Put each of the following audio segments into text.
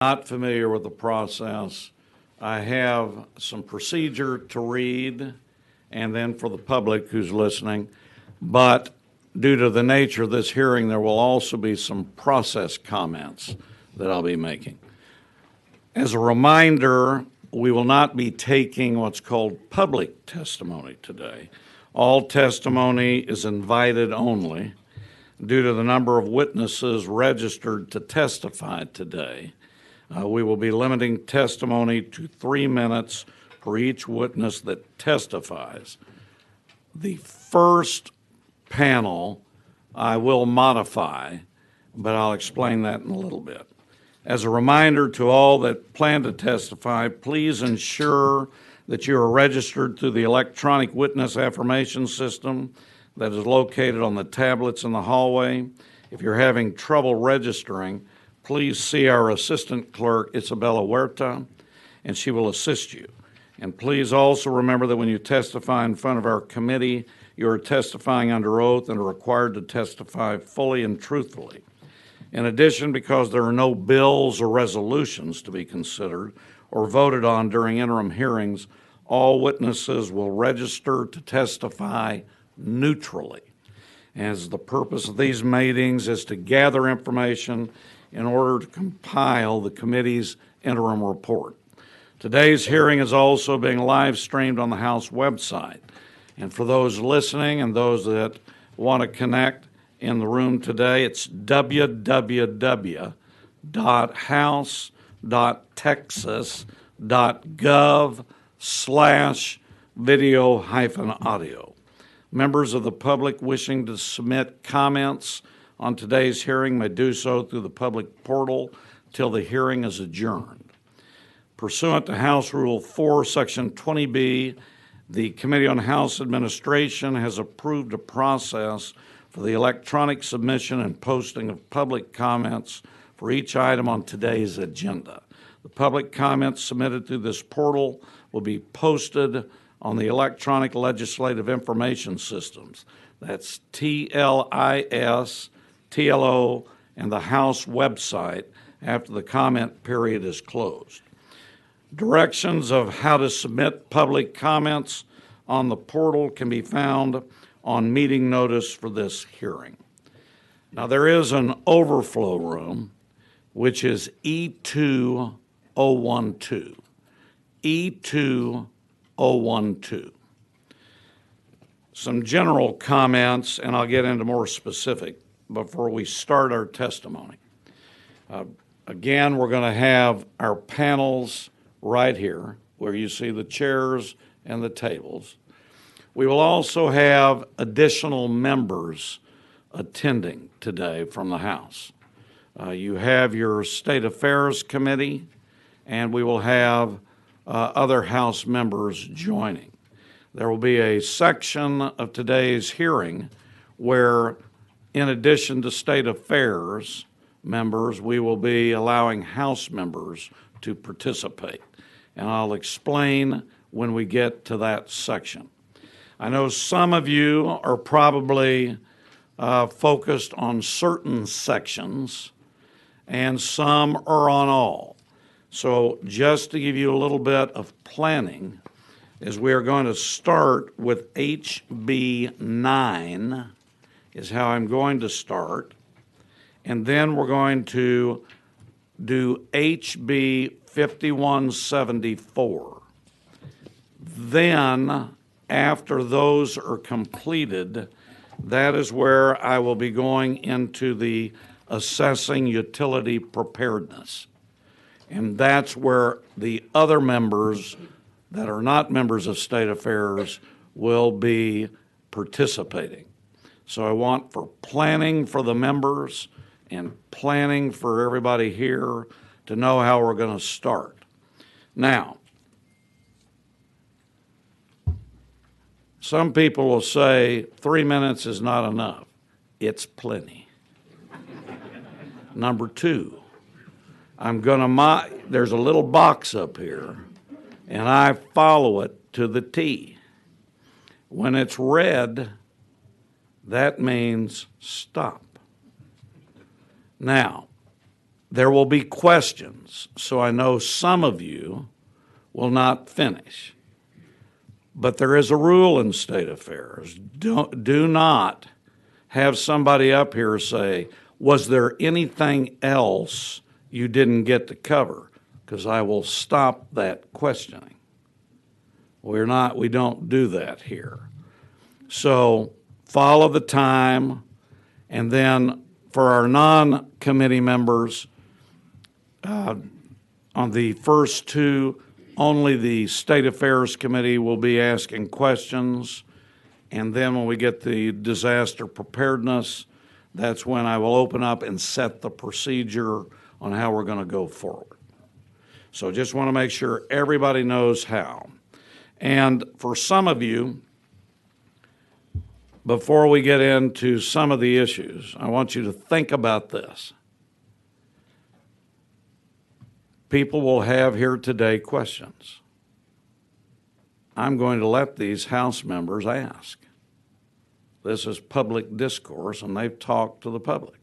Not familiar with the process, I have some procedure to read, and then for the public who's listening. But due to the nature of this hearing, there will also be some process comments that I'll be making. As a reminder, we will not be taking what's called public testimony today. All testimony is invited only. Due to the number of witnesses registered to testify today, we will be limiting testimony to 3 minutes for each witness that testifies. The first panel I will modify, but I'll explain that in a little bit. As a reminder to all that plan to testify, please ensure that you are registered through the electronic witness affirmation system that is located on the tablets in the hallway. If you're having trouble registering, please see our assistant clerk, Isabella Huerta, and she will assist you. And please also remember that when you testify in front of our committee, you are testifying under oath and are required to testify fully and truthfully. In addition, because there are no bills or resolutions to be considered or voted on during interim hearings, all witnesses will register to testify neutrally, as the purpose of these meetings is to gather information in order to compile the committee's interim report. Today's hearing is also being live streamed on the House website. And for those listening and those that want to connect in the room today, it's www.house.texas.gov/video-audio. Members of the public wishing to submit comments on today's hearing may do so through the public portal till the hearing is adjourned. Pursuant to House Rule 4, Section 20B, the Committee on House Administration has approved a process for the electronic submission and posting of public comments for each item on today's agenda. The public comments submitted through this portal will be posted on the electronic legislative information systems. That's TLIS, TLO, and the House website after the comment period is closed. Directions of how to submit public comments on the portal can be found on meeting notice for this hearing. Now, there is an overflow room, which is E2012. E2012. Some general comments, and I'll get into more specific before we start our testimony. Again, we're going to have our panels right here where you see the chairs and the tables. We will also have additional members attending today from the House. You have your State Affairs Committee, and we will have other House members joining. There will be a section of today's hearing where, in addition to State Affairs members, we will be allowing House members to participate. And I'll explain when we get to that section. I know some of you are probably focused on certain sections, and some are on all. So just to give you a little bit of planning, is we are going to start with HB 9 is how I'm going to start, and then we're going to do HB 5174. Then, after those are completed, that is where I will be going into the assessing utility preparedness. And that's where the other members that are not members of State Affairs will be participating. So I want for planning for the members and planning for everybody here to know how we're going to start. Now, some people will say 3 minutes is not enough. It's plenty. Number two, there's a little box up here, and I follow it to the T. When it's red, that means stop. Now, There will be questions, so I know some of you will not finish. But there is a rule in state affairs. Do not have somebody up here say, was there anything else you didn't get to cover? Because I will stop that questioning. We don't do that here. So follow the time, and then for our non-committee members, on the first two, only the State Affairs Committee will be asking questions. And then when we get the disaster preparedness, that's when I will open up and set the procedure on how we're going to go forward. So just want to make sure everybody knows how. And for some of you, before we get into some of the issues, I want you to think about this. People will have here today questions. I'm going to let these House members ask. This is public discourse, and they've talked to the public.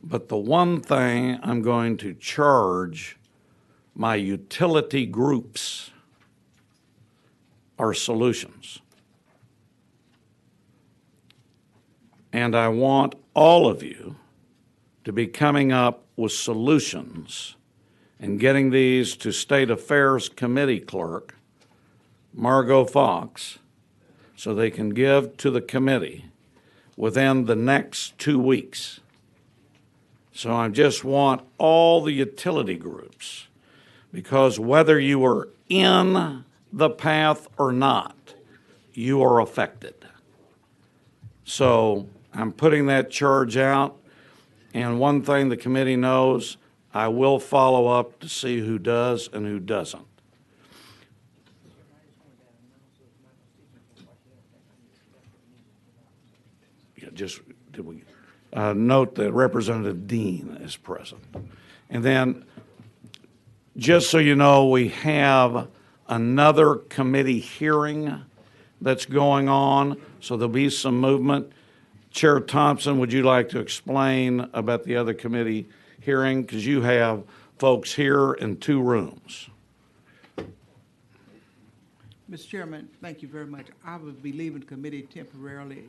But the one thing I'm going to charge my utility groups are solutions. And I want all of you to be coming up with solutions and getting these to State Affairs Committee Clerk Margot Fox so they can give to the committee within the next 2 weeks. So I just want all the utility groups, because whether you are in the path or not, you are affected. So I'm putting that charge out. And one thing the committee knows, I will follow up to see who does and who doesn't. Yeah, did we note that Representative Dean is present. And then, just so you know, we have another committee hearing that's going on, so there'll be some movement. Chair Thompson, would you like to explain about the other committee hearing? Because you have folks here in 2 rooms. Mr. Chairman, thank you very much. I will be leaving the committee temporarily,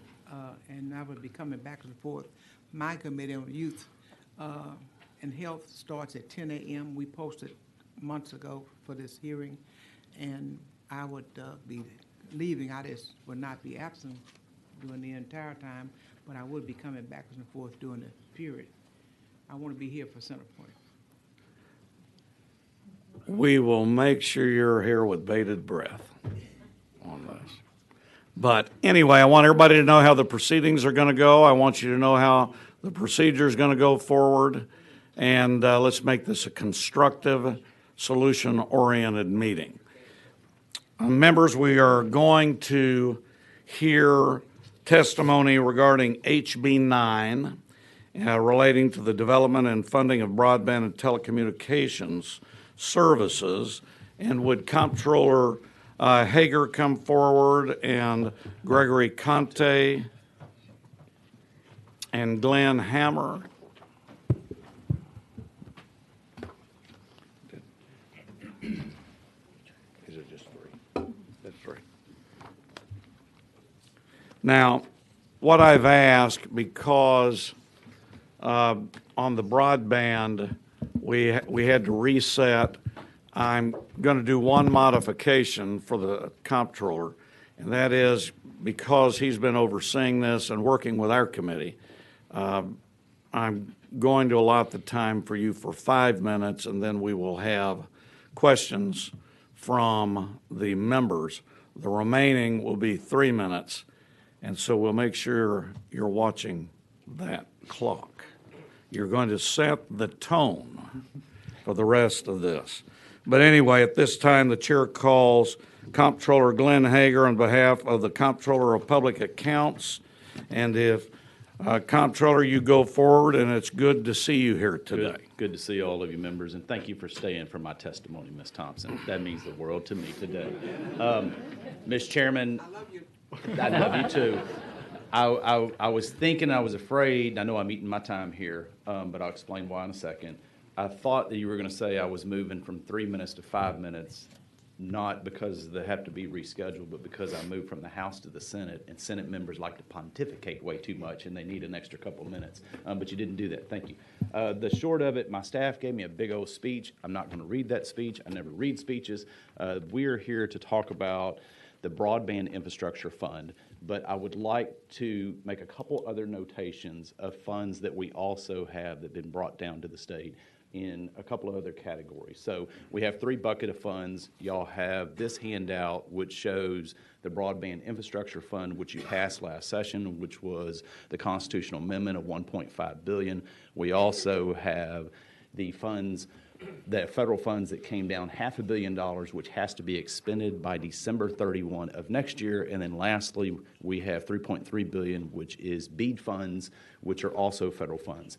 and I will be coming back and forth. My committee on youth and health starts at 10 a.m. We posted months ago for this hearing, and I would be leaving. I just would not be absent during the entire time, but I would be coming back and forth during the period. I want to be here for CenterPoint. We will make sure you're here with bated breath on this. But anyway, I want everybody to know how the proceedings are going to go. I want you to know how the procedure is going to go forward. And let's make this a constructive, solution-oriented meeting. Members, we are going to hear testimony regarding HB 9 relating to the development and funding of broadband and telecommunications services. And would Comptroller Hager come forward, and Gregory Conte and Glenn Hammer? Is it just 3? That's 3. Now, what I've asked, because on the broadband we had to reset, I'm going to do one modification for the comptroller, and that is because he's been overseeing this and working with our committee, I'm going to allot the time for you for 5 minutes, and then we will have questions from the members. The remaining will be 3 minutes, and so we'll make sure you're watching that clock. You're going to set the tone for the rest of this. But anyway, at this time, the chair calls Comptroller Glenn Hager on behalf of the Comptroller of Public Accounts. And if Comptroller, you go forward, and it's good to see you here today. Good to see all of you members, and thank you for staying for my testimony, Ms. Thompson. That means the world to me today. Ms. Chairman, I love you. I love you too. I was thinking, I was afraid, I know I'm eating my time here, but I'll explain why in a second. I thought that you were going to say I was moving from 3 minutes to 5 minutes, not because they have to be rescheduled, but because I moved from the House to the Senate, and Senate members like to pontificate way too much, and they need an extra couple of minutes. But you didn't do that. Thank you. The short of it, my staff gave me a big old speech. I'm not going to read that speech. I never read speeches. We're here to talk about the Broadband Infrastructure Fund, but I would like to make a couple other notations of funds that we also have that have been brought down to the state in a couple of other categories. So we have 3 buckets of funds. Y'all have this handout which shows the Broadband Infrastructure Fund, which you passed last session, which was the constitutional amendment of $1.5 billion. We also have the funds, the federal funds that came down $500 million, which has to be expended by December 31 of next year. And then lastly, we have $3.3 billion, which is BEAD funds, which are also federal funds.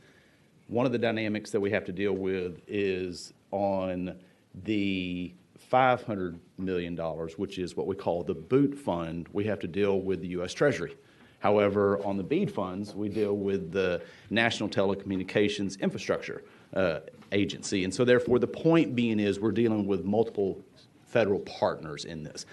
One of the dynamics that we have to deal with is on the $500 million, which is what we call the BOOT fund, we have to deal with the U.S. Treasury. However, on the BEAD funds, we deal with the National Telecommunications Infrastructure Agency. And so therefore, the point being is we're dealing with multiple federal partners in this.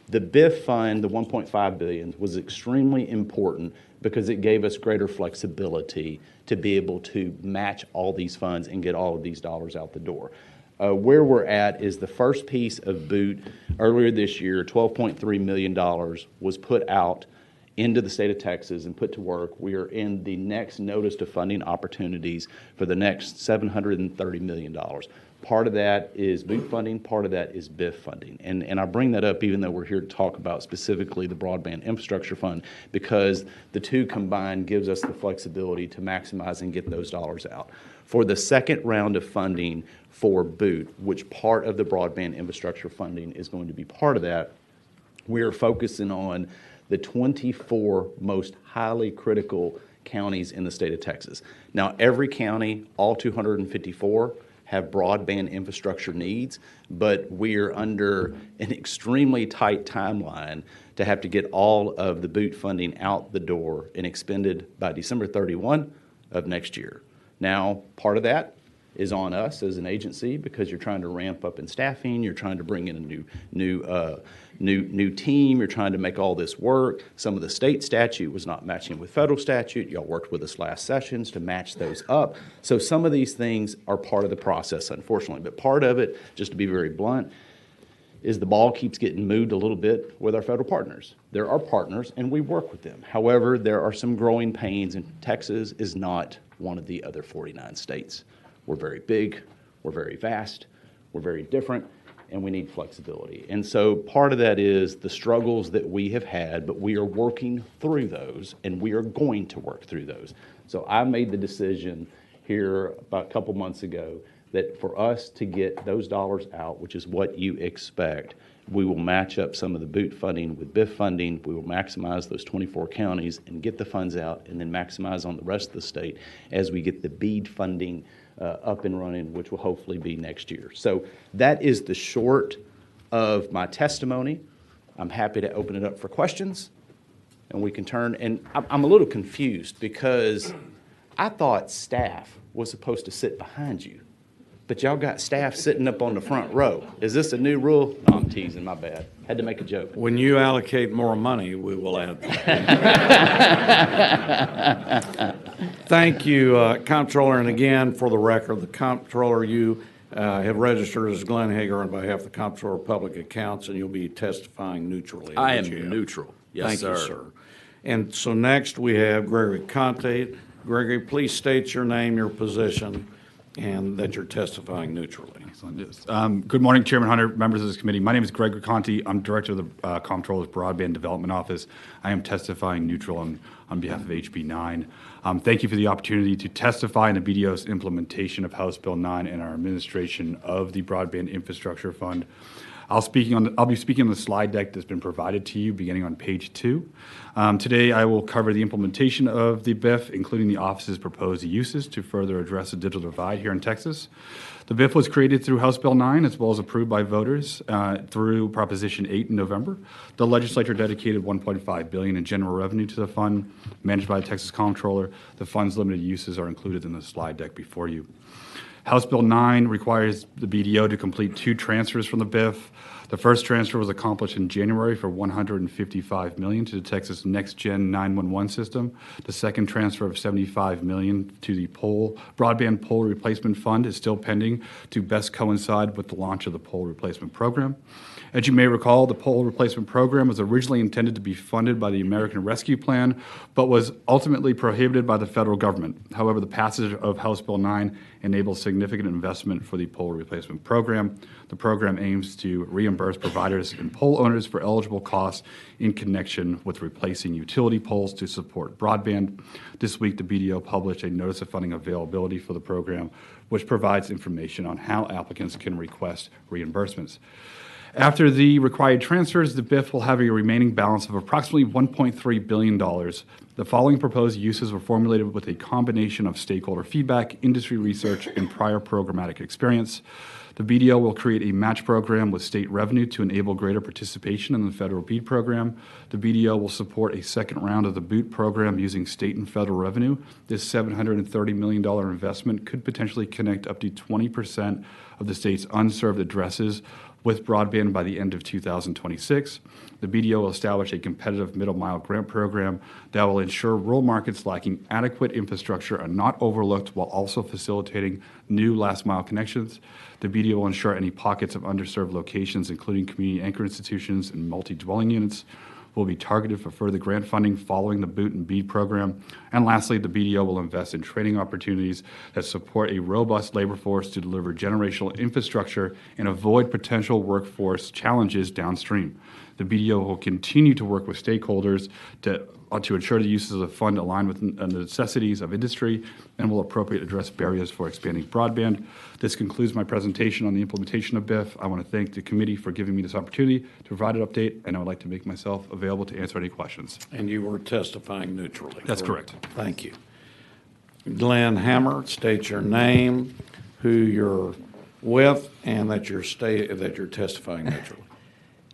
The BIF fund, the $1.5 billion, was extremely important because it gave us greater flexibility to be able to match all these funds and get all of these dollars out the door. Where we're at is the first piece of BOOT earlier this year, $12.3 million, was put out into the state of Texas and put to work. We are in the next notice to funding opportunities for the next $730 million. Part of that is BOOT funding, part of that is BIF funding. And I bring that up even though we're here to talk about specifically the Broadband Infrastructure Fund, because the two combined gives us the flexibility to maximize and get those dollars out. For the second round of funding for BOOT, which part of the Broadband Infrastructure funding is going to be part of that, we are focusing on the 24 most highly critical counties in the state of Texas. Now, every county, all 254, have broadband infrastructure needs, but we're under an extremely tight timeline to have to get all of the BOOT funding out the door and expended by December 31 of next year. Now, part of that is on us as an agency because you're trying to ramp up in staffing, you're trying to bring in a new team, you're trying to make all this work. Some of the state statute was not matching with federal statute. Y'all worked with us last sessions to match those up. So some of these things are part of the process, unfortunately. But part of it, just to be very blunt, is the ball keeps getting moved a little bit with our federal partners. There are partners, and we work with them. However, there are some growing pains, and Texas is not one of the other 49 states. We're very big, we're very vast, we're very different, and we need flexibility. And so part of that is the struggles that we have had, but we are working through those, and we are going to work through those. So I made the decision here about a couple months ago that for us to get those dollars out, which is what you expect, we will match up some of the BOOT funding with BIF funding. We will maximize those 24 counties and get the funds out, and then maximize on the rest of the state as we get the BEAD funding up and running, which will hopefully be next year. So that is the short of my testimony. I'm happy to open it up for questions, and we can turn. And I'm a little confused because I thought staff was supposed to sit behind you, but y'all got staff sitting up on the front row. Is this a new rule? No, I'm teasing, my bad. Had to make a joke. When you allocate more money, we will add that. Thank you, Comptroller. And again, for the record, the Comptroller, you have registered as Glenn Hager on behalf of the Comptroller of Public Accounts, and you'll be testifying neutrally. I am neutral. Yes, Thank you, sir. And so next we have Gregory Conte. Gregory, please state your name, your position, and that you're testifying neutrally. Good morning, Chairman Hunter, members of this committee. My name is Gregory Conte. I'm Director of the Comptroller's Broadband Development Office. I am testifying neutral on behalf of HB 9. Thank you for the opportunity to testify in the BDO's implementation of House Bill 9 and our administration of the Broadband Infrastructure Fund. I'll be speaking on the slide deck that's been provided to you beginning on page 2. Today, I will cover the implementation of the BIF, including the office's proposed uses to further address the digital divide here in Texas. The BIF was created through House Bill 9 as well as approved by voters through Proposition 8 in November. The legislature dedicated $1.5 billion in general revenue to the fund managed by the Texas Comptroller. The fund's limited uses are included in the slide deck before you. House Bill 9 requires the BDO to complete 2 transfers from the BIF. The first transfer was accomplished in January for $155 million to the Texas Next Gen 911 system. The second transfer of $75 million to the Broadband Pole Replacement Fund is still pending to best coincide with the launch of the pole replacement program. As you may recall, the pole replacement program was originally intended to be funded by the American Rescue Plan, but was ultimately prohibited by the federal government. However, the passage of House Bill 9 enables significant investment for the pole replacement program. The program aims to reimburse providers and pole owners for eligible costs in connection with replacing utility poles to support broadband. This week, the BDO published a notice of funding availability for the program, which provides information on how applicants can request reimbursements. After the required transfers, the BIF will have a remaining balance of approximately $1.3 billion. The following proposed uses were formulated with a combination of stakeholder feedback, industry research, and prior programmatic experience. The BDO will create a match program with state revenue to enable greater participation in the federal BEAD program. The BDO will support a second round of the BOOT program using state and federal revenue. This $730 million investment could potentially connect up to 20% of the state's unserved addresses with broadband by the end of 2026. The BDO will establish a competitive middle-mile grant program that will ensure rural markets lacking adequate infrastructure are not overlooked while also facilitating new last-mile connections. The BDO will ensure any pockets of underserved locations, including community anchor institutions and multi-dwelling units, will be targeted for further grant funding following the BOOT and BEAD program. And lastly, the BDO will invest in training opportunities that support a robust labor force to deliver generational infrastructure and avoid potential workforce challenges downstream. The BDO will continue to work with stakeholders to ensure the uses of the fund align with the necessities of industry and will appropriately address barriers for expanding broadband. This concludes my presentation on the implementation of BIF. I want to thank the committee for giving me this opportunity to provide an update, and I would like to make myself available to answer any questions. And you were testifying neutrally. That's correct. Thank you. Glenn Hammer, state your name, who you're with, and that you're testifying neutrally.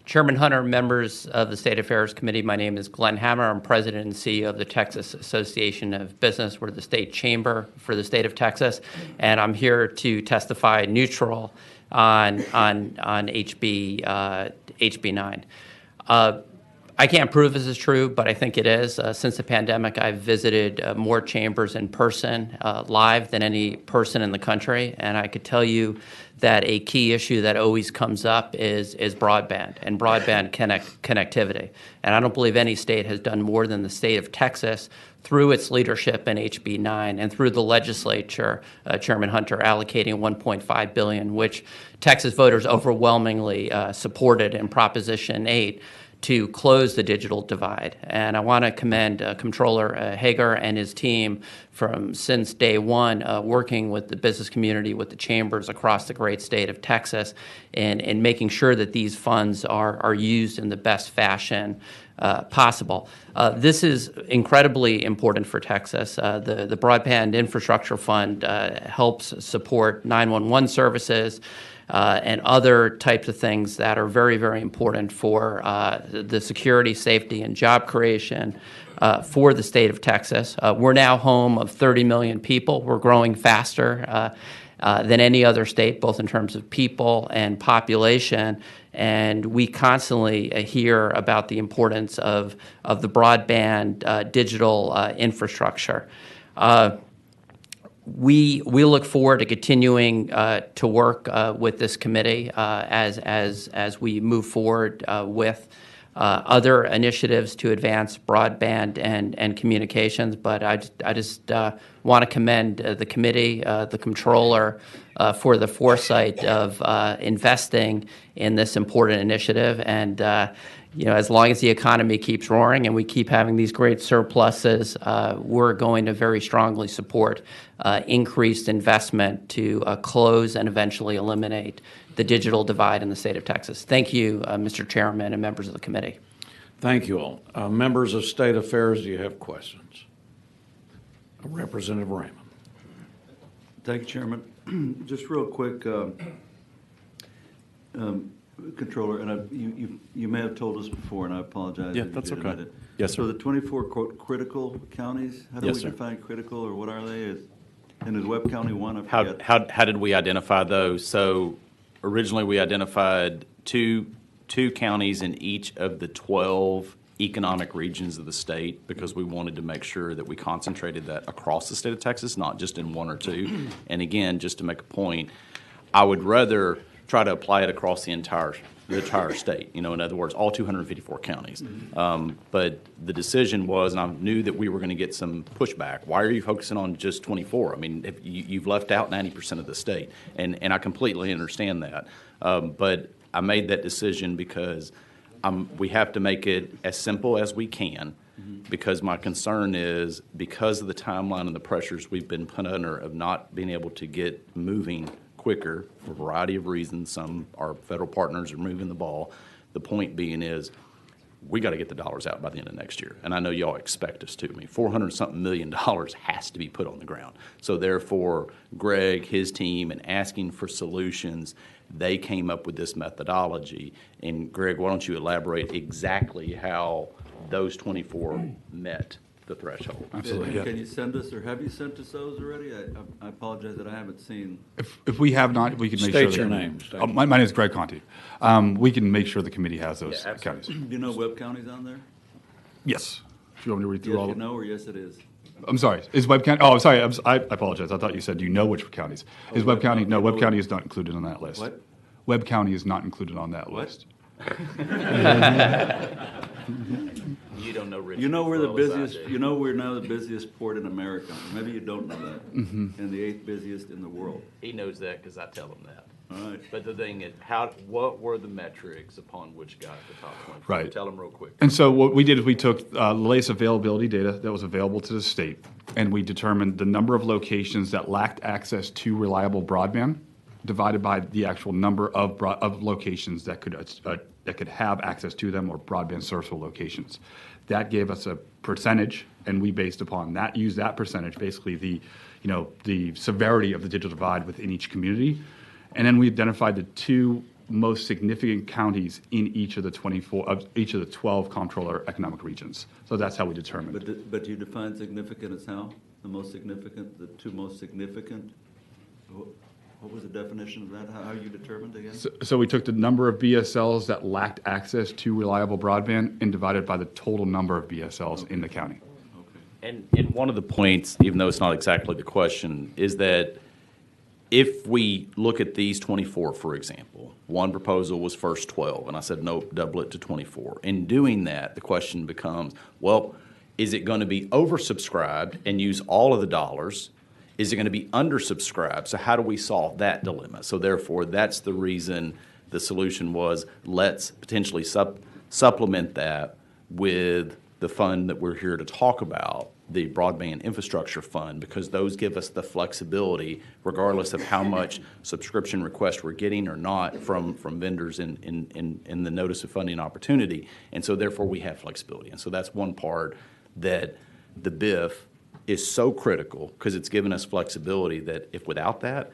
Chairman Hunter, members of the State Affairs Committee, my name is Glenn Hammer. I'm President and CEO of the Texas Association of Business. We're the state chamber for the state of Texas, and I'm here to testify neutral on HB 9. I can't prove this is true, but I think it is. Since the pandemic, I've visited more chambers in person, live, than any person in the country, and I could tell you that a key issue that always comes up is broadband and broadband connectivity. And I don't believe any state has done more than the state of Texas through its leadership in HB 9 and through the legislature, Chairman Hunter, allocating $1.5 billion, which Texas voters overwhelmingly supported in Proposition 8 to close the digital divide. And I want to commend Comptroller Hager and his team since day one, working with the business community, with the chambers across the great state of Texas, and making sure that these funds are used in the best fashion possible. This is incredibly important for Texas. The Broadband Infrastructure Fund helps support 911 services, and other types of things that are very, very important for the security, safety, and job creation for the state of Texas. We're now home of 30 million people. We're growing faster than any other state, both in terms of people and population. And we constantly hear about the importance of the broadband digital infrastructure. We look forward to continuing to work with this committee as we move forward with other initiatives to advance broadband and communications. But I just want to commend the committee, the comptroller, for the foresight of investing in this important initiative. And as long as the economy keeps roaring and we keep having these great surpluses, we're going to very strongly support increased investment to close and eventually eliminate the digital divide in the state of Texas. Thank you, Mr. Chairman and members of the committee. Thank you all. Members of State Affairs, do you have questions? Representative Raymond. Thank you, Chairman. Just real quick, Controller, and you may have told us before, and I apologize. Yeah, if you that's did okay. admit it. Yes, sir. So the 24 quote critical counties, how do Yes, we sir. define critical, or what are they? And is Webb County one? I forget. How did we identify those? So originally, we identified two counties in each of the 12 economic regions of the state because we wanted to make sure that we concentrated that across the state of Texas, not just in one or two. And again, just to make a point, I would rather try to apply it across the entire state. In other words, all 254 counties. But the decision was, and I knew that we were going to get some pushback. Why are you focusing on just 24? I mean, if you've left out 90% of the state, and I completely understand that. But I made that decision because we have to make it as simple as we can. Because my concern is, because of the timeline and the pressures we've been put under of not being able to get moving quicker for a variety of reasons. Some our federal partners are moving the ball. The point being is, we got to get the dollars out by the end of next year. And I know y'all expect us to. I mean, $400-something million has to be put on the ground. So therefore, Greg, his team, and asking for solutions, they came up with this methodology. And Greg, why don't you elaborate exactly how those 24 met the threshold? Absolutely, yeah. Can you send us, or have you sent us those already? I apologize that I haven't seen. If we have not, we can make sure. State your name. My name is Greg Conti. We can make sure the committee has those Yeah, absolutely. counties. Do you know Webb County's on there? Yes. If you want me to read through Yes, all you of them. know, or yes, it is? I'm sorry. Is Webb County? Oh, I'm sorry. I apologize. I thought you said, do you know which counties? Is Webb Webb County? County. No, Webb Oh, County is not included on that list. What? Webb County is not included on that What? list. You don't know Richmond. You know we're as the well as I busiest. do. You know we're now the busiest port in America. Maybe you don't know that, and the 8th busiest in the world. He knows that because I tell him that. All right. But the thing is, what were the metrics upon which got the top 24? Right. Tell them real quick. And so what we did is we took the latest availability data that was available to the state, and we determined the number of locations that lacked access to reliable broadband divided by the actual number of locations that could have access to them, or broadband serviceable locations. That gave us a percentage, and we based upon that, used that percentage, basically the severity of the digital divide within each community. And then we identified the two most significant counties in each of the 12 comptroller economic regions. So that's how we determined. But you define significant as how? The most significant, the two most significant? What was the definition of that? How you determined again? So we took the number of BSLs that lacked access to reliable broadband and divided by the total number of BSLs in the county. Okay. And one of the points, even though it's not exactly the question, is that if we look at these 24, for example, one proposal was first 12, and I said, nope, double it to 24. In doing that, the question becomes, well, is it going to be oversubscribed and use all of the dollars? Is it going to be undersubscribed? So how do we solve that dilemma? So therefore, that's the reason the solution was, let's potentially supplement that with the fund that we're here to talk about, the Broadband Infrastructure Fund, because those give us the flexibility, regardless of how much subscription requests we're getting or not from vendors in the notice of funding opportunity. And so therefore, we have flexibility. And so that's one part that the BIF is so critical, because it's given us flexibility that if without that,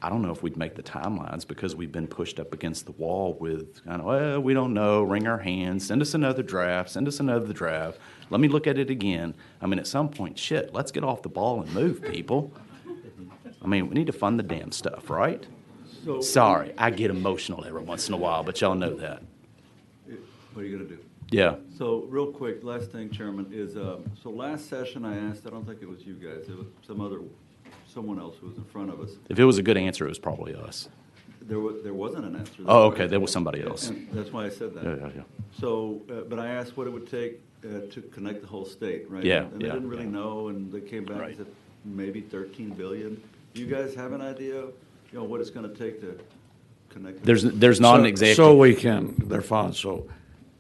I don't know if we'd make the timelines, because we've been pushed up against the wall with kind of, well, we don't know, wring our hands, send us another draft, let me look at it again. I mean, at some point, shit, let's get off the ball and move, people. I mean, we need to fund the damn stuff, right? So, Sorry, I get emotional every once in a while, but y'all know that. what are you going to do? Yeah. So real quick, last thing, Chairman, is, so last session I asked, I don't think it was you guys, it was someone else who was in front of us. If it was a good answer, it was probably us. There wasn't an answer. Oh, okay, there was somebody else. And that's why I said that. Yeah. So, but I asked what it would take to connect the whole state, right? Yeah, And they yeah, didn't really yeah. know, and they came back Right. and said maybe 13 billion. Do you guys have an idea, what it's going to take to connect? There's not an exact. So we can, they're fine, so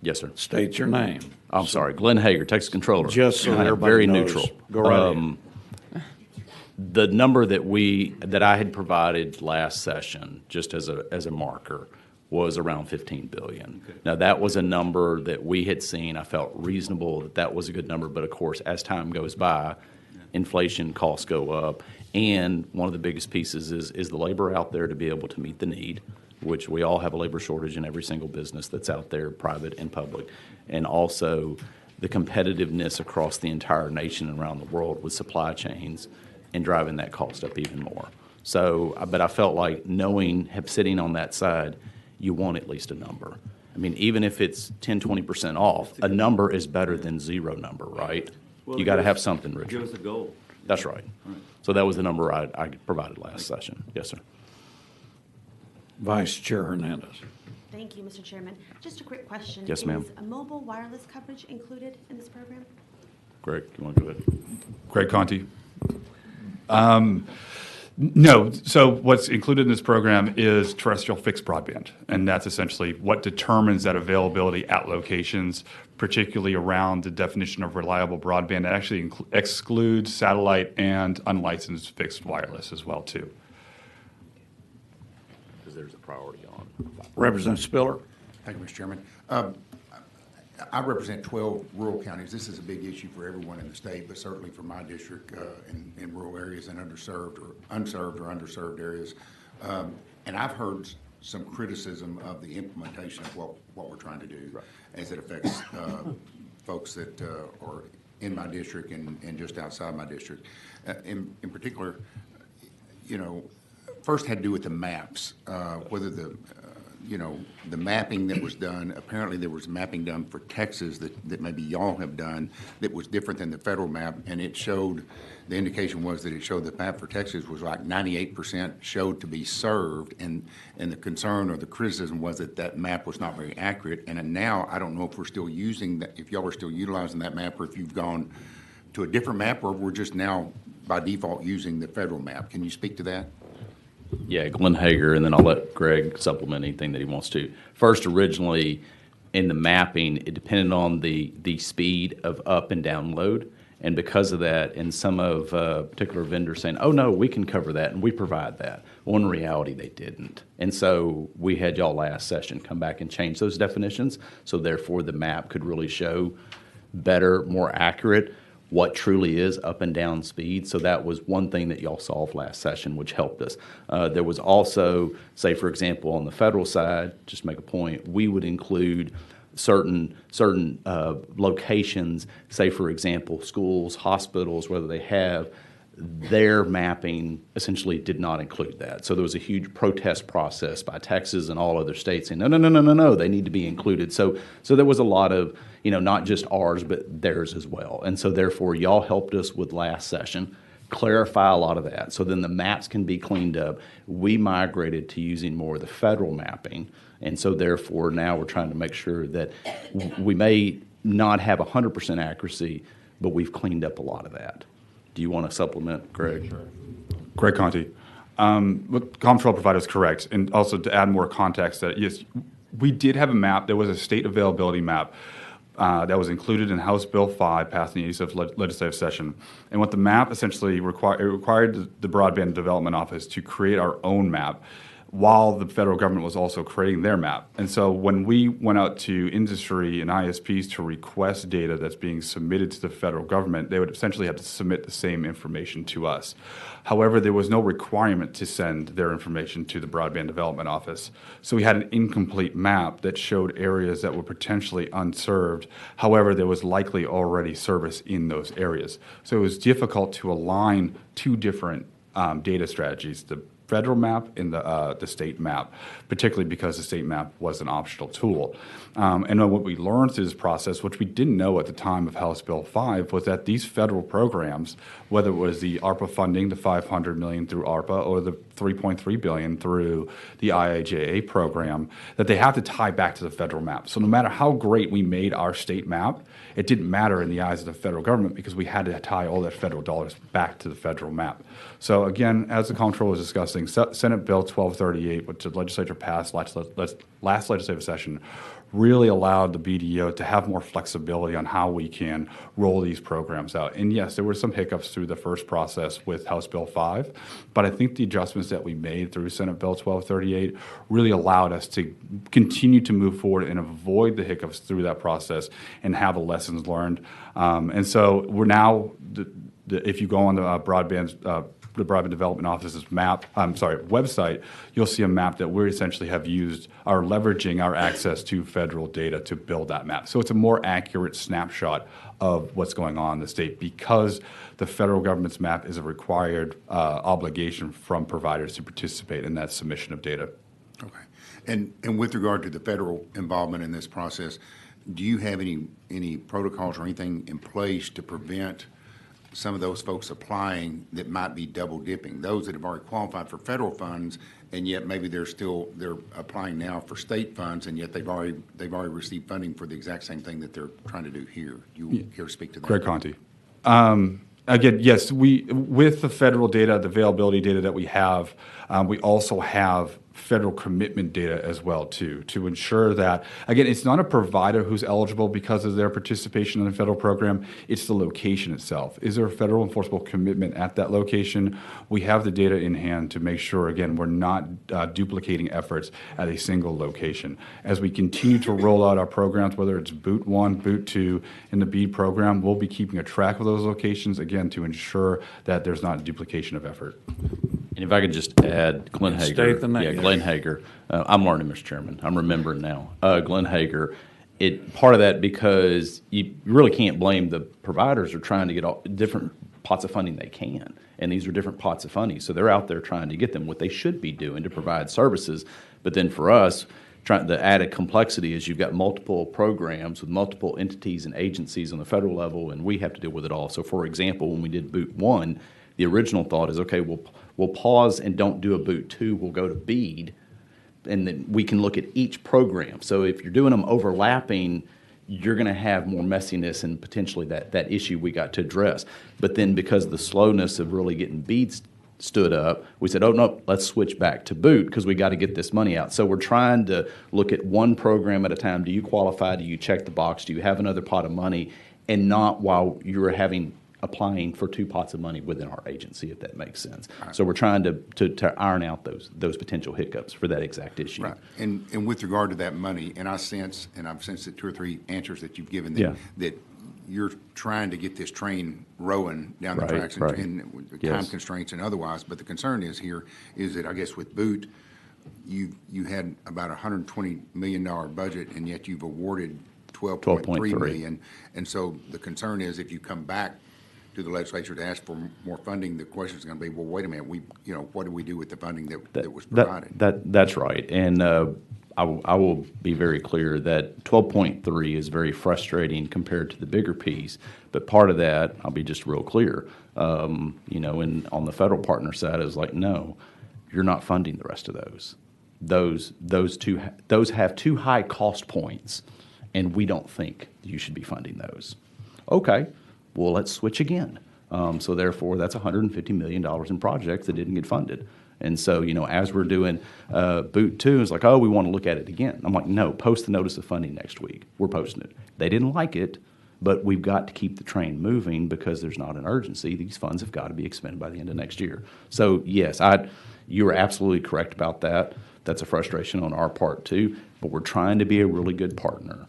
Yes, sir. State your name. I'm sorry, Glenn Hager, Texas Controller. Just so everybody Very knows. neutral. Go right ahead. The number that I had provided last session, just as a marker, was around 15 billion. Okay. Now, that was a number that we had seen. I felt reasonable that was a good number, but of course, as time goes by, inflation costs go up, and one of the biggest pieces is the labor out there to be able to meet the need, which we all have a labor shortage in every single business that's out there, private and public, and also the competitiveness across the entire nation and around the world with supply chains and driving that cost up even more. So, but I felt like sitting on that side, you want at least a number. I mean, even if it's 10, 20% off, a number is better than zero number, right? Well, You got to give have us- something, Give Richard. us a goal. That's right. So that was the number I provided last session. Yes, sir. Vice Chair Hernandez. Thank you, Mr. Chairman. Just a quick question. Yes, ma'am. Is a mobile wireless coverage included in this program? Greg, you want to go ahead? Greg Conti. No. So what's included in this program is terrestrial fixed broadband, and that's essentially what determines that availability at locations, particularly around the definition of reliable broadband. It actually excludes satellite and unlicensed fixed wireless as well, too. Because there's a priority on. Representative Spiller. Thank you, Mr. Chairman. I represent 12 rural counties. This is a big issue for everyone in the state, but certainly for my district in rural areas and unserved or underserved areas. And I've heard some criticism of the implementation of what we're trying to do as it affects folks that are in my district and just outside my district. In particular, first had to do with the maps, whether the mapping that was done. Apparently there was mapping done for Texas that maybe y'all have done that was different than the federal map, and it showed, the indication was that it showed the map for Texas was like 98% showed to be served, and the concern or the criticism was that map was not very accurate. And now I don't know if we're still using that, if y'all are still utilizing that map, or if you've gone to a different map, or we're just now by default using the federal map. Can you speak to that? Yeah, Glenn Hager, and then I'll let Greg supplement anything that he wants to. First, originally, in the mapping, it depended on the speed of up and down load. And because of that, and some of particular vendors saying, oh, no, we can cover that, and we provide that. Well, in reality, they didn't. And so we had y'all last session come back and change those definitions, so therefore the map could really show better, more accurate what truly is up and down speed. So that was one thing that y'all solved last session, which helped us. There was also, say, for example, on the federal side, just to make a point, we would include certain locations, say, for example, schools, hospitals, whether they have their mapping essentially did not include that. So there was a huge protest process by Texas and all other states saying, no, they need to be included. So there was a lot of, not just ours, but theirs as well. And so therefore, y'all helped us with last session clarify a lot of that. So then the maps can be cleaned up. We migrated to using more of the federal mapping. And so therefore, now we're trying to make sure that we may not have 100% accuracy, but we've cleaned up a lot of that. Do you want to supplement, Greg? Sure. Greg Conti. What Comptroller provided is correct. And also to add more context, that yes, we did have a map. There was a state availability map that was included in House Bill 5 passed in the 87th legislative session. And what the map essentially required the Broadband Development Office to create our own map while the federal government was also creating their map. And so when we went out to industry and ISPs to request data that's being submitted to the federal government, they would essentially have to submit the same information to us. However, there was no requirement to send their information to the Broadband Development Office. So we had an incomplete map that showed areas that were potentially unserved. However, there was likely already service in those areas. So it was difficult to align two different data strategies, the federal map and the state map, particularly because the state map was an optional tool. And what we learned through this process, which we didn't know at the time of House Bill 5, was that these federal programs, whether it was the ARPA funding, the $500 million through ARPA, or the $3.3 billion through the IIJA program, that they have to tie back to the federal map. So no matter how great we made our state map, it didn't matter in the eyes of the federal government because we had to tie all that federal dollars back to the federal map. So again, as the Comptroller was discussing, Senate Bill 1238, which the legislature passed last legislative session really allowed the BDO to have more flexibility on how we can roll these programs out. And yes, there were some hiccups through the first process with House Bill 5, but I think the adjustments that we made through Senate Bill 1238 really allowed us to continue to move forward and avoid the hiccups through that process and have the lessons learned. And so we're now, if you go on the Broadband Development Office's website, you'll see a map that we essentially have used, are leveraging our access to federal data to build that map. So it's a more accurate snapshot of what's going on in the state because the federal government's map is a required obligation from providers to participate in that submission of data. Okay. And with regard to the federal involvement in this process, do you have any protocols or anything in place to prevent some of those folks applying that might be double dipping, those that have already qualified for federal funds, and yet maybe they're applying now for state funds, and yet they've already received funding for the exact same thing that they're trying to do here? Do you care to speak to that? Greg Conti. Again, yes, with the federal data, the availability data that we have, we also have federal commitment data as well too, to ensure that, again, it's not a provider who's eligible because of their participation in the federal program, it's the location itself. Is there a federal enforceable commitment at that location? We have the data in hand to make sure, again, we're not duplicating efforts at a single location. As we continue to roll out our programs, whether it's Boot 1, Boot 2, in the BEAD program, we'll be keeping a track of those locations, again, to ensure that there's not duplication of effort. And if I could just add, Glenn Hager. State the name. Yeah, Glenn Hager. I'm learning, Mr. Chairman. I'm remembering now. Glenn Hager. Part of that because you really can't blame the providers are trying to get all different pots of funding they can. And these are different pots of funding. So they're out there trying to get them what they should be doing to provide services. But then for us, the added complexity is you've got multiple programs with multiple entities and agencies on the federal level, and we have to deal with it all. So, for example, when we did Boot 1, the original thought is, okay, we'll pause and don't do a Boot 2. We'll go to BEAD, and then we can look at each program. So if you're doing them overlapping, you're going to have more messiness and potentially that issue we got to address. But then because of the slowness of really getting BEAD stood up, we said, oh, no, let's switch back to Boot because we got to get this money out. So we're trying to look at one program at a time. Do you qualify? Do you check the box? Do you have another pot of money? And not while you're applying for two pots of money within our agency, if that makes sense. Right. So we're trying to iron out those potential hiccups for that exact issue. Right. And with regard to that money, and I've sensed the 2 or 3 answers that you've given that you're trying to get this train rolling down the tracks and time constraints and otherwise. But the concern is that I guess with Boot, you had about a $120 million budget, and yet you've awarded $12.3 million. And so the concern is if you come back to the legislature to ask for more funding, the question is going to be, well, wait a minute, what do we do with the funding that was provided? That's right. And I will be very clear that 12.3 is very frustrating compared to the bigger piece. But part of that, I'll be just real clear, and on the federal partner side is like, no, you're not funding the rest of those. Those have too high cost points, and we don't think you should be funding those. Okay. Well, let's switch again. So therefore, that's $150 million in projects that didn't get funded. And so, as we're doing Boot 2, it's like, oh, we want to look at it again. I'm like, no, post the notice of funding next week. We're posting it. They didn't like it, but we've got to keep the train moving because there's not an urgency. These funds have got to be expended by the end of next year. So, yes, you are absolutely correct about that. That's a frustration on our part, too. But we're trying to be a really good partner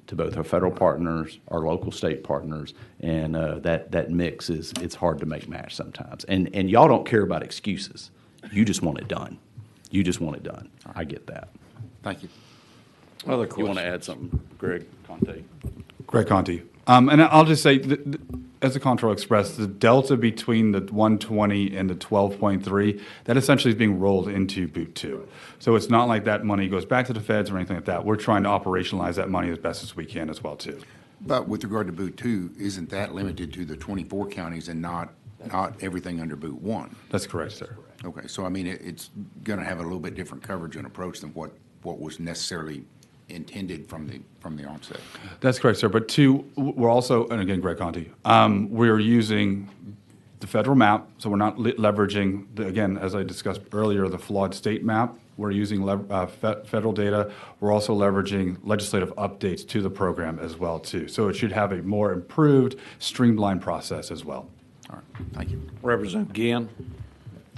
to both our federal partners, our local state partners, and that mix it's hard to make match sometimes. And y'all don't care about excuses. You just want it done. I get that. Thank you. Other questions? You want to add something, Greg Conti? Greg Conti. And I'll just say, as the Comptroller expressed, the delta between the 120 and the 12.3, that essentially is being rolled into Boot 2. So it's not like that money goes back to the feds or anything like that. We're trying to operationalize that money as best as we can as well, too. But with regard to Boot 2, isn't that limited to the 24 counties and not everything under Boot 1? That's correct, sir. Okay, so I mean, it's going to have a little bit different coverage and approach than what was necessarily intended from the onset. That's correct, sir. But we're also, and again, Greg Conti, we're using the federal map, so we're not leveraging, again, as I discussed earlier, the flawed state map We're using federal data. We're also leveraging legislative updates to the program as well, too. So it should have a more improved, streamlined process as well. All right, thank you. Representative Guillen.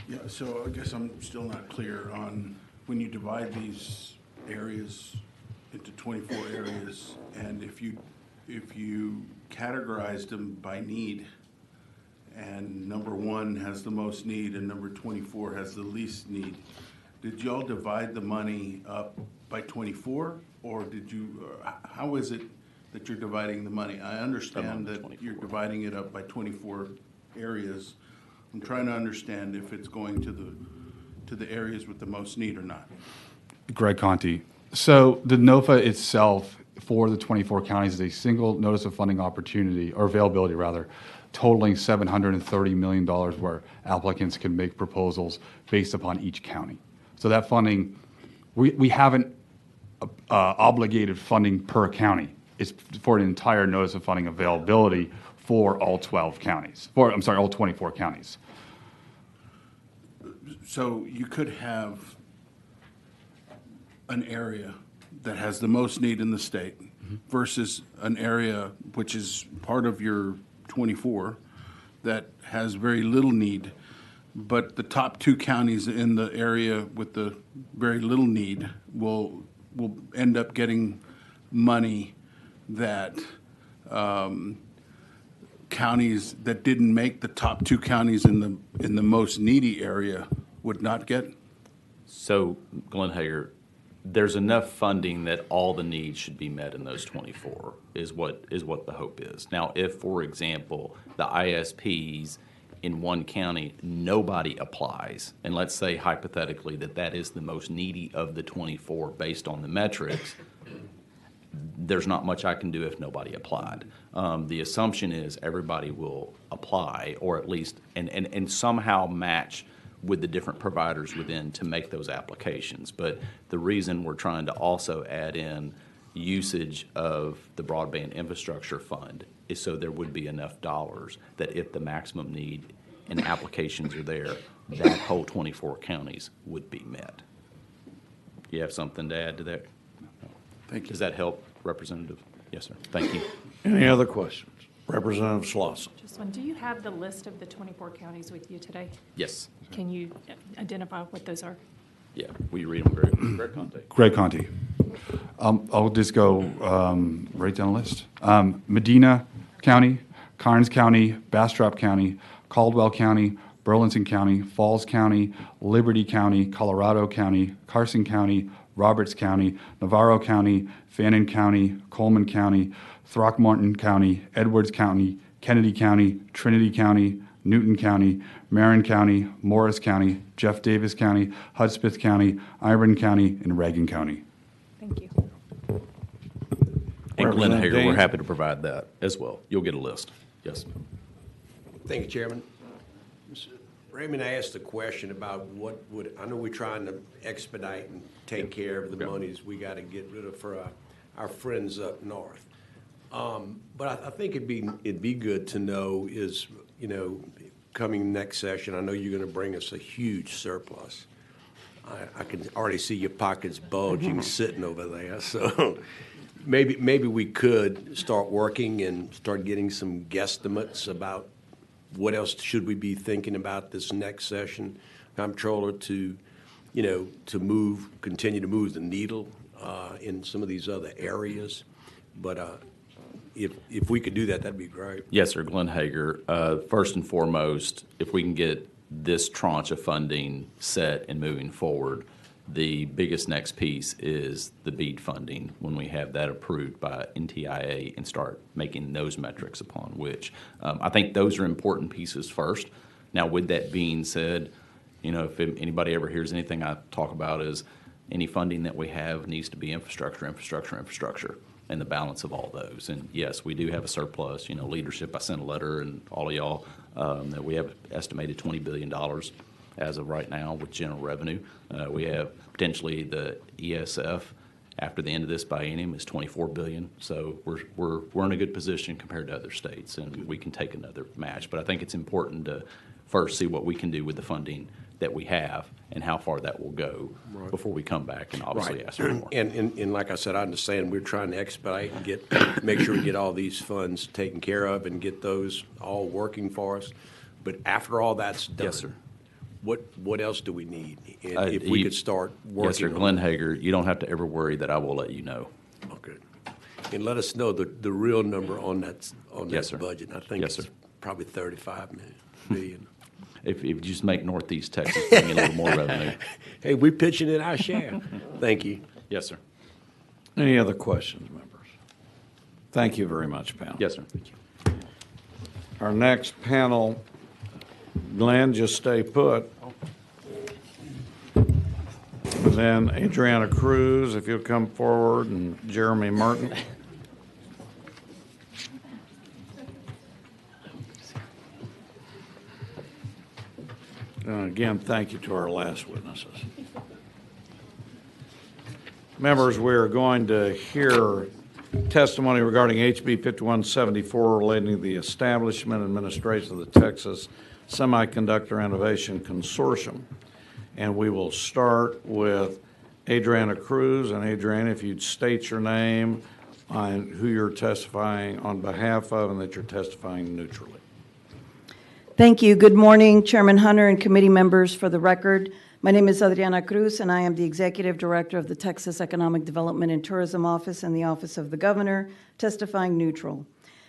Yeah, so I guess I'm still not clear on when you divide these areas into 24 areas, and if you categorized them by need, and number 1 has the most need and number 24 has the least need, did y'all divide the money up by 24, or did you, how is it that you're dividing the money? I understand that you're dividing it up by 24 areas. I'm trying to understand if it's going to the areas with the most need or not. Greg Conti. So the NOFA itself for the 24 counties is a single notice of funding opportunity, or availability rather, totaling $730 million where applicants can make proposals based upon each county. So that funding, we haven't obligated funding per county. It's for an entire notice of funding availability for all 12 counties, all 24 counties. So you could have an area that has the most need in the state versus an area which is part of your 24 that has very little need, but the top 2 counties in the area with the very little need will end up getting money that counties that didn't make the top 2 counties in the most needy area would not get? So, Glenn Hager, there's enough funding that all the needs should be met in those 24 is what the hope is. Now, if, for example, the ISPs in one county, nobody applies, and let's say hypothetically that is the most needy of the 24 based on the metrics, there's not much I can do if nobody applied. The assumption is everybody will apply, or at least, and somehow match with the different providers within to make those applications. But the reason we're trying to also add in usage of the broadband infrastructure fund is so there would be enough dollars that if the maximum need and applications are there, that whole 24 counties would be met. You have something to add to that? Thank you. Does that help, Representative? Yes, sir. Thank you. Any other questions? Representative Slauson. Just one, do you have the list of the 24 counties with you today? Yes. Can you identify what those are? Yeah. Will you read them, Greg Conte? Greg Conti. I'll just go right down the list. Medina County, Karnes County, Bastrop County, Caldwell County, Burlington County, Falls County, Liberty County, Colorado County, Carson County, Roberts County, Navarro County, Fannin County, Coleman County, Throckmorton County, Edwards County, Kennedy County, Trinity County, Newton County, Marin County, Morris County, Jeff Davis County, Hudspeth County, Iron County, and Reagan County. Thank you. And Glenn Representative Hager, we're Dean. happy to provide that as well. You'll get a list. Yes. Thank you, Chairman. Mr. Raymond asked a question about what would, I know we're trying to expedite and take care of the monies we got to get rid of for our friends up north. But I think it'd be good to know is, coming next session, I know you're going to bring us a huge surplus. I can already see your pockets bulging sitting over there. So maybe we could start working and start getting some guesstimates about what else should we be thinking about this next session, Comptroller, to continue to move the needle in some of these other areas. But if we could do that, that'd be great. Yes, sir. Glenn Hager. First and foremost, if we can get this tranche of funding set and moving forward, the biggest next piece is the BEAD funding when we have that approved by NTIA and start making those metrics upon which. I think those are important pieces first. Now, with that being said, if anybody ever hears anything I talk about is any funding that we have needs to be infrastructure, and the balance of all those. And yes, we do have a surplus. Leadership, I sent a letter, and all of y'all, that we have estimated $20 billion as of right now with general revenue. We have potentially the ESF after the end of this biennium is $24 billion. So we're in a good position compared to other states, and we can take another match. But I think it's important to first see what we can do with the funding that we have and how far that will go before we come back and obviously ask for more. And like I said, I understand we're trying to expedite and make sure we get all these funds taken care of and get those all working for us. But after all that's done. Yes, sir. What else do we need? And if we You- could start working. Yes, sir. on Glenn it. Hager, you don't have to ever worry that I will let you know. Okay. And let us know the real number on Yes, that sir. budget. I think Yes, it's sir. probably 35 million. If you just make Northeast Texas bring in a little more revenue. Hey, we're pitching in our share. Thank you. Yes, sir. Any other questions, members? Thank you very much, panel. Yes, sir. Our next panel, Glenn, just stay put. And then Adriana Cruz, if you'll come forward, and Jeremy Martin. And again, thank you to our last witnesses. Members, we are going to hear testimony regarding HB 5174 relating to the establishment and administration of the Texas Semiconductor Innovation Consortium. And we will start with Adriana Cruz. And Adriana, if you'd state your name and who you're testifying on behalf of and that you're testifying neutrally. Thank you. Good morning, Chairman Hunter and committee members. For the record, my name is Adriana Cruz, and I am the Executive Director of the Texas Economic Development and Tourism Office and the Office of the Governor, testifying neutral.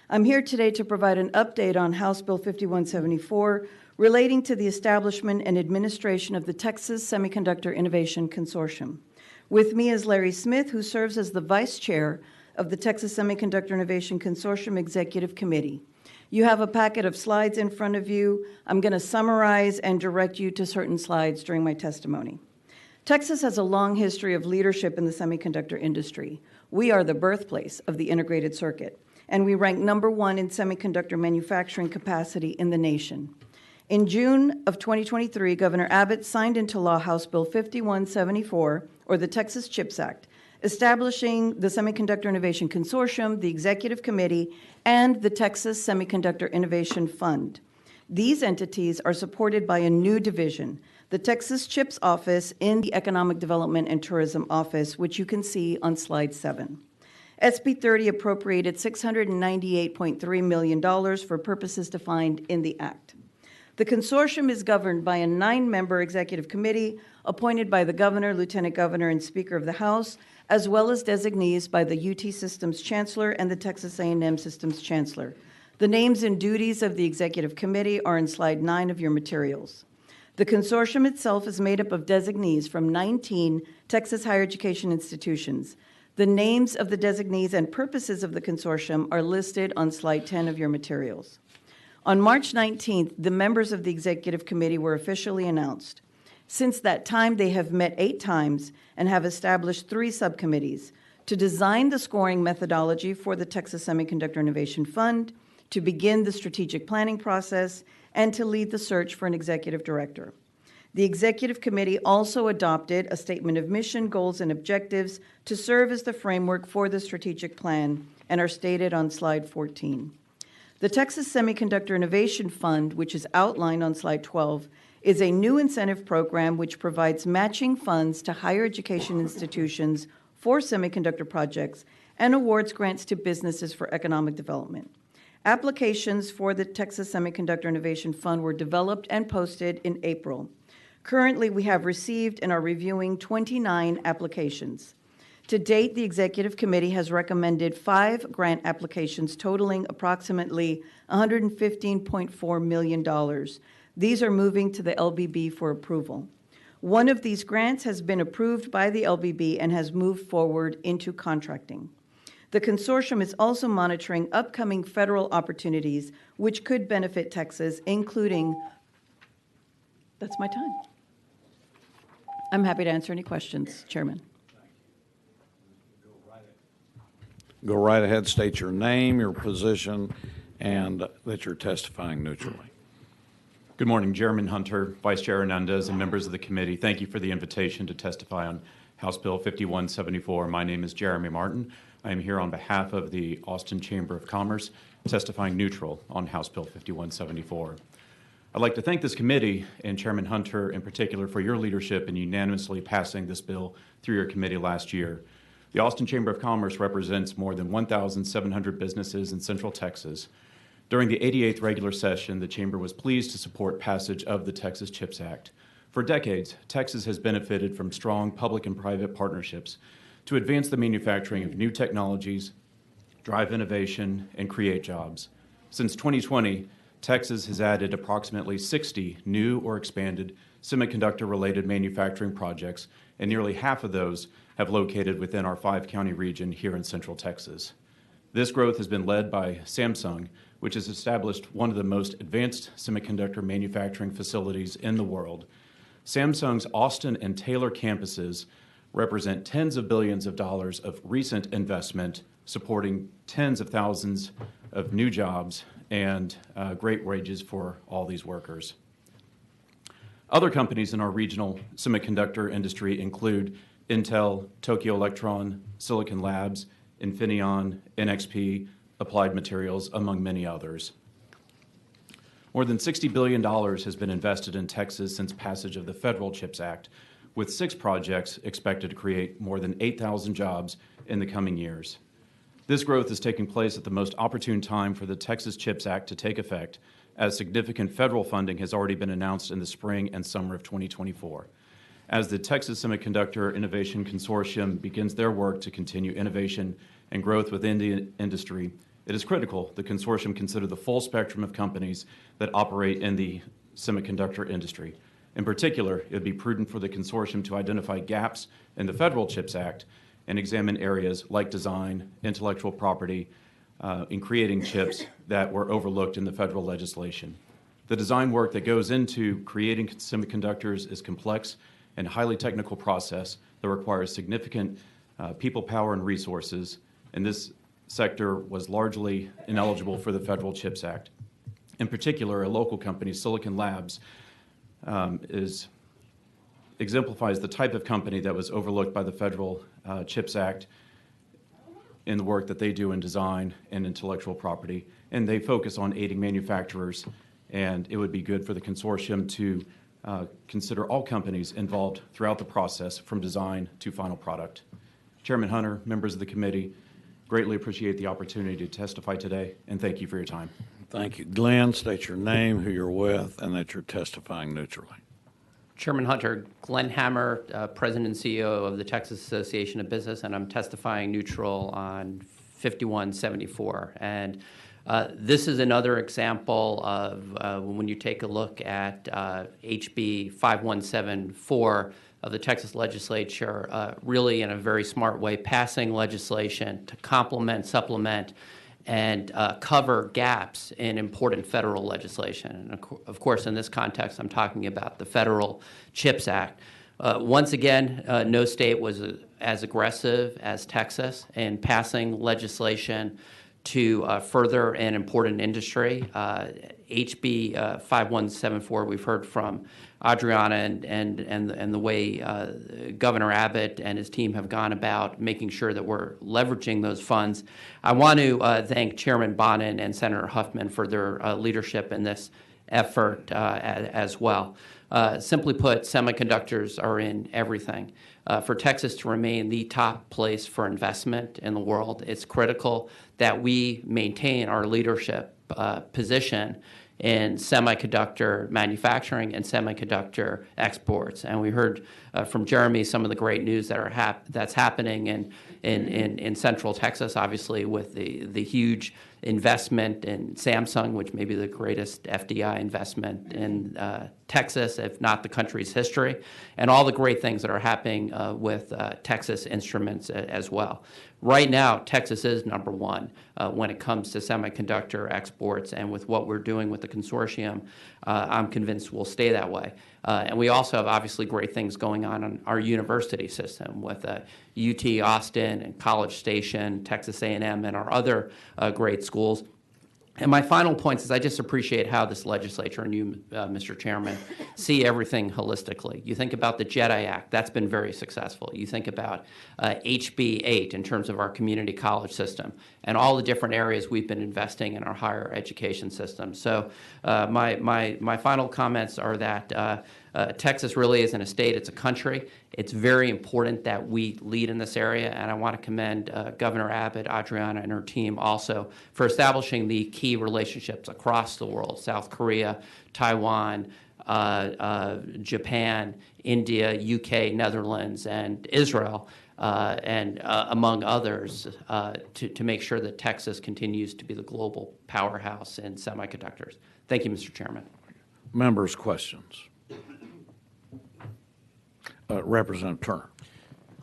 I'm here today to provide an update on House Bill 5174 relating to the establishment and administration of the Texas Semiconductor Innovation Consortium. With me is Larry Smith, who serves as the Vice Chair of the Texas Semiconductor Innovation Consortium Executive Committee. You have a packet of slides in front of you. I'm going to summarize and direct you to certain slides during my testimony. Texas has a long history of leadership in the semiconductor industry. We are the birthplace of the integrated circuit, and we rank #1 in semiconductor manufacturing capacity in the nation. In June of 2023, Governor Abbott signed into law House Bill 5174, or the Texas CHIPS Act, establishing the Semiconductor Innovation Consortium, the Executive Committee, and the Texas Semiconductor Innovation Fund. These entities are supported by a new division, the Texas CHIPS Office in the Economic Development and Tourism Office, which you can see on slide 7. SB 30 appropriated $698.3 million for purposes defined in the Act. The consortium is governed by a 9-member executive committee appointed by the governor, lieutenant governor, and speaker of the House, as well as designees by the UT Systems Chancellor and the Texas A&M Systems Chancellor. The names and duties of the executive committee are in slide 9 of your materials. The consortium itself is made up of designees from 19 Texas higher education institutions. The names of the designees and purposes of the consortium are listed on slide 10 of your materials. On March 19th, the members of the executive committee were officially announced. Since that time, they have met 8 times and have established 3 subcommittees to design the scoring methodology for the Texas Semiconductor Innovation Fund, to begin the strategic planning process, and to lead the search for an executive director. The executive committee also adopted a statement of mission, goals, and objectives to serve as the framework for the strategic plan and are stated on slide 14. The Texas Semiconductor Innovation Fund, which is outlined on slide 12, is a new incentive program which provides matching funds to higher education institutions for semiconductor projects and awards grants to businesses for economic development. Applications for the Texas Semiconductor Innovation Fund were developed and posted in April. Currently, we have received and are reviewing 29 applications. To date, the Executive Committee has recommended 5 grant applications totaling approximately $115.4 million. These are moving to the LBB for approval. One of these grants has been approved by the LBB and has moved forward into contracting. The consortium is also monitoring upcoming federal opportunities which could benefit Texas, including, that's my time. I'm happy to answer any questions, Chairman. Go right ahead, state your name, your position, and that you're testifying neutrally. Good morning, Chairman Hunter, Vice Chair Hernandez, and members of the committee. Thank you for the invitation to testify on House Bill 5174. My name is Jeremy Martin. I am here on behalf of the Austin Chamber of Commerce, testifying neutral on House Bill 5174. I'd like to thank this committee and Chairman Hunter in particular for your leadership in unanimously passing this bill through your committee last year. The Austin Chamber of Commerce represents more than 1,700 businesses in Central Texas. During the 88th regular session, the Chamber was pleased to support passage of the Texas CHIPS Act. For decades, Texas has benefited from strong public and private partnerships to advance the manufacturing of new technologies, drive innovation, and create jobs. Since 2020, Texas has added approximately 60 new or expanded semiconductor-related manufacturing projects, and nearly half of those have located within our 5-county region here in Central Texas. This growth has been led by Samsung, which has established one of the most advanced semiconductor manufacturing facilities in the world. Samsung's Austin and Taylor campuses represent tens of billions of dollars of recent investment, supporting tens of thousands of new jobs and great wages for all these workers. Other companies in our regional semiconductor industry include Intel, Tokyo Electron, Silicon Labs, Infineon, NXP, Applied Materials, among many others. More than $60 billion has been invested in Texas since passage of the Federal CHIPS Act, with 6 projects expected to create more than 8,000 jobs in the coming years. This growth is taking place at the most opportune time for the Texas CHIPS Act to take effect, as significant federal funding has already been announced in the spring and summer of 2024. As the Texas Semiconductor Innovation Consortium begins their work to continue innovation and growth within the industry, it is critical the consortium consider the full spectrum of companies that operate in the semiconductor industry. In particular, it would be prudent for the consortium to identify gaps in the Federal CHIPS Act and examine areas like design, intellectual property, in creating chips that were overlooked in the federal legislation. The design work that goes into creating semiconductors is complex and highly technical process that requires significant people power and resources, and this sector was largely ineligible for the Federal CHIPS Act. In particular, a local company, Silicon Labs, exemplifies the type of company that was overlooked by the Federal CHIPS Act in the work that they do in design and intellectual property, and they focus on aiding manufacturers, and it would be good for the consortium to consider all companies involved throughout the process from design to final product. Chairman Hunter, members of the committee, greatly appreciate the opportunity to testify today, and thank you for your time. Thank you. Glenn, state your name, who you're with, and that you're testifying neutrally. Chairman Hunter, Glenn Hammer, President and CEO of the Texas Association of Business, and I'm testifying neutral on 5174. And this is another example of when you take a look at HB 5174 of the Texas legislature, really in a very smart way, passing legislation to complement, supplement, and cover gaps in important federal legislation. And of course, in this context, I'm talking about the Federal CHIPS Act. Once again, no state was as aggressive as Texas in passing legislation to further an important industry. HB 5174, we've heard from Adriana and the way Governor Abbott and his team have gone about making sure that we're leveraging those funds. I want to thank Chairman Bonin and Senator Huffman for their leadership in this effort as well. Simply put, semiconductors are in everything. For Texas to remain the top place for investment in the world, it's critical that we maintain our leadership position in semiconductor manufacturing and semiconductor exports. And we heard from Jeremy some of the great news that's happening in Central Texas, obviously with the huge investment in Samsung, which may be the greatest FDI investment in Texas, if not the country's history, and all the great things that are happening with Texas Instruments as well. Right now, Texas is number one when it comes to semiconductor exports, and with what we're doing with the consortium, I'm convinced we'll stay that way. And we also have obviously great things going on in our university system with UT Austin and College Station, Texas A&M, and our other great schools. And my final point is I just appreciate how this legislature and you, Mr. Chairman, see everything holistically. You think about the JEDI Act, that's been very successful. You think about HB 8 in terms of our community college system and all the different areas we've been investing in our higher education system. So my final comments are that Texas really isn't a state, it's a country. It's very important that we lead in this area, and I want to commend Governor Abbott, Adriana, and her team also for establishing the key relationships across the world, South Korea, Taiwan, Japan, India, UK, Netherlands, and Israel, and among others, to make sure that Texas continues to be the global powerhouse in semiconductors. Thank you, Mr. Chairman. Members' questions. Representative Turner.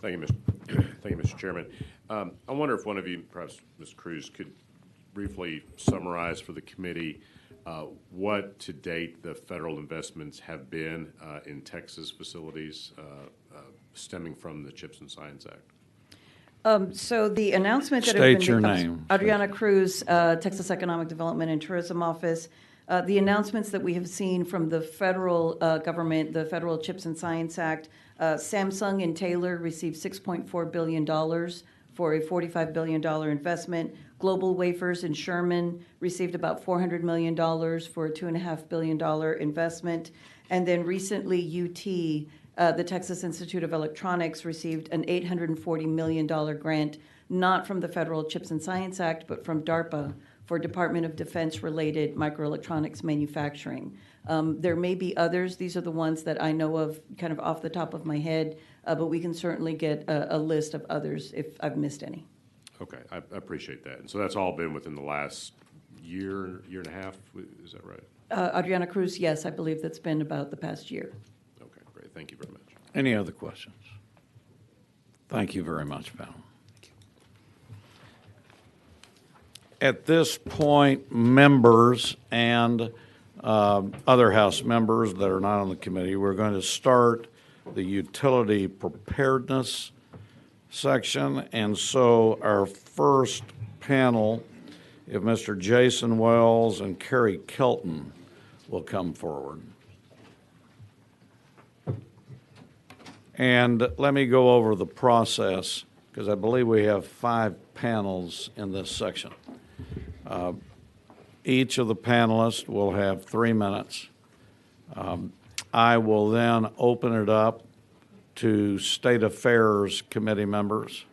Thank you, Mr. Chairman. I wonder if one of you, perhaps Ms. Cruz, could briefly summarize for the committee what to date the federal investments have been in Texas facilities stemming from the CHIPS and Science Act. So the announcement that State your name. Adriana Cruz, Texas Economic Development and Tourism Office. The announcements that we have seen from the federal government, the Federal CHIPS and Science Act, Samsung and Taylor received $6.4 billion for a $45 billion investment. Global Wafers and Sherman received about $400 million for a $2.5 billion investment. And then recently, UT, the Texas Institute of Electronics, received an $840 million grant, not from the Federal CHIPS and Science Act, but from DARPA for Department of Defense-related microelectronics manufacturing. There may be others. These are the ones that I know of kind of off the top of my head, but we can certainly get a list of others if I've missed any. Okay, I appreciate that. And so that's all been within the last year and a half, is that right? Adriana Cruz, yes, I believe that's been about the past year. Okay, great. Thank you very much. Any other questions? Thank you very much, panel. At this point, members and other House members that are not on the committee, we're going to start the utility preparedness section. And so our first panel, if Mr. Jason Wells and Carrie Kelton will come forward. And let me go over the process, because I believe we have 5 panels in this section. Each of the panelists will have 3 minutes. I will then open it up to State Affairs Committee members.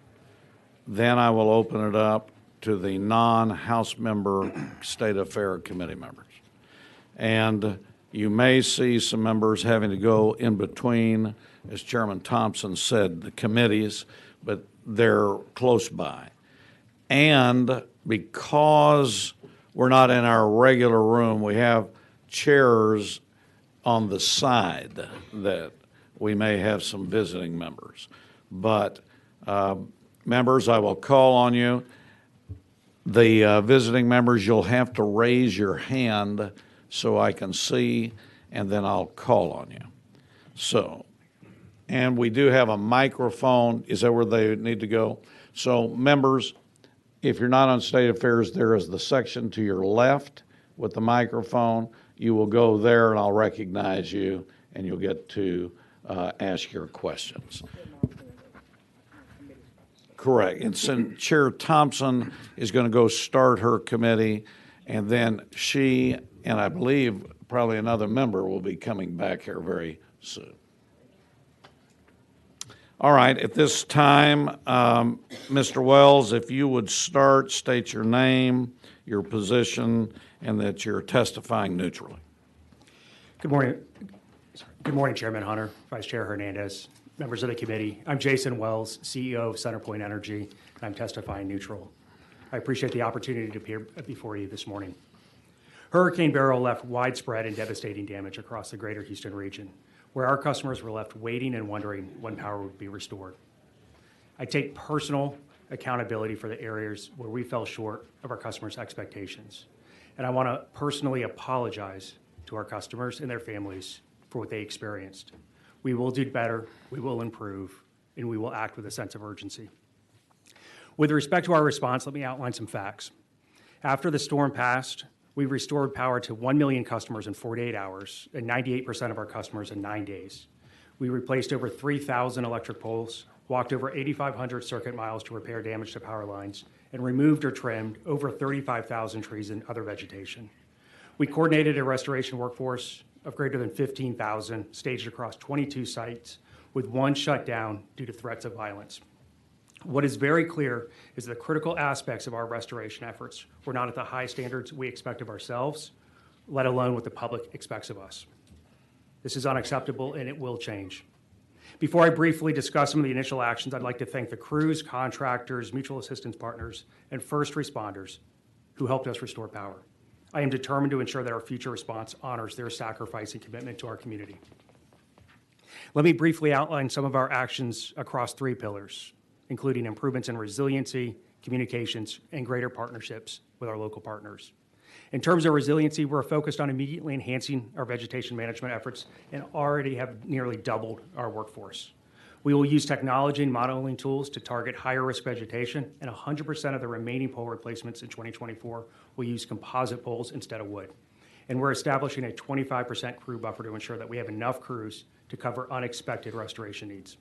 Then I will open it up to the non-House member State Affairs Committee members. And you may see some members having to go in between, as Chairman Thompson said, the committees, but they're close by. And because we're not in our regular room, we have chairs on the side that we may have some visiting members. But members, I will call on you. The visiting members, you'll have to raise your hand so I can see, and then I'll call on you. So, and we do have a microphone. Is that where they need to go? So members, if you're not on State Affairs, there is the section to your left with the microphone. You will go there and I'll recognize you and you'll get to ask your questions. Correct. And since Chair Thompson is going to go start her committee, and then she and I believe probably another member will be coming back here very soon. All right, at this time, Mr. Wells, if you would start, state your name, your position, and that you're testifying neutrally. Good morning. Good morning, Chairman Hunter, Vice Chair Hernandez, members of the committee. I'm Jason Wells, CEO of CenterPoint Energy, and I'm testifying neutral. I appreciate the opportunity to appear before you this morning. Hurricane Beryl left widespread and devastating damage across the greater Houston region, where our customers were left waiting and wondering when power would be restored. I take personal accountability for the areas where we fell short of our customers' expectations. And I want to personally apologize to our customers and their families for what they experienced. We will do better, we will improve, and we will act with a sense of urgency. With respect to our response, let me outline some facts. After the storm passed, we restored power to 1 million customers in 48 hours and 98% of our customers in 9 days. We replaced over 3,000 electric poles, walked over 8,500 circuit miles to repair damage to power lines, and removed or trimmed over 35,000 trees and other vegetation. We coordinated a restoration workforce of greater than 15,000 staged across 22 sites with one shut down due to threats of violence. What is very clear is the critical aspects of our restoration efforts were not at the high standards we expect of ourselves, let alone what the public expects of us. This is unacceptable and it will change. Before I briefly discuss some of the initial actions, I'd like to thank the crews, contractors, mutual assistance partners, and first responders who helped us restore power. I am determined to ensure that our future response honors their sacrifice and commitment to our community. Let me briefly outline some of our actions across 3 pillars, including improvements in resiliency, communications, and greater partnerships with our local partners. In terms of resiliency, we're focused on immediately enhancing our vegetation management efforts and already have nearly doubled our workforce. We will use technology and modeling tools to target higher risk vegetation, and 100% of the remaining pole replacements in 2024 will use composite poles instead of wood. And we're establishing a 25% crew buffer to ensure that we have enough crews to cover unexpected restoration needs.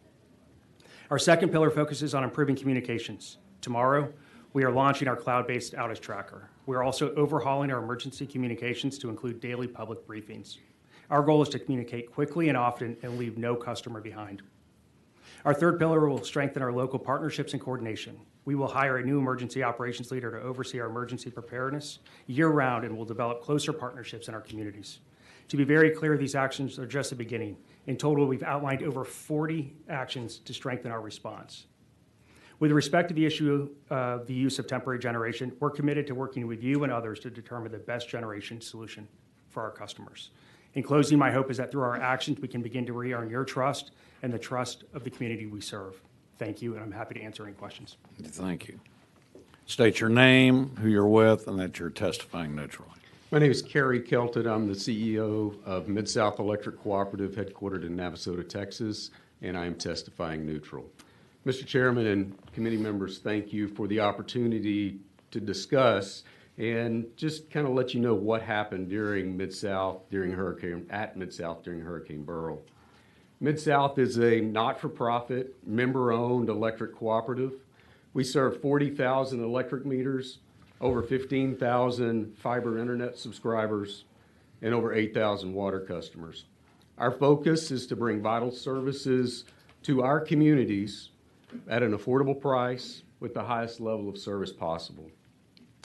Our second pillar focuses on improving communications. Tomorrow, we are launching our cloud-based outage tracker. We're also overhauling our emergency communications to include daily public briefings. Our goal is to communicate quickly and often and leave no customer behind. Our third pillar will strengthen our local partnerships and coordination. We will hire a new emergency operations leader to oversee our emergency preparedness year-round and will develop closer partnerships in our communities. To be very clear, these actions are just the beginning. In total, we've outlined over 40 actions to strengthen our response. With respect to the issue of the use of temporary generation, we're committed to working with you and others to determine the best generation solution for our customers. In closing, my hope is that through our actions, we can begin to re-earn your trust and the trust of the community we serve. Thank you, and I'm happy to answer any questions. Thank you. State your name, who you're with, and that you're testifying neutrally. My name is Kerry Kelton. I'm the CEO of Mid-South Electric Cooperative, headquartered in Navasota, Texas, and I am testifying neutral. Mr. Chairman and committee members, thank you for the opportunity to discuss and just kind of let you know what happened during Mid-South during Hurricane Beryl. Mid-South is a not-for-profit, member-owned electric cooperative. We serve 40,000 electric meters, over 15,000 fiber internet subscribers, and over 8,000 water customers. Our focus is to bring vital services to our communities at an affordable price with the highest level of service possible.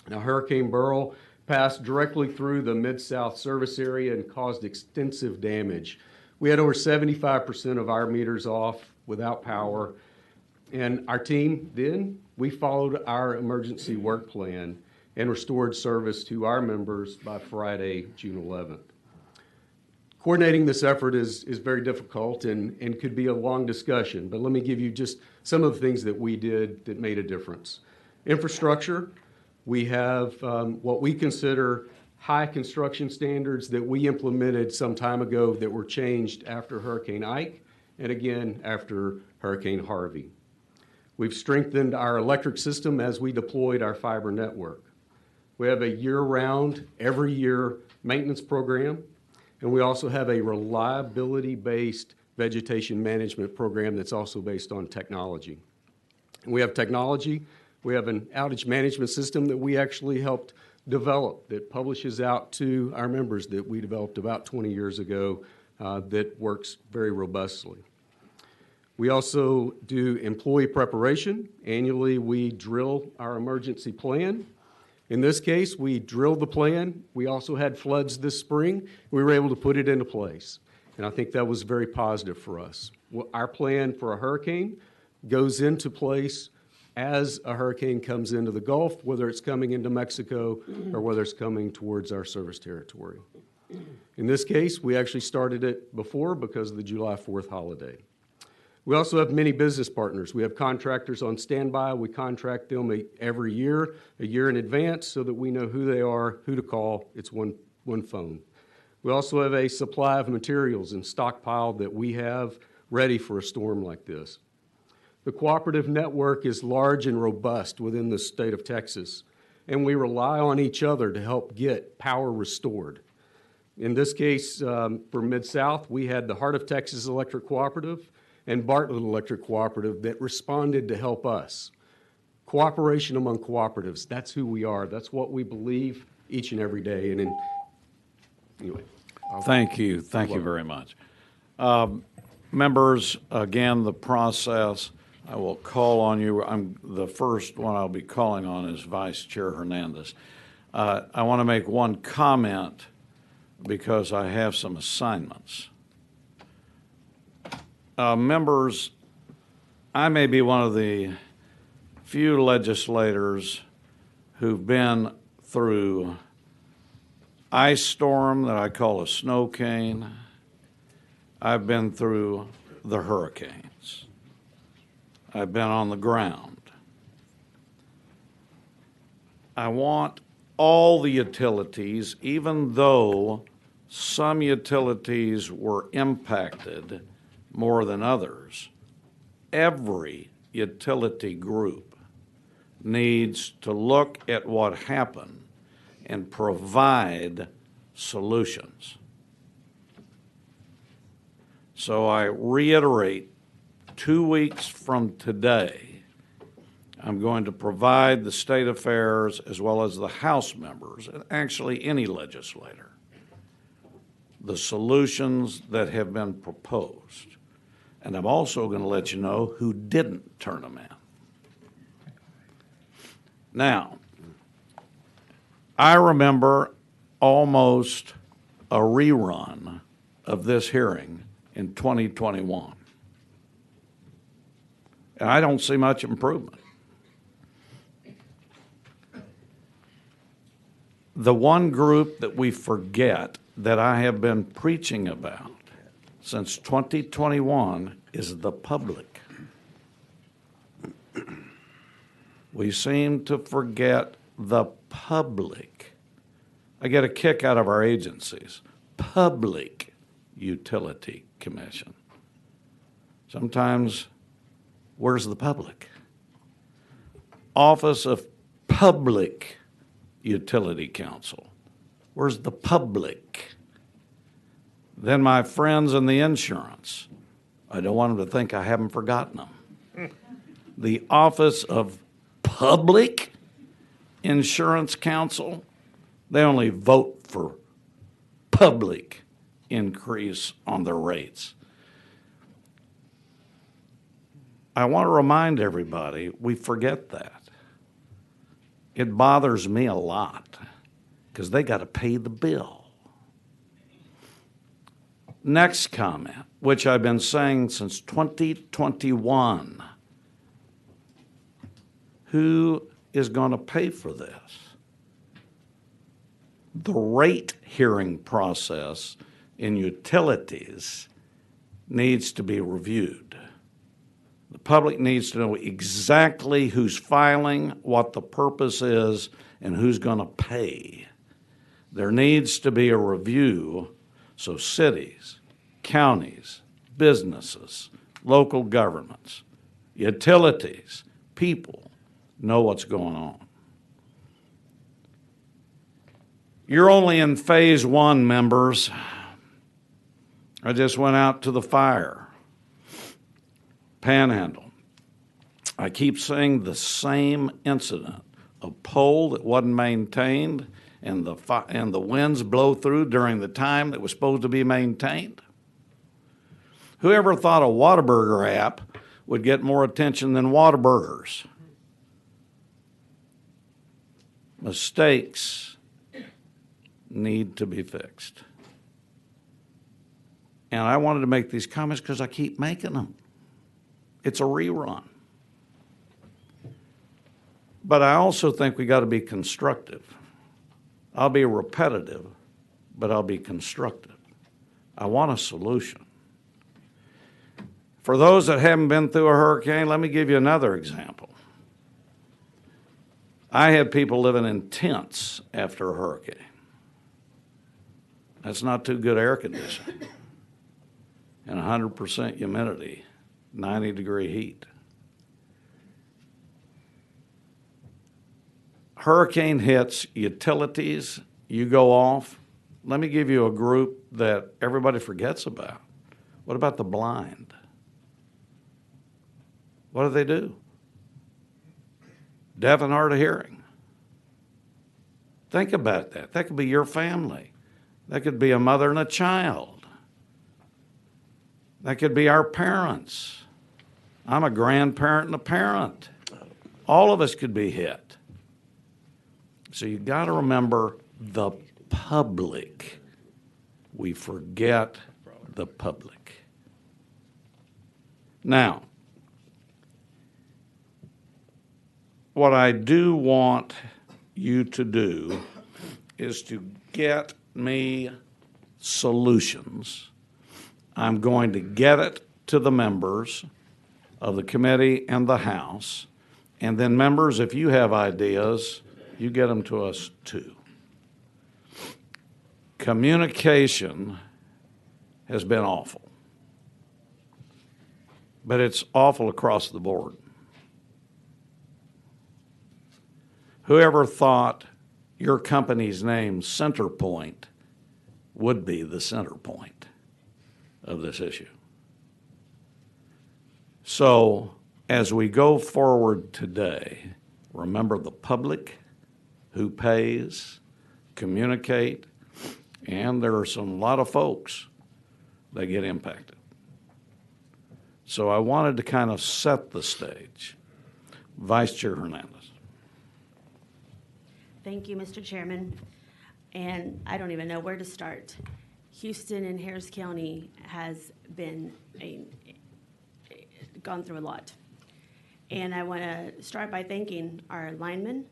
Now, Hurricane Beryl passed directly through the Mid-South service area and caused extensive damage. We had over 75% of our meters off without power, and our team then, we followed our emergency work plan and restored service to our members by Friday, June 11th. Coordinating this effort is very difficult and could be a long discussion, but let me give you just some of the things that we did that made a difference. Infrastructure, we have what we consider high construction standards that we implemented some time ago that were changed after Hurricane Ike and again after Hurricane Harvey. We've strengthened our electric system as we deployed our fiber network. We have a year-round, every year maintenance program, and we also have a reliability-based vegetation management program that's also based on technology. And we have technology. We have an outage management system that we actually helped develop that publishes out to our members that we developed about 20 years ago that works very robustly. We also do employee preparation. Annually, we drill our emergency plan. In this case, we drilled the plan. We also had floods this spring. We were able to put it into place, and I think that was very positive for us. Our plan for a hurricane goes into place as a hurricane comes into the Gulf, whether it's coming into Mexico or whether it's coming towards our service territory. In this case, we actually started it before because of the July 4th holiday. We also have many business partners. We have contractors on standby. We contract them every year, a year in advance, so that we know who they are, who to call. It's one phone. We also have a supply of materials and stockpile that we have ready for a storm like this. The cooperative network is large and robust within the state of Texas, and we rely on each other to help get power restored. In this case, for Mid-South, we had the Heart of Texas Electric Cooperative and Bartlett Electric Cooperative that responded to help us. Cooperation among cooperatives, that's who we are. That's what we believe each and every day. And anyway. Thank you. Thank you very much. Members, again, the process, I will call on you. The first one I'll be calling on is Vice Chair Hernandez. I want to make one comment because I have some assignments. Members, I may be one of the few legislators who've been through ice storm that I call a snow cane. I've been through the hurricanes. I've been on the ground. I want all the utilities, even though some utilities were impacted more than others, every utility group needs to look at what happened and provide solutions. So I reiterate, 2 weeks from today, I'm going to provide the state affairs as well as the House members, and actually any legislator, the solutions that have been proposed. And I'm also going to let you know who didn't turn them in. Now, I remember almost a rerun of this hearing in 2021. And I don't see much improvement. The one group that we forget that I have been preaching about since 2021 is the public. We seem to forget the public. I get a kick out of our agencies. Public Utility Commission. Sometimes, where's the public? Office of Public Utility Counsel. Where's the public? Then my friends in the insurance. I don't want them to think I haven't forgotten them. The Office of Public Insurance Counsel, they only vote for public increase on their rates. I want to remind everybody, we forget that. It bothers me a lot because they got to pay the bill. Next comment, which I've been saying since 2021. Who is going to pay for this? The rate hearing process in utilities needs to be reviewed. The public needs to know exactly who's filing, what the purpose is, and who's going to pay. There needs to be a review so cities, counties, businesses, local governments, utilities, people know what's going on. You're only in phase one, members. I just went out to the fire. Panhandle. I keep seeing the same incident. A pole that wasn't maintained and the winds blow through during the time that was supposed to be maintained. Whoever thought a Whataburger app would get more attention than Whataburgers? Mistakes need to be fixed. And I wanted to make these comments because I keep making them. It's a rerun. But I also think we got to be constructive. I'll be repetitive, but I'll be constructive. I want a solution. For those that haven't been through a hurricane, let me give you another example. I had people living in tents after a hurricane. That's not too good air conditioning. And 100% humidity, 90-degree heat. hurricane hits, utilities, you go off. Let me give you a group that everybody forgets about. What about the blind? What do they do? Deaf and hard of hearing. Think about that. That could be your family. That could be a mother and a child. That could be our parents. I'm a grandparent and a parent. All of us could be hit. So you got to remember the public. We forget the public. Now, what I do want you to do is to get me solutions. I'm going to get it to the members of the committee and the House. And then members, if you have ideas, you get them to us too. Communication has been awful. But it's awful across the board. Whoever thought your company's name, CenterPoint, would be the center point of this issue? So, as we go forward today, remember the public who pays, communicate, and there are a lot of folks that get impacted. So I wanted to kind of set the stage. Vice Chair Hernandez. Thank you, Mr. Chairman. And I don't even know where to start. Houston and Harris County has been gone through a lot. And I want to start by thanking our linemen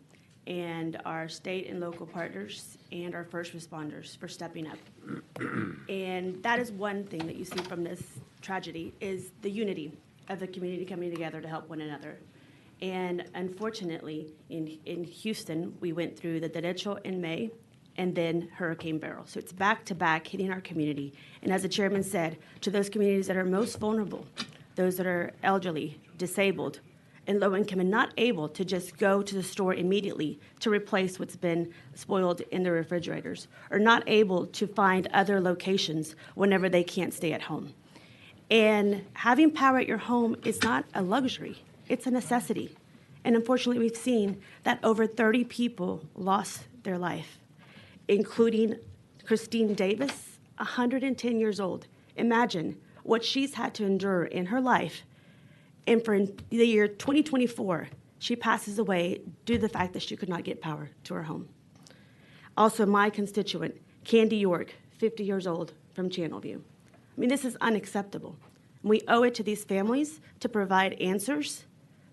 and our state and local partners and our first responders for stepping up. And that is one thing that you see from this tragedy is the unity of the community coming together to help one another. And unfortunately, in Houston, we went through the derecho in May and then Hurricane Beryl. So it's back to back hitting our community. And as the chairman said, to those communities that are most vulnerable, those that are elderly, disabled, and low income and not able to just go to the store immediately to replace what's been spoiled in their refrigerators, or not able to find other locations whenever they can't stay at home. And having power at your home is not a luxury, it's a necessity. And unfortunately, we've seen that over 30 people lost their life, including Christine Davis, 110 years old. Imagine what she's had to endure in her life. And for the year 2024, she passes away due to the fact that she could not get power to her home. Also, my constituent, Candy York, 50 years old, from Channelview. I mean, this is unacceptable. We owe it to these families to provide answers,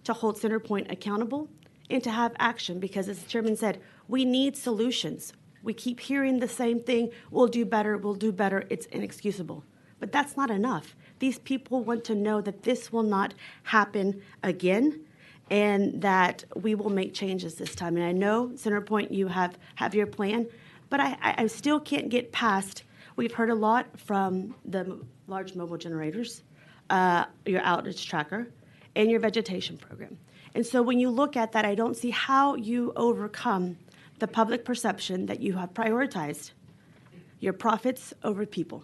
to hold CenterPoint accountable, and to have action, because as the chairman said, we need solutions. We keep hearing the same thing, we'll do better, it's inexcusable. But that's not enough. These people want to know that this will not happen again and that we will make changes this time. And I know, CenterPoint, you have your plan, but I still can't get past, we've heard a lot from the large mobile generators, your outage tracker, and your vegetation program. And so when you look at that, I don't see how you overcome the public perception that you have prioritized your profits over people.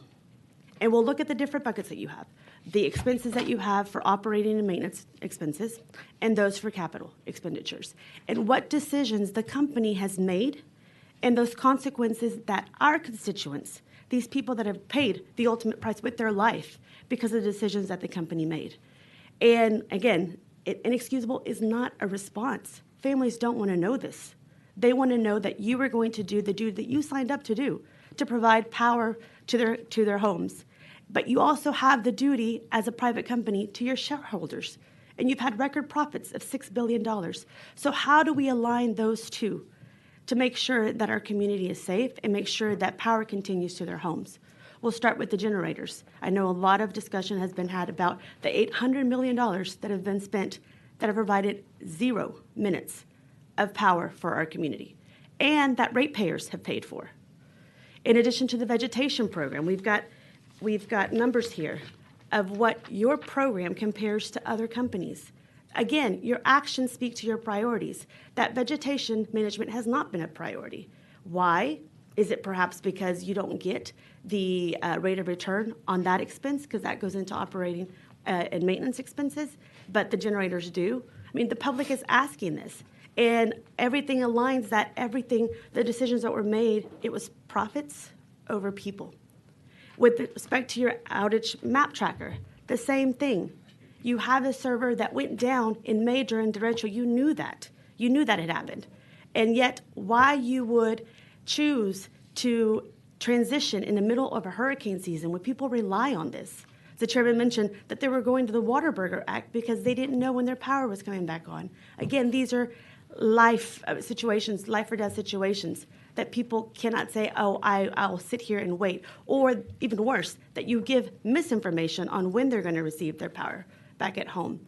And we'll look at the different buckets that you have, the expenses that you have for operating and maintenance expenses, and those for capital expenditures, and what decisions the company has made, and those consequences that our constituents, these people that have paid the ultimate price with their life because of the decisions that the company made. And again, inexcusable is not a response. Families don't want to know this. They want to know that you are going to do the duty that you signed up to do, to provide power to their homes. But you also have the duty as a private company to your shareholders. And you've had record profits of $6 billion. So how do we align those two to make sure that our community is safe and make sure that power continues to their homes? We'll start with the generators. I know a lot of discussion has been had about the $800 million that have been spent that have provided 0 minutes of power for our community and that ratepayers have paid for. In addition to the vegetation program, we've got numbers here of what your program compares to other companies again, your actions speak to your priorities. That vegetation management has not been a priority. Why? Is it perhaps because you don't get the rate of return on that expense, because that goes into operating and maintenance expenses, but the generators do? I mean, the public is asking this, and everything aligns that the decisions that were made, it was profits over people. With respect to your outage map tracker, the same thing. You have a server that went down in May during torrential. You knew that. You knew that had happened. And yet, why you would choose to transition in the middle of a hurricane season when people rely on this? The chairman mentioned that they were going to the Waterburger Act because they didn't know when their power was coming back on. Again, these are life situations, life or death situations that people cannot say, oh, I'll sit here and wait. Or even worse, that you give misinformation on when they're going to receive their power back at home.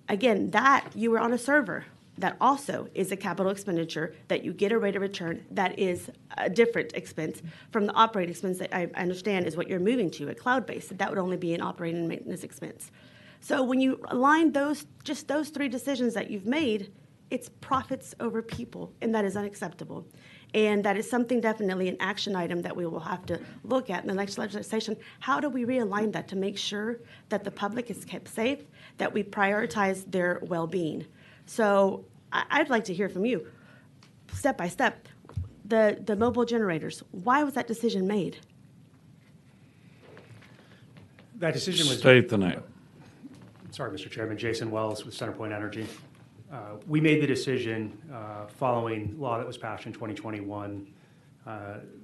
Again, that you were on a server. That also is a capital expenditure that you get a rate of return that is a different expense from the operating expense that I understand is what you're moving to, a cloud-based. That would only be an operating and maintenance expense. So when you align those three decisions that you've made, it's profits over people, and that is unacceptable. And that is something, definitely an action item that we will have to look at in the next legislation. How do we realign that to make sure that the public is kept safe, that we prioritize their well-being? So I'd like to hear from you, step by step, the mobile generators. Why was that decision made? That decision was... State the name. Sorry, Mr. Chairman. Jason Wells with CenterPoint Energy. We made the decision following law that was passed in 2021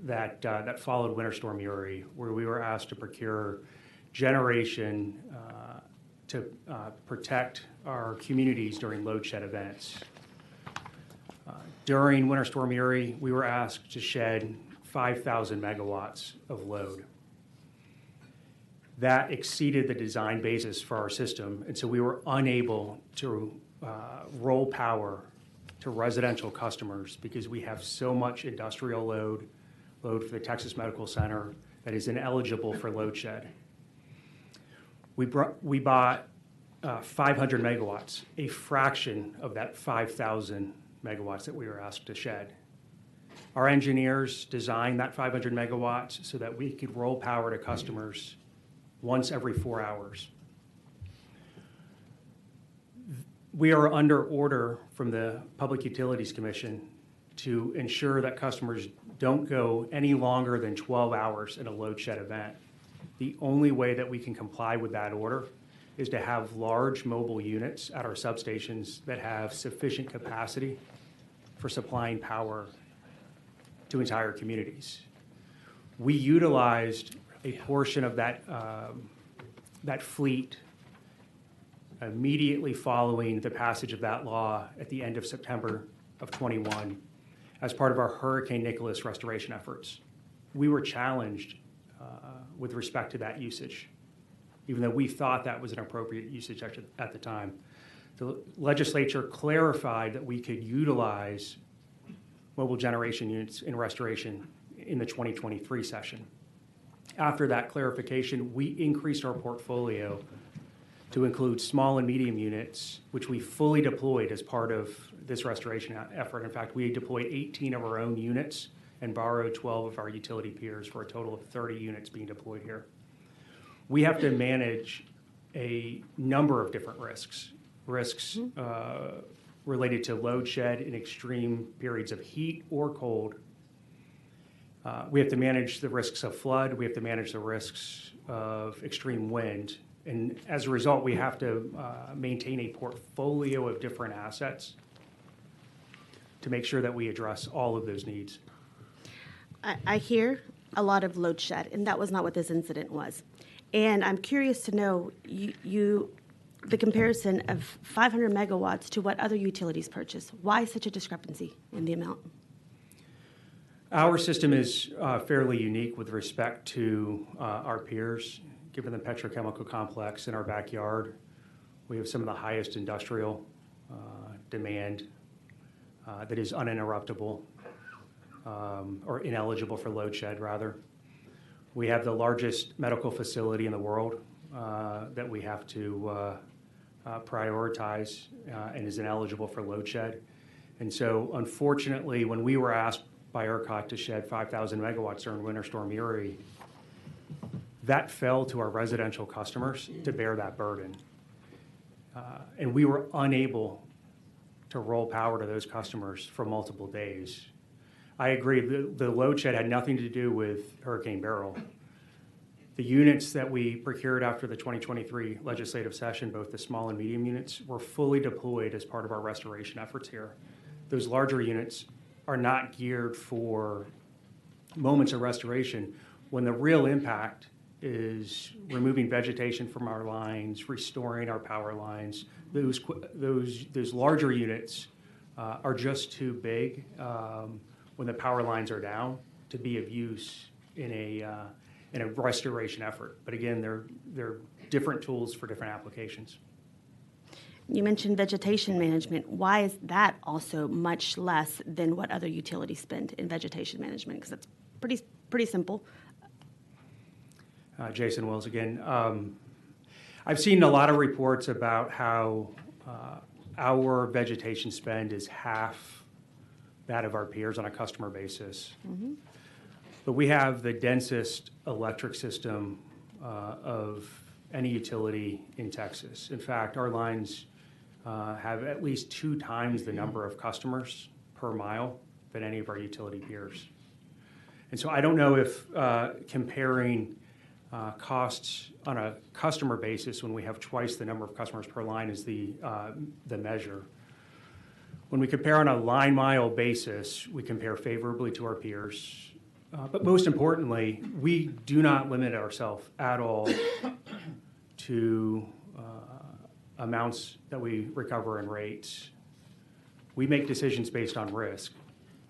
that followed Winter Storm Uri, where we were asked to procure generation to protect our communities during load shed events. During Winter Storm Uri, we were asked to shed 5,000 megawatts of load. That exceeded the design basis for our system, and so we were unable to roll power to residential customers because we have so much industrial load for the Texas Medical Center that is ineligible for load shed. We bought 500 megawatts, a fraction of that 5,000 megawatts that we were asked to shed. Our engineers designed that 500 megawatts so that we could roll power to customers once every 4 hours. We are under order from the Public Utilities Commission to ensure that customers don't go any longer than 12 hours in a load shed event. The only way that we can comply with that order is to have large mobile units at our substations that have sufficient capacity for supplying power to entire communities. We utilized a portion of that fleet immediately following the passage of that law at the end of September of 21 as part of our Hurricane Nicholas restoration efforts. We were challenged with respect to that usage, even though we thought that was an appropriate usage at the time. The legislature clarified that we could utilize mobile generation units in restoration in the 2023 session. After that clarification, we increased our portfolio to include small and medium units, which we fully deployed as part of this restoration effort. In fact, we deployed 18 of our own units and borrowed 12 of our utility peers for a total of 30 units being deployed here. We have to manage a number of different risks related to load shed in extreme periods of heat or cold. We have to manage the risks of flood. We have to manage the risks of extreme wind. And as a result, we have to maintain a portfolio of different assets to make sure that we address all of those needs. I hear a lot of load shed, and that was not what this incident was. And I'm curious to know the comparison of 500 megawatts to what other utilities purchase. Why such a discrepancy in the amount? Our system is fairly unique with respect to our peers. Given the petrochemical complex in our backyard, we have some of the highest industrial demand that is uninterruptible or ineligible for load shed, rather. We have the largest medical facility in the world that we have to prioritize and is ineligible for load shed. And so unfortunately, when we were asked by ERCOT to shed 5,000 megawatts during Winter Storm Uri, that fell to our residential customers to bear that burden. And we were unable to roll power to those customers for multiple days. I agree, the load shed had nothing to do with Hurricane Beryl. The units that we procured after the 2023 legislative session, both the small and medium units, were fully deployed as part of our restoration efforts here. Those larger units are not geared for moments of restoration when the real impact is removing vegetation from our lines, restoring our power lines. Those larger units are just too big when the power lines are down to be of use in a restoration effort. But again, they're different tools for different applications. You mentioned vegetation management. Why is that also much less than what other utilities spend in vegetation management? Because that's pretty simple. Jason Wells again. I've seen a lot of reports about how our vegetation spend is half that of our peers on a customer basis. Mm-hmm. But we have the densest electric system of any utility in Texas. In fact, our lines have at least 2 times the number of customers per mile than any of our utility peers. And so I don't know if comparing costs on a customer basis when we have twice the number of customers per line is the measure. When we compare on a line mile basis, we compare favorably to our peers. But most importantly, we do not limit ourselves at all to amounts that we recover in rates. We make decisions based on risk.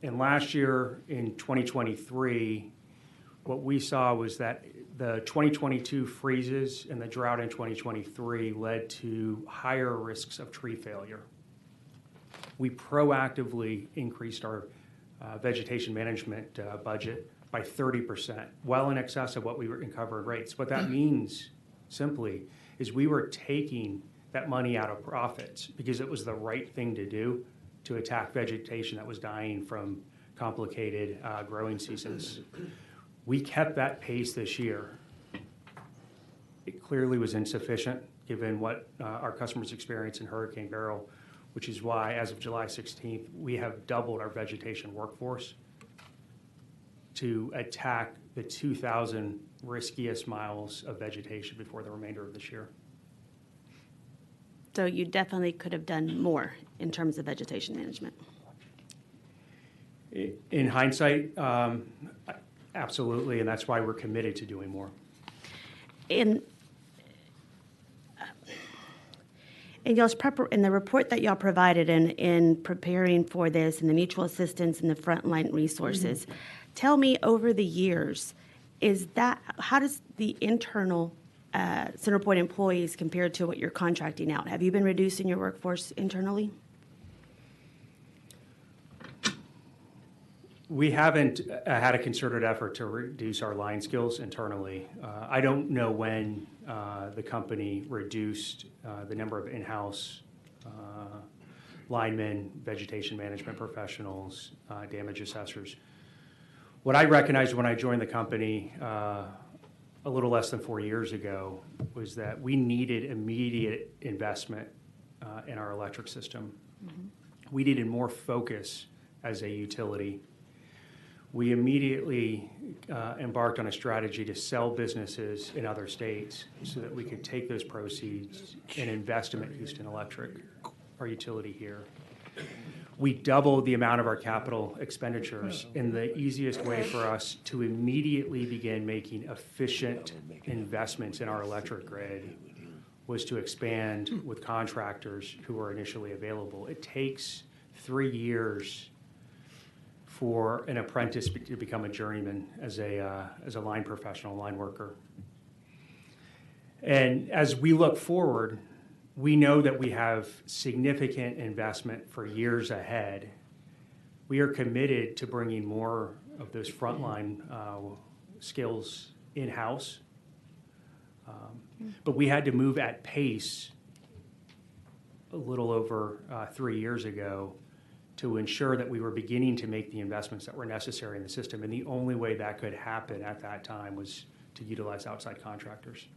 And last year in 2023, what we saw was that the 2022 freezes and the drought in 2023 led to higher risks of tree failure. We proactively increased our vegetation management budget by 30%, well in excess of what we were in covered rates. What that means simply is we were taking that money out of profits because it was the right thing to do to attack vegetation that was dying from complicated growing seasons. We kept that pace this year. It clearly was insufficient given what our customers experienced in Hurricane Beryl, which is why, as of July 16th, we have doubled our vegetation workforce to attack the 2,000 riskiest miles of vegetation before the remainder of this year. So you definitely could have done more in terms of vegetation management. In hindsight, absolutely, and that's why we're committed to doing more. In y'all's in the report that y'all provided in preparing for this and the mutual assistance and the frontline resources, tell me over the years, how does the internal CenterPoint employees compare to what you're contracting out? Have you been reducing your workforce internally? We haven't had a concerted effort to reduce our line skills internally. I don't know when the company reduced the number of in-house linemen, vegetation management professionals, damage assessors. What I recognized when I joined the company a little less than 4 years ago was that we needed immediate investment in our electric system. Mm-hmm. We needed more focus as a utility. We immediately embarked on a strategy to sell businesses in other states so that we could take those proceeds and invest them at Houston Electric, our utility here. We doubled the amount of our capital expenditures, and the easiest way for us to immediately begin making efficient investments in our electric grid was to expand with contractors who were initially available. It takes 3 years for an apprentice to become a journeyman as a line professional, line worker. And as we look forward, we know that we have significant investment for years ahead. We are committed to bringing more of those frontline skills in-house, but we had to move at pace a little over 3 years ago to ensure that we were beginning to make the investments that were necessary in the system. And the only way that could happen at that time was to utilize outside contractors.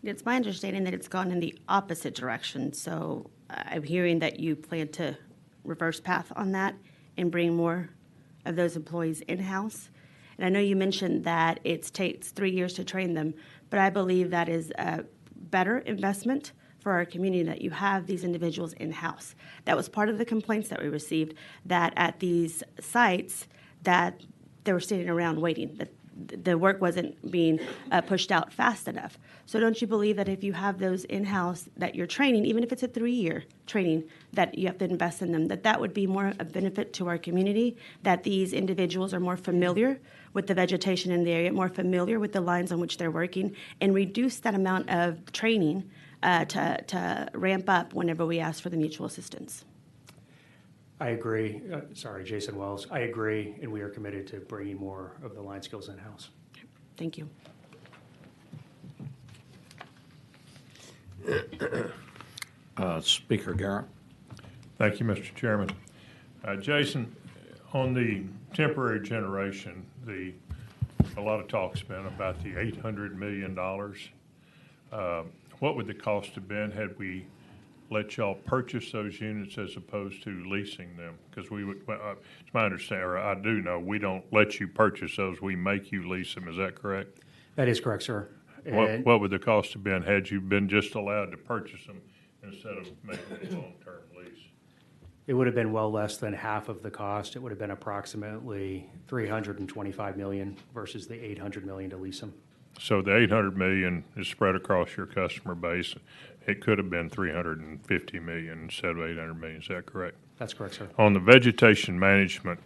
It's my understanding that it's gone in the opposite direction. So I'm hearing that you plan to reverse path on that and bring more of those employees in-house. And I know you mentioned that it takes 3 years to train them, but I believe that is a better investment for our community that you have these individuals in-house. That was part of the complaints that we received, that at these sites that they were sitting around waiting, that the work wasn't being pushed out fast enough. So don't you believe that if you have those in-house that you're training, even if it's a 3-year training, that you have to invest in them, that that would be more a benefit to our community, that these individuals are more familiar with the vegetation in the area, more familiar with the lines on which they're working, and reduce that amount of training to ramp up whenever we ask for the mutual assistance? I agree. Sorry, Jason Wells. I agree, and we are committed to bringing more of the line skills in-house. Thank you. Speaker Garrett. Thank you, Mr. Chairman. Jason, on the temporary generation, a lot of talk's been about the $800 million. What would the cost have been had we let y'all purchase those units as opposed to leasing them? Because it's my understanding, or I do know, we don't let you purchase those, we make you lease them, is that correct? That is correct, sir. What would the cost have been had you been just allowed to purchase them instead of making a long-term lease? It would have been well less than half of the cost. It would have been approximately $325 million versus the $800 million to lease them. So the $800 million is spread across your customer base. It could have been $350 million instead of $800 million. Is that correct? That's correct, sir. On the vegetation management,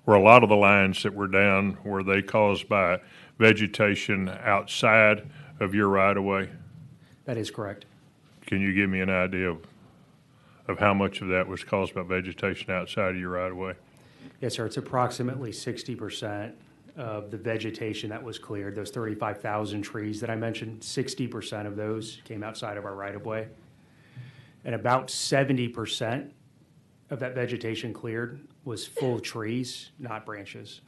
were a lot of the lines that were down, were they caused by vegetation outside of your right-of-way? That is correct. Can you give me an idea of how much of that was caused by vegetation outside of your right-of-way? Yes, sir. It's approximately 60% of the vegetation that was cleared. Those 35,000 trees that I mentioned, 60% of those came outside of our right-of-way. And about 70% of that vegetation cleared was full trees, not branches.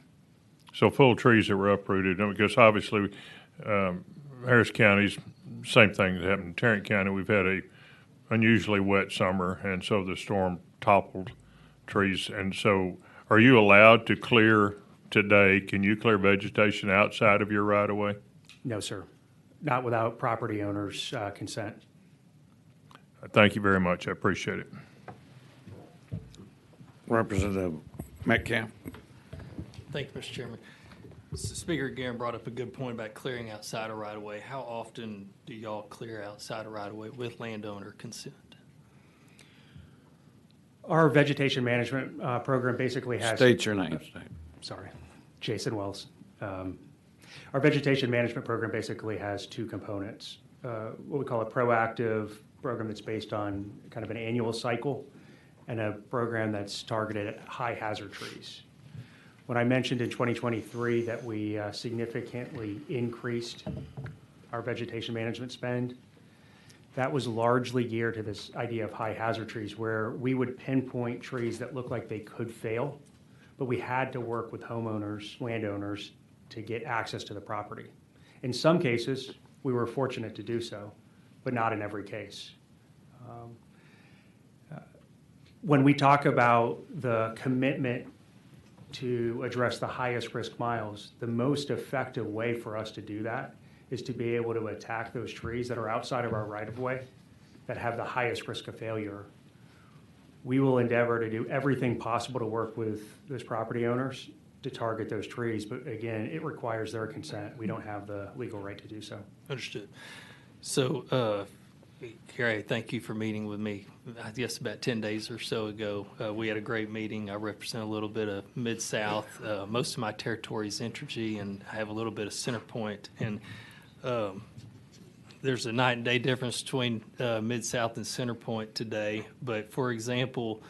So full trees that were uprooted, because obviously Harris County's same thing that happened in Tarrant County. We've had a unusually wet summer, and so the storm toppled trees. And so are you allowed to clear today? Can you clear vegetation outside of your right-of-way? No, sir. Not without property owners' consent. Thank you very much. I appreciate it. Representative Metcalf. Thank you, Mr. Chairman. Speaker Guerin brought up a good point about clearing outside of right-of-way. How often do y'all clear outside of right-of-way with landowner consent? Our vegetation management program basically has... State your name. Sorry, Jason Wells. Our vegetation management program basically has two components. What we call a proactive program that's based on kind of an annual cycle, and a program that's targeted at high hazard trees. When I mentioned in 2023 that we significantly increased our vegetation management spend, that was largely geared to this idea of high hazard trees, where we would pinpoint trees that looked like they could fail, but we had to work with homeowners, landowners, to get access to the property. In some cases, we were fortunate to do so, but not in every case. When we talk about the commitment to address the highest risk miles, the most effective way for us to do that is to be able to attack those trees that are outside of our right-of-way that have the highest risk of failure. We will endeavor to do everything possible to work with those property owners to target those trees, but again, it requires their consent. We don't have the legal right to do so. Understood. So, Gary, thank you for meeting with me. I guess about 10 days or so ago, we had a great meeting. I represent a little bit of Mid-South. Most of my territory is Entergy, and I have a little bit of CenterPoint. And there's a night and day difference between Mid-South and CenterPoint today. But, for example,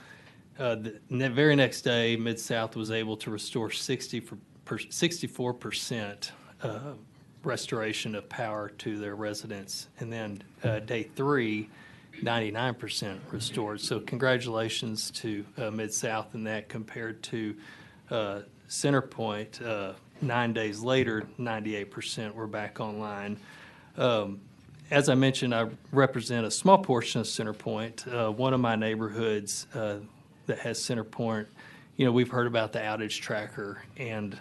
the very next day, Mid-South was able to restore 64% restoration of power to their residents. And then day 3, 99% restored. So congratulations to Mid-South in that, compared to CenterPoint. 9 days later, 98% were back online. As I mentioned, I represent a small portion of CenterPoint. One of my neighborhoods that has CenterPoint, we've heard about the outage tracker, and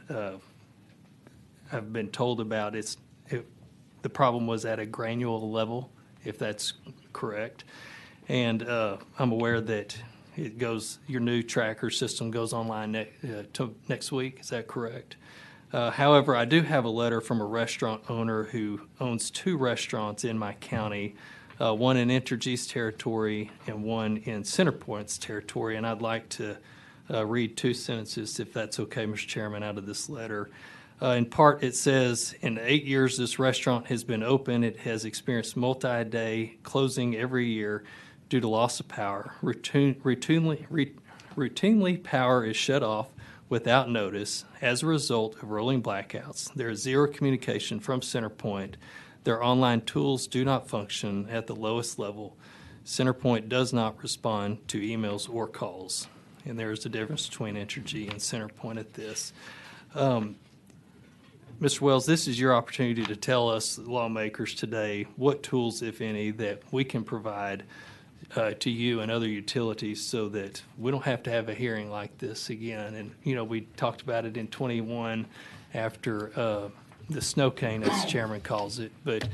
I've been told about the problem was at a granular level, if that's correct. And I'm aware that your new tracker system goes online next week. Is that correct? However, I do have a letter from a restaurant owner who owns 2 restaurants in my county, one in Entergy's territory and one in CenterPoint's territory, and I'd like to read 2 sentences, if that's okay, Mr. Chairman, out of this letter. In part, it says, in 8 years this restaurant has been open, it has experienced multi-day closing every year due to loss of power. Routinely, power is shut off without notice as a result of rolling blackouts. There is zero communication from CenterPoint. Their online tools do not function at the lowest level. CenterPoint does not respond to emails or calls. And there's the difference between Entergy and CenterPoint at this. Mr. Wells, this is your opportunity to tell us, lawmakers, today what tools, if any, that we can provide to you and other utilities so that we don't have to have a hearing like this again. And, we talked about it in 21 after the snow cane, as the chairman calls it. But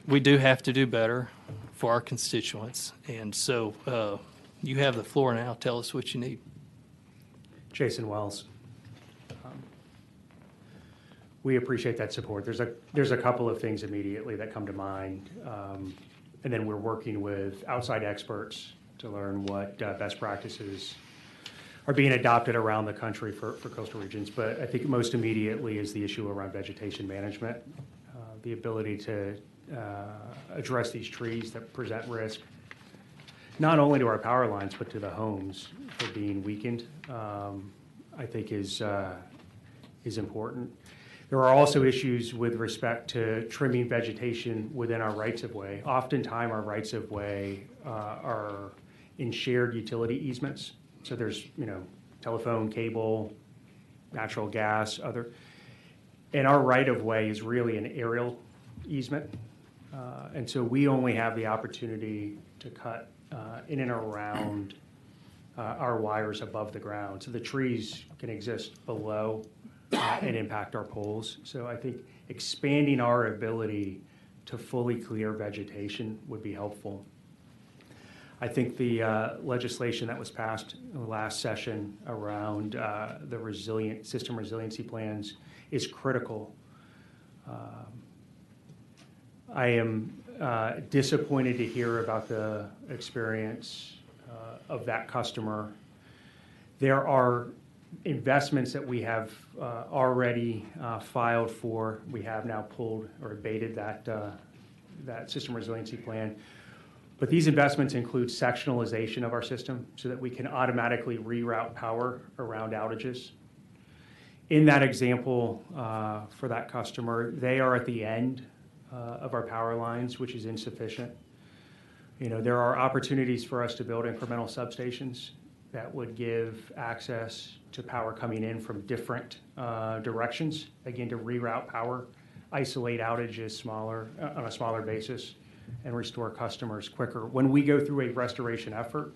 we do have to do better for our constituents. And so you have the floor now. Tell us what you need. Jason Wells. We appreciate that support. There's a couple of things immediately that come to mind. And then we're working with outside experts to learn what best practices are being adopted around the country for coastal regions. But I think most immediately is the issue around vegetation management, the ability to address these trees that present risk, not only to our power lines, but to the homes for being weakened, I think is important. There are also issues with respect to trimming vegetation within our rights-of-way. Oftentimes, our rights-of-way are in shared utility easements. So there's, telephone, cable, natural gas, other. And our right-of-way is really an aerial easement. And so we only have the opportunity to cut in and around our wires above the ground. So the trees can exist below and impact our poles. So I think expanding our ability to fully clear vegetation would be helpful. I think the legislation that was passed in the last session around the system resiliency plans is critical. I am disappointed to hear about the experience of that customer. There are investments that we have already filed for. We have now pulled or abated that system resiliency plan. But these investments include sectionalization of our system so that we can automatically reroute power around outages. In that example, for that customer, they are at the end of our power lines, which is insufficient. There are opportunities for us to build incremental substations that would give access to power coming in from different directions, again, to reroute power, isolate outages on a smaller basis, and restore customers quicker. When we go through a restoration effort,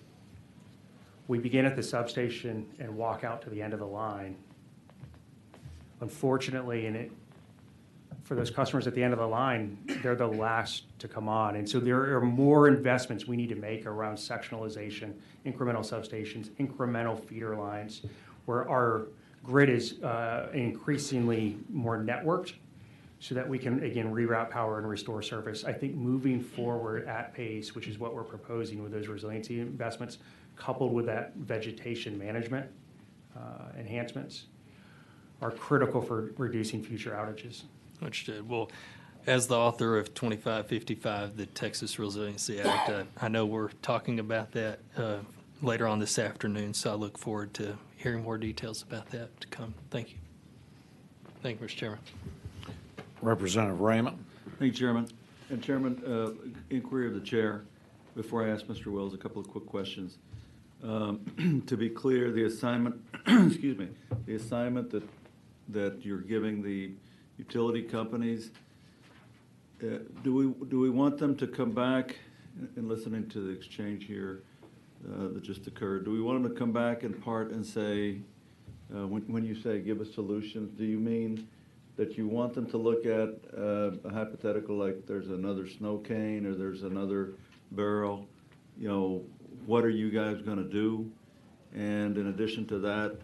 we begin at the substation and walk out to the end of the line. Unfortunately, for those customers at the end of the line, they're the last to come on. And so there are more investments we need to make around sectionalization, incremental substations, incremental feeder lines, where our grid is increasingly more networked so that we can, again, reroute power and restore service. I think moving forward at pace, which is what we're proposing with those resiliency investments, coupled with that vegetation management enhancements, are critical for reducing future outages. Understood. Well, as the author of 2555, the Texas Resiliency Act, I know we're talking about that later on this afternoon, so I look forward to hearing more details about that to come. Thank you. Thank you, Mr. Chairman. Representative Raymond. Thank you, Chairman. And Chairman, inquiry of the chair, before I ask Mr. Wells a couple of quick questions. To be clear, the assignment, excuse me, the assignment that you're giving the utility companies, do we want them to come back, and listening to the exchange here that just occurred, do we want them to come back in part and say, when you say give us solutions, do you mean that you want them to look at a hypothetical like there's another snow cane or there's another Beryl? You know, what are you guys going to do? And in addition to that,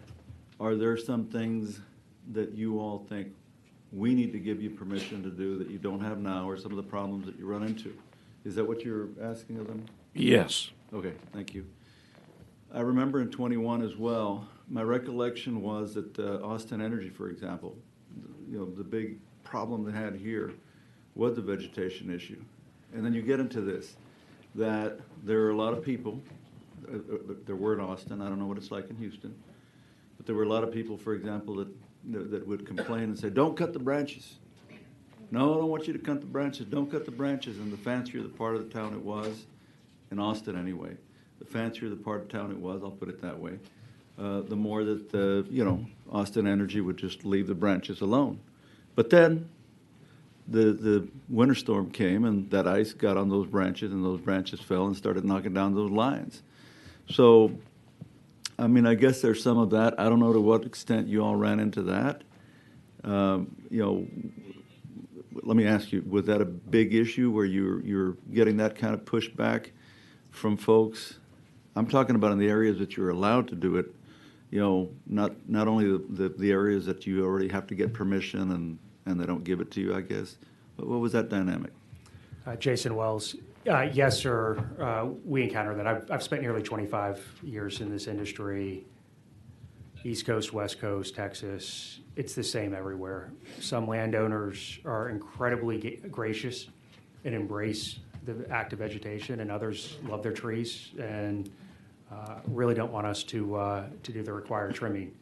are there some things that you all think we need to give you permission to do that you don't have now, or some of the problems that you run into? Is that what you're asking of them? Yes. Okay, thank you. I remember in 21 as well, my recollection was that Austin Energy, for example, you know, the big problem they had here was the vegetation issue. And then you get into this, that there are a lot of people, there were in Austin, I don't know what it's like in Houston, but there were a lot of people, for example, that would complain and say, don't cut the branches. No, I don't want you to cut the branches. Don't cut the branches. And the fancier the part of the town it was, in Austin anyway, the fancier the part of town it was, I'll put it that way, the more that, you know, Austin Energy would just leave the branches alone. But then the winter storm came and that ice got on those branches and those branches fell and started knocking down those lines. So, I mean, I guess there's some of that. I don't know to what extent you all ran into that. You know, let me ask you, was that a big issue where you're getting that kind of pushback from folks? I'm talking about in the areas that you're allowed to do it, you know, not only the areas that you already have to get permission and they don't give it to you, I guess. But what was that dynamic? Jason Wells. Yes, sir. We encounter that. I've spent nearly 25 years in this industry, East Coast, West Coast, Texas. It's the same everywhere. Some landowners are incredibly gracious and embrace the active vegetation, and others love their trees and really don't want us to do the required trimming.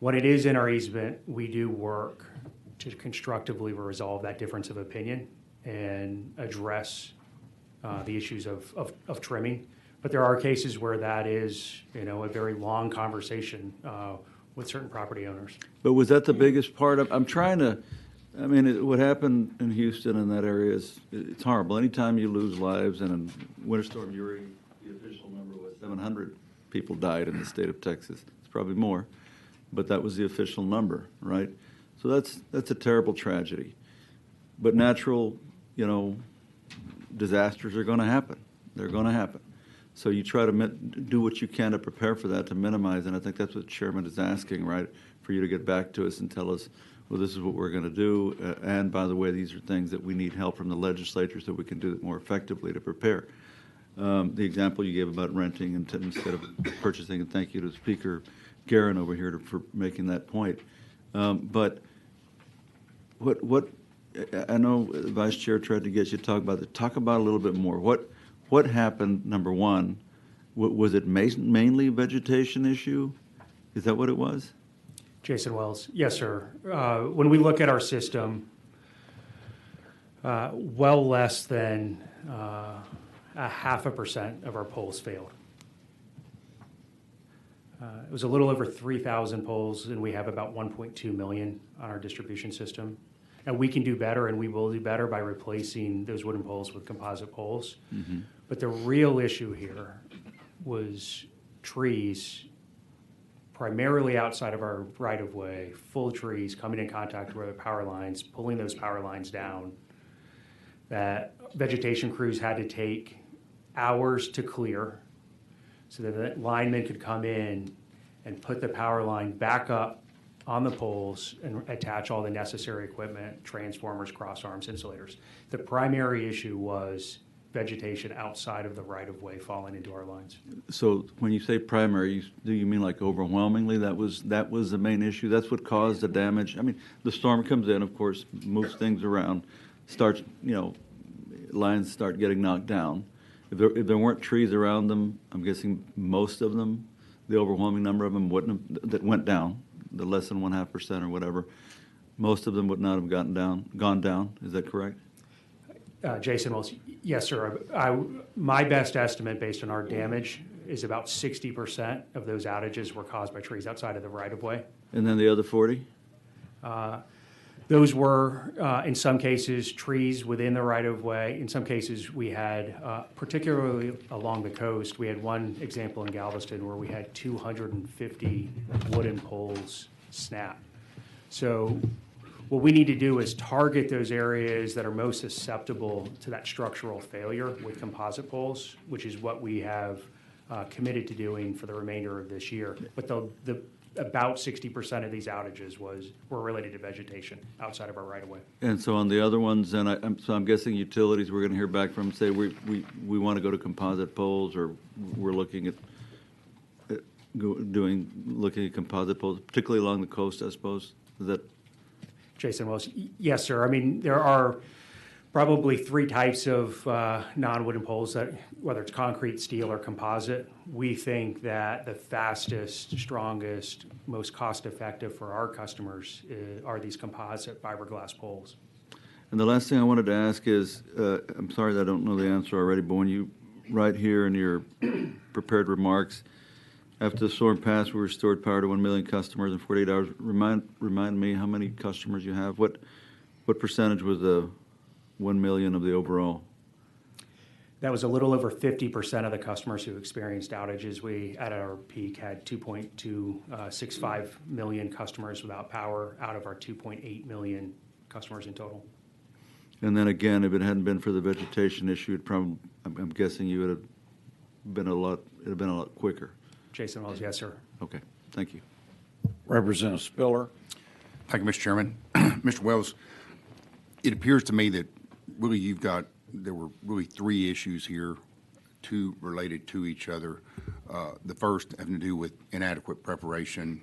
When it is in our easement, we do work to constructively resolve that difference of opinion and address the issues of trimming. But there are cases where that is, you know, a very long conversation with certain property owners. But was that the biggest part of, I'm trying to, I mean, what happened in Houston in that area is, it's horrible. Anytime you lose lives, and in Winter Storm Uri, the official number was 700 people died in the state of Texas. It's probably more, but that was the official number, right? So that's a terrible tragedy. But natural, you know, disasters are going to happen. They're going to happen. So you try to do what you can to prepare for that, to minimize, and I think that's what the chairman is asking, right? For you to get back to us and tell us, well, this is what we're going to do, and by the way, these are things that we need help from the legislature so we can do it more effectively to prepare. The example you gave about renting instead of purchasing, and thank you to Speaker Guerin over here for making that point. But what I know the Vice Chair tried to get you to talk about it. Talk about it a little bit more. What happened, number one? Was it mainly a vegetation issue? Is that what it was? Jason Wells. Yes, sir. When we look at our system, well less than 0.5% of our poles failed. It was a little over 3,000 poles, and we have about 1.2 million on our distribution system. And we can do better, and we will do better by replacing those wooden poles with composite poles. Mm-hmm. But the real issue here was trees, primarily outside of our right-of-way, full trees coming in contact with the power lines, pulling those power lines down, that vegetation crews had to take hours to clear so that the linemen could come in and put the power line back up on the poles and attach all the necessary equipment, transformers, cross arms, insulators. The primary issue was vegetation outside of the right-of-way falling into our lines. So when you say primary, do you mean like overwhelmingly that was the main issue? That's what caused the damage? I mean, the storm comes in, of course, moves things around, starts, you know, lines start getting knocked down. If there weren't trees around them, I'm guessing most of them, the overwhelming number of them that went down, the less than 0.5% or whatever, Most of them would not have gone down, is that correct? Jason Wells, yes, sir. My best estimate based on our damage is about 60% of those outages were caused by trees outside of the right-of-way. And then the other 40? Those were, in some cases, trees within the right-of-way. In some cases, we had, particularly along the coast, we had one example in Galveston where we had 250 wooden poles snap. So what we need to do is target those areas that are most susceptible to that structural failure with composite poles, which is what we have committed to doing for the remainder of this year. But about 60% of these outages were related to vegetation outside of our right-of-way. And so on the other ones, then I'm guessing utilities, we're going to hear back from, say, we want to go to composite poles, or we're looking at looking at composite poles, particularly along the coast, I suppose. Is that? Jason Wells, yes, sir. I mean, there are probably three types of non-wooden poles that, whether it's concrete, steel, or composite. We think that the fastest, strongest, most cost-effective for our customers are these composite fiberglass poles. And the last thing I wanted to ask is, I'm sorry that I don't know the answer already, but when you write here in your prepared remarks, after the storm passed, we restored power to 1 million customers in 48 hours. Remind me how many customers you have. What percentage was the 1 million of the overall? That was a little over 50% of the customers who experienced outages. We, at our peak, had 2.265 million customers without power out of our 2.8 million customers in total. And then again, if it hadn't been for the vegetation issue, I'm guessing you would have been a lot quicker. Jason Wells, yes, sir. Okay, thank you. Representative Spiller. Thank you, Mr. Chairman. Mr. Wells, it appears to me that really there were really three issues here, two related to each other. The first having to do with inadequate preparation,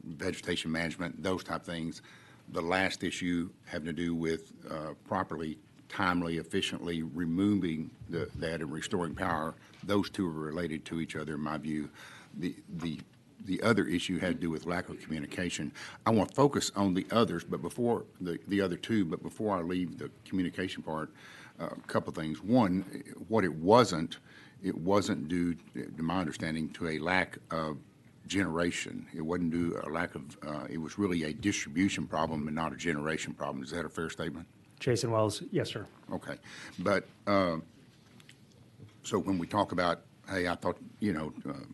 vegetation management, those type things. The last issue having to do with properly, timely, efficiently removing that and restoring power. Those two are related to each other, in my view. The other issue had to do with lack of communication. I want to focus on the others, but before the other two, but before I leave the communication part, a couple of things. One, what it wasn't due, to my understanding, to a lack of generation. It wasn't due to a lack of, it was really a distribution problem and not a generation problem. Is that a fair statement? Jason Wells, yes, sir. Okay. But, so when we talk about, hey, I thought,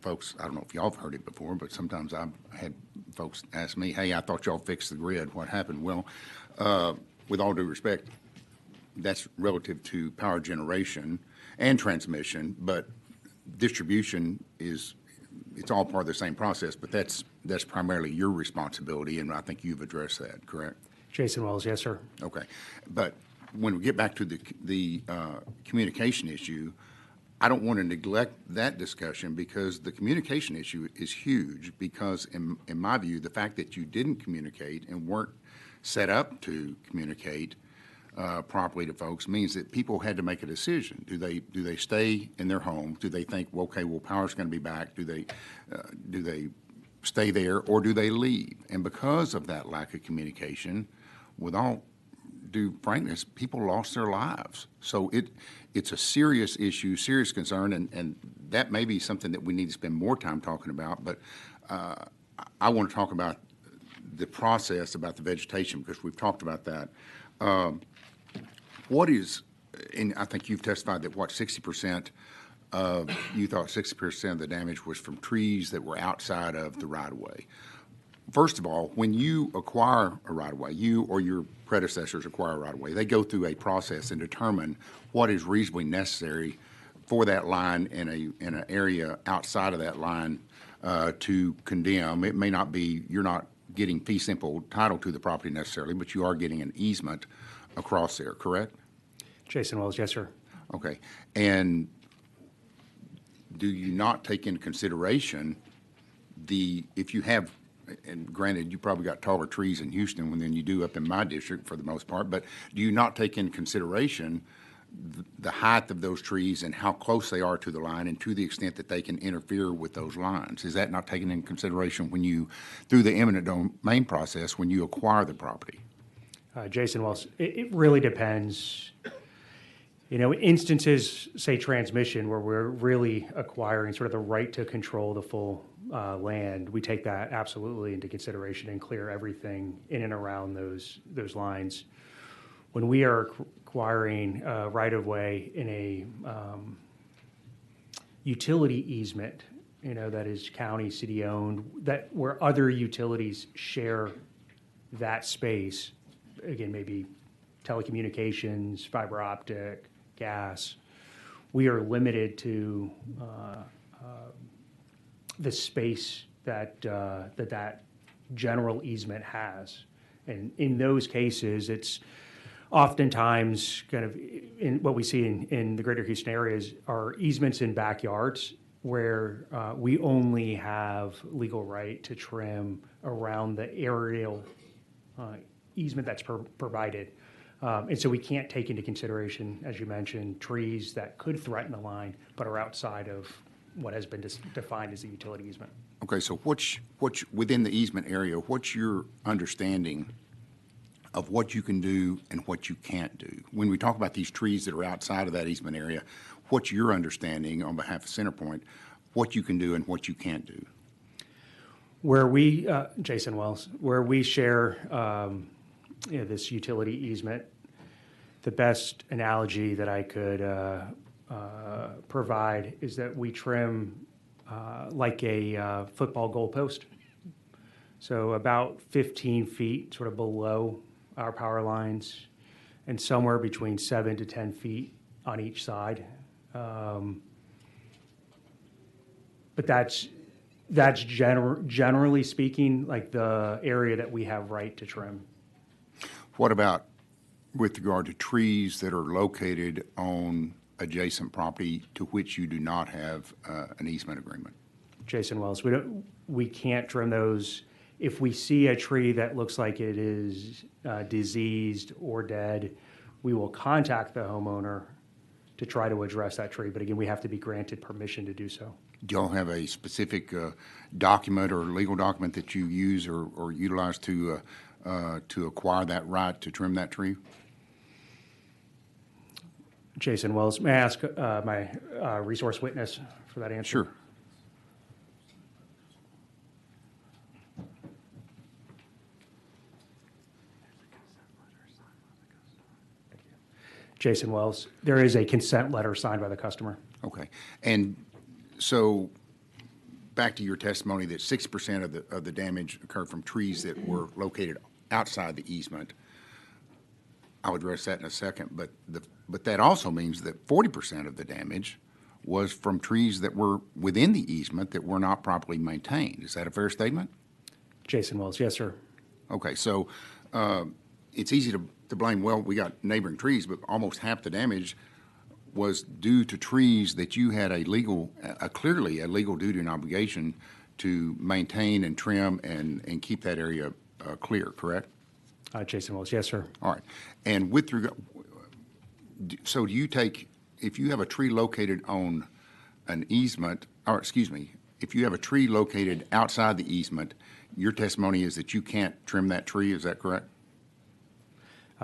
folks, I don't know if y'all have heard it before, but sometimes I've had folks ask me, hey, I thought y'all fixed the grid. What happened? Well, with all due respect, that's relative to power generation and transmission, but distribution it's all part of the same process, but that's primarily your responsibility, and I think you've addressed that, correct? Jason Wells, yes, sir. Okay. But when we get back to the communication issue, I don't want to neglect that discussion because the communication issue is huge because, in my view, the fact that you didn't communicate and weren't set up to communicate properly to folks means that people had to make a decision. Do they stay in their homes? Do they think, well, okay, well, power's going to be back? Do they stay there or do they leave? And because of that lack of communication, with all due frankness, people lost their lives. So it's a serious issue, serious concern, and that may be something that we need to spend more time talking about. But I want to talk about the process, about the vegetation, because we've talked about that. And I think you've testified that, 60% you thought 60% of the damage was from trees that were outside of the right-of-way. First of all, when you acquire a right-of-way, you or your predecessors acquire a right-of-way, they go through a process and determine what is reasonably necessary for that line in an area outside of that line to condemn. It may not be, you're not getting fee simple title to the property necessarily, but you are getting an easement across there, correct? Jason Wells, yes, sir. Okay. And do you not take into consideration if you have, and granted, you probably got taller trees in Houston than you do up in my district for the most part, but do you not take into consideration the height of those trees and how close they are to the line and to the extent that they can interfere with those lines. Is that not taken into consideration when you, through the eminent domain process, when you acquire the property? Jason Wells, it really depends. You know, instances, say transmission, where we're really acquiring sort of the right to control the full land, we take that absolutely into consideration and clear everything in and around those lines. When we are acquiring right-of-way in a utility easement, you know, that is county, city-owned, that where other utilities share that space, again, maybe telecommunications, fiber optic, gas, we are limited to the space that that general easement has. And in those cases, it's oftentimes kind of in what we see in the greater Houston areas are easements in backyards where we only have legal right to trim around the aerial easement that's provided. And so we can't take into consideration, as you mentioned, trees that could threaten the line but are outside of what has been defined as a utility easement. Okay, so what's within the easement area, what's your understanding of what you can do and what you can't do? When we talk about these trees that are outside of that easement area, what's your understanding on behalf of CenterPoint, what you can do and what you can't do? Where we, Jason Wells, where we share you know, this utility easement, the best analogy that I could provide is that we trim like a football goalpost. So about 15 feet sort of below our power lines and somewhere between 7 to 10 feet on each side. But that's generally speaking like the area that we have right to trim. What about with regard to trees that are located on adjacent property to which you do not have an easement agreement? Jason Wells, we can't trim those. If we see a tree that looks like it is diseased or dead, we will contact the homeowner to try to address that tree. But again, we have to be granted permission to do so. Do y'all have a specific document or legal document that you use or utilize to acquire that right to trim that tree? Jason Wells, may I ask my resource witness for that answer? Sure. Jason Wells, there is a consent letter signed by the customer. Okay. And so back to your testimony that 6% of the damage occurred from trees that were located outside the easement. I'll address that in a second, but that also means that 40% of the damage was from trees that were within the easement that were not properly maintained. Is that a fair statement? Jason Wells, yes, sir. Okay, so it's easy to blame, well, we got neighboring trees, but almost half the damage was due to trees that you had clearly a legal duty and obligation to maintain and trim and keep that area clear, correct? Jason Wells, yes, sir. All right. And with regard, so do you take, if you have a tree located on an easement, or excuse me, if you have a tree located outside the easement, your testimony is that you can't trim that tree, is that correct?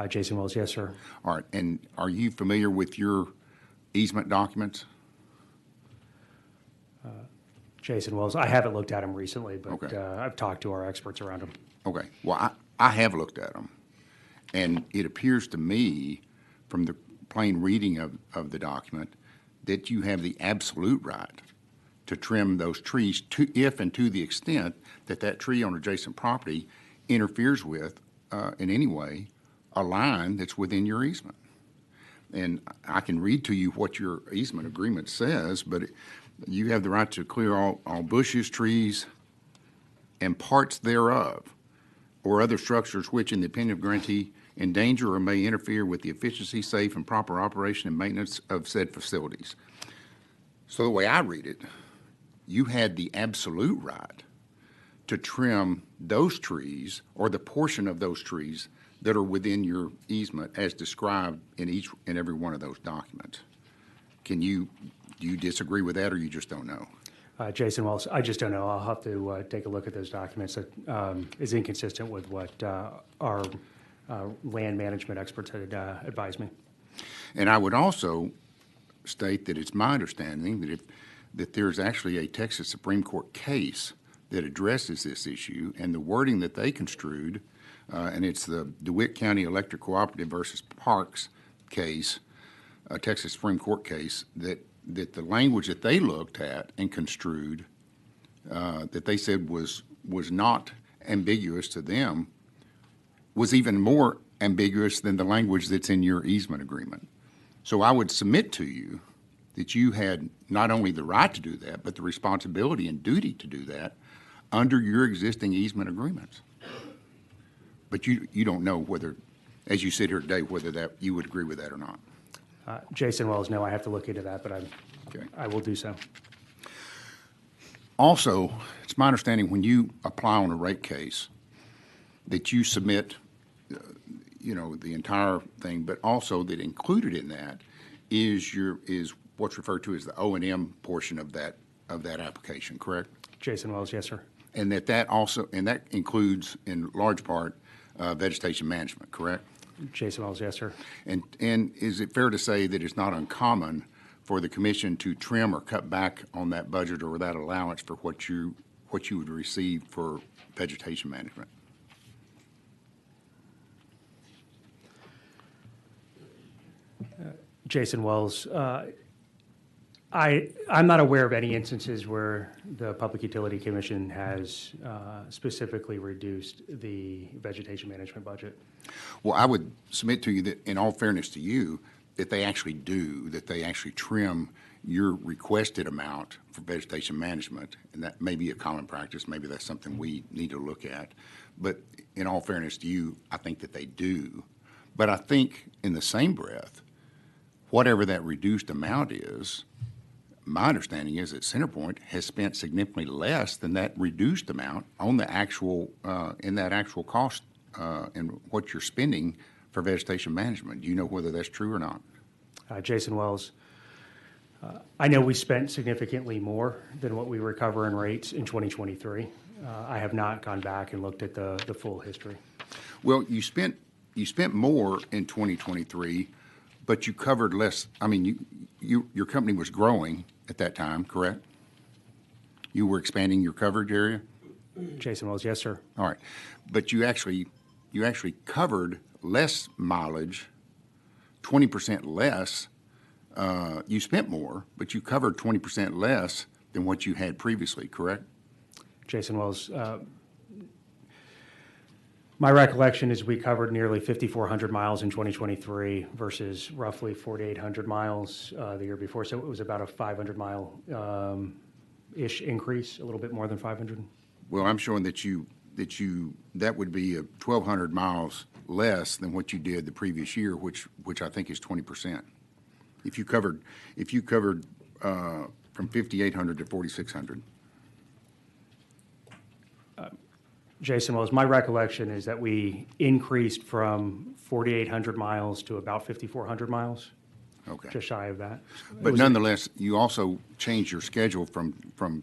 Jason Wells, yes, sir. All right. And are you familiar with your easement documents? Jason Wells, I haven't looked at them recently, but Okay. I've talked to our experts around them. Okay. Well, I have looked at them, and it appears to me from the plain reading of the document that you have the absolute right to trim those trees if and to the extent that that tree on adjacent property interferes with, in any way, a line that's within your easement. And I can read to you what your easement agreement says, but you have the right to clear all bushes, trees, and parts thereof, or other structures which, in the opinion of grantee, endanger or may interfere with the efficiency, safe, and proper operation and maintenance of said facilities. So the way I read it, you had the absolute right to trim those trees or the portion of those trees that are within your easement as described in each and every one of those documents. Do you disagree with that, or you just don't know? Jason Wells, I just don't know. I'll have to take a look at those documents. That is inconsistent with what our land management experts had advised me. And I would also state that it's my understanding that there's actually a Texas Supreme Court case that addresses this issue, and the wording that they construed, and it's the DeWitt County Electric Cooperative versus Parks case, a Texas Supreme Court case, that the language that they looked at and construed, that they said was not ambiguous to them, was even more ambiguous than the language that's in your easement agreement. So I would submit to you that you had not only the right to do that, but the responsibility and duty to do that under your existing easement agreements. But you don't know whether, as you sit here today, whether that you would agree with that or not. Jason Wells, no, I have to look into that, but I will do so. Also, it's my understanding when you apply on a rate case that you submit, the entire thing, but also that included in that is what's referred to as the O&M portion of that application, correct? Jason Wells, yes, sir. And that includes in large part vegetation management, correct? Jason Wells, yes, sir. And is it fair to say that it's not uncommon for the commission to trim or cut back on that budget or that allowance for what you would receive for vegetation management? Jason Wells, I'm not aware of any instances where the Public Utility Commission has specifically reduced the vegetation management budget. Well, I would submit to you that, in all fairness to you, that they actually do, that they actually trim your requested amount for vegetation management, and that may be a common practice. Maybe that's something we need to look at. But in all fairness to you, I think that they do. But I think in the same breath, whatever that reduced amount is, my understanding is that CenterPoint has spent significantly less than that reduced amount on the actual, in that actual cost and what you're spending for vegetation management. Do you know whether that's true or not? Jason Wells, I know we spent significantly more than what we recover in rates in 2023. I have not gone back and looked at the full history. Well, you spent more in 2023, but you covered less. I mean, your company was growing at that time, correct? You were expanding your coverage area? Jason Wells, yes, sir. All right. But you actually covered less mileage, 20% less. You spent more, but you covered 20% less than what you had previously, correct? Jason Wells, my recollection is we covered nearly 5,400 miles in 2023 versus roughly 4,800 miles the year before. So it was about a 500-mile-ish increase, a little bit more than 500. Well, I'm showing that that would be 1,200 miles less than what you did the previous year, which I think is 20%. If you covered from 5,800 to 4,600. Jason Wells, my recollection is that we increased from 4,800 miles to about 5,400 miles. Okay. Just shy of that. But nonetheless, you also changed your schedule from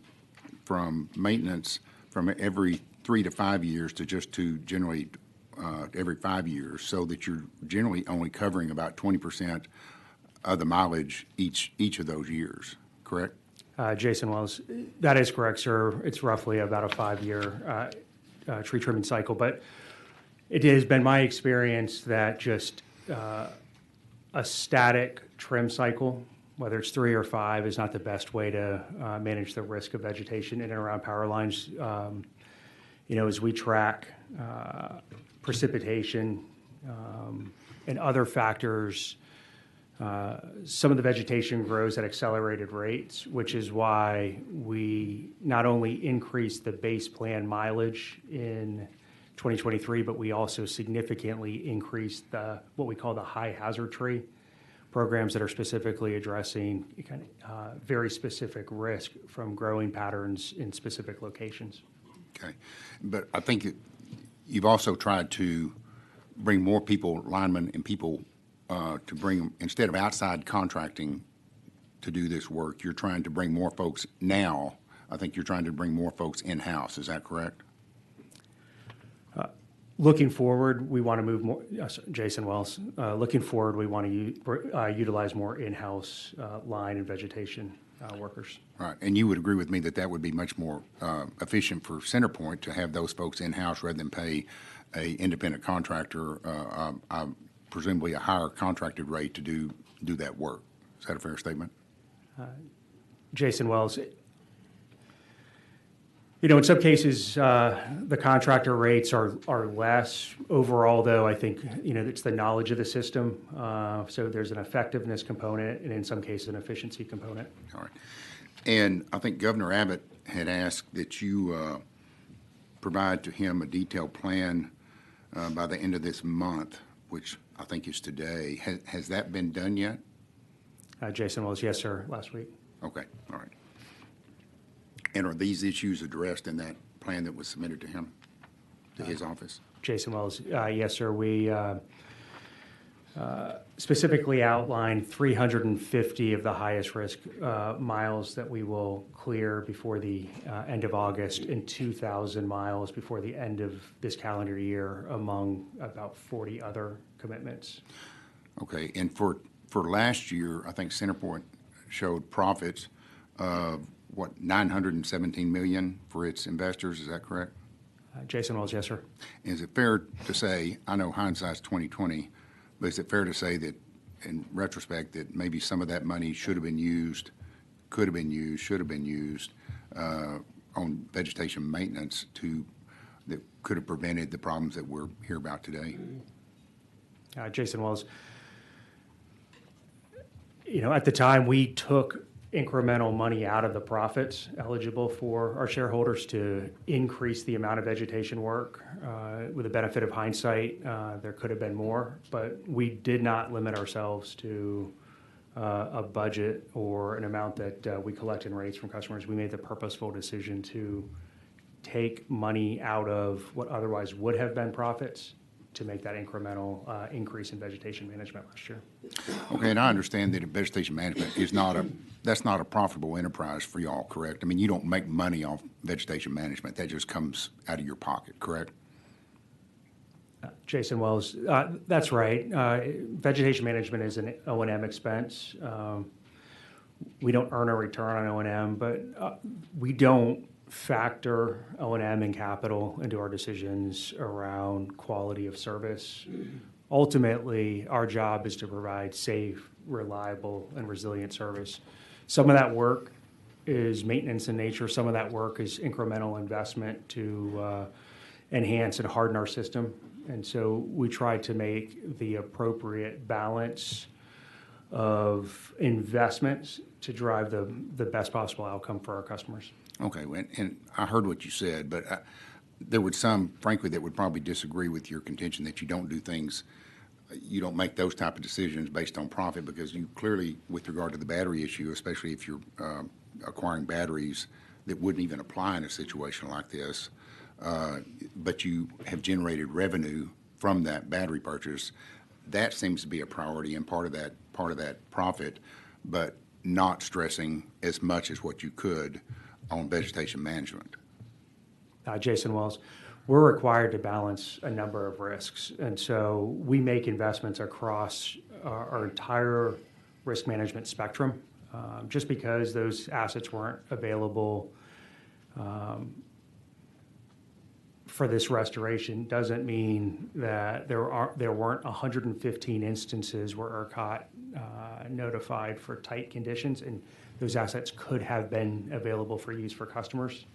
maintenance from every 3 to 5 years to generally every 5 years, so that you're generally only covering about 20% of the mileage each of those years, correct? Jason Wells, that is correct, sir. It's roughly about a 5-year tree trimming cycle, but it has been my experience that just a static trim cycle, whether it's 3 or 5, is not the best way to manage the risk of vegetation in and around power lines. As we track precipitation and other factors, some of the vegetation grows at accelerated rates, which is why we not only increased the base plan mileage in 2023, but we also significantly increased what we call the high hazard tree programs that are specifically addressing very specific risk from growing patterns in specific locations. Okay. But I think you've also tried to bring more people, linemen and people, to bring, instead of outside contracting to do this work, you're trying to bring more folks now. I think you're trying to bring more folks in-house. Is that correct? Looking forward, we want to move more, Jason Wells, looking forward, we want to utilize more in-house line and vegetation workers. Right, and you would agree with me that that would be much more efficient for CenterPoint to have those folks in-house rather than pay a independent contractor, presumably a higher contracted rate to do that work. Is that a fair statement? Jason Wells, you know, in some cases, the contractor rates are less. Overall, though, I think, you know, it's the knowledge of the system. So there's an effectiveness component and in some cases an efficiency component. All right. And I think Governor Abbott had asked that you provide to him a detailed plan by the end of this month, which I think is today. Has that been done yet? Jason Wells, yes, sir, last week. Okay, all right. And are these issues addressed in that plan that was submitted to him, to his office? Jason Wells, yes, sir. We specifically outlined 350 of the highest risk miles that we will clear before the end of August and 2,000 miles before the end of this calendar year among about 40 other commitments. Okay, and for last year, I think CenterPoint showed profits of what, $917 million for its investors, is that correct? Jason Wells, yes, sir. Is it fair to say, I know hindsight's 20/20, but is it fair to say that in retrospect that maybe some of that money should have been used, could have been used, should have been used on vegetation maintenance that could have prevented the problems that we're here about today? Jason Wells, you know, at the time we took incremental money out of the profits eligible for our shareholders to increase the amount of vegetation work. With the benefit of hindsight, there could have been more, but we did not limit ourselves to a budget or an amount that we collect in rates from customers. We made the purposeful decision to take money out of what otherwise would have been profits to make that incremental increase in vegetation management last year. Okay, and I understand that vegetation management is that's not a profitable enterprise for y'all, correct? I mean, you don't make money off vegetation management. That just comes out of your pocket, correct? Jason Wells, that's right. Vegetation management is an O&M expense. We don't earn a return on O&M, but we don't factor O&M and capital into our decisions around quality of service. Ultimately, our job is to provide safe, reliable, and resilient service. Some of that work is maintenance in nature. Some of that work is incremental investment to enhance and harden our system. And so we try to make the appropriate balance of investments to drive the best possible outcome for our customers. Okay, and I heard what you said, but there would some, frankly, that would probably disagree with your contention that you don't do things, you don't make those type of decisions based on profit, because you clearly, with regard to the battery issue, especially if you're acquiring batteries that wouldn't even apply in a situation like this, but you have generated revenue from that battery purchase, that seems to be a priority and part of that profit, but not stressing as much as what you could on vegetation management. Jason Wells, we're required to balance a number of risks, and so we make investments across our entire risk management spectrum. Just because those assets weren't available for this restoration doesn't mean that there weren't 115 instances where ERCOT notified for tight conditions, and those assets could have been available for use for customers.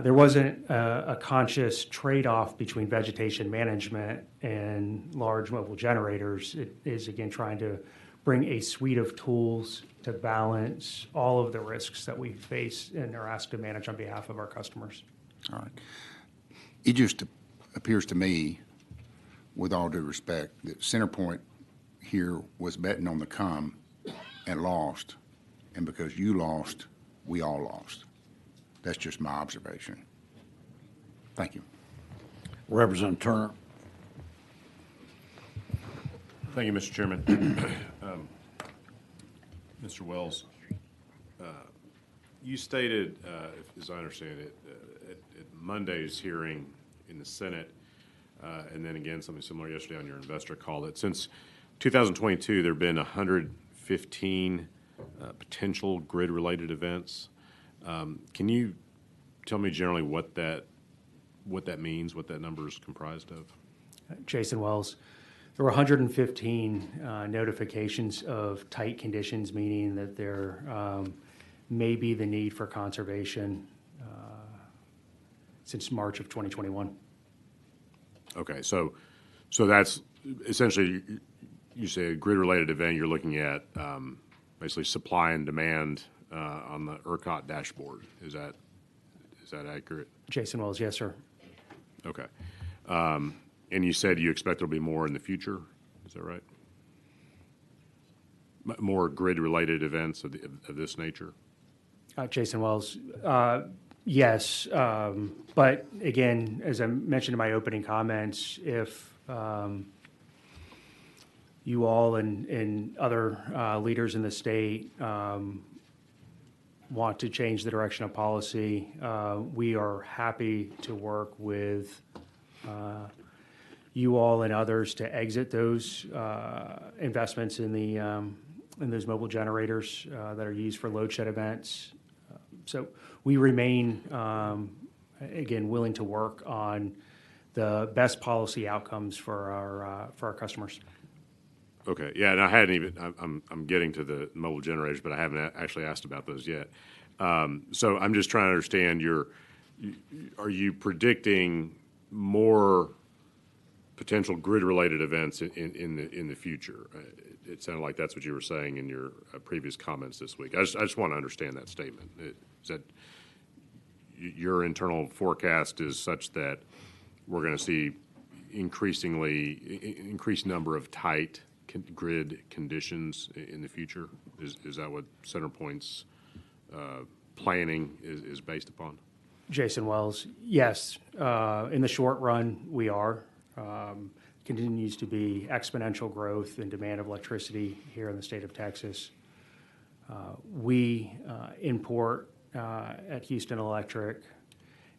There wasn't a conscious trade-off between vegetation management and large mobile generators. It is, again, trying to bring a suite of tools to balance all of the risks that we face and are asked to manage on behalf of our customers. All right. It just appears to me, with all due respect, that CenterPoint here was betting on the come and lost, and because you lost, we all lost. That's just my observation. Thank you. Representative Turner. Thank you, Mr. Chairman. Mr. Wells, you stated, as I understand it, at Monday's hearing in the Senate, and then again something similar yesterday on your investor call, that since 2022 there have been 115 potential grid-related events. Can you tell me generally what that means, what that number is comprised of? Jason Wells. There were 115 notifications of tight conditions, meaning that there may be the need for conservation since March of 2021. Okay, so that's essentially, you say a grid-related event, you're looking at basically supply and demand on the ERCOT dashboard. Is that accurate? Jason Wells, yes, sir. Okay. And you said you expect there'll be more in the future. Is that right? More grid-related events of this nature? Jason Wells, yes. But again, as I mentioned in my opening comments, if you all and other leaders in the state want to change the direction of policy, we are happy to work with you all and others to exit those investments in those mobile generators that are used for load shed events. So we remain, again, willing to work on the best policy outcomes for our customers. Okay, yeah, and I hadn't even, I'm getting to the mobile generators, but I haven't actually asked about those yet. So I'm just trying to understand, are you predicting more potential grid-related events in the future? It sounded like that's what you were saying in your previous comments this week. I just want to understand that statement. Is that your internal forecast is such that we're going to see increased number of tight grid conditions in the future? Is that what CenterPoint's planning is based upon? Jason Wells, yes. In the short run, we are. Continues to be exponential growth in demand of electricity here in the state of Texas. We import at Houston Electric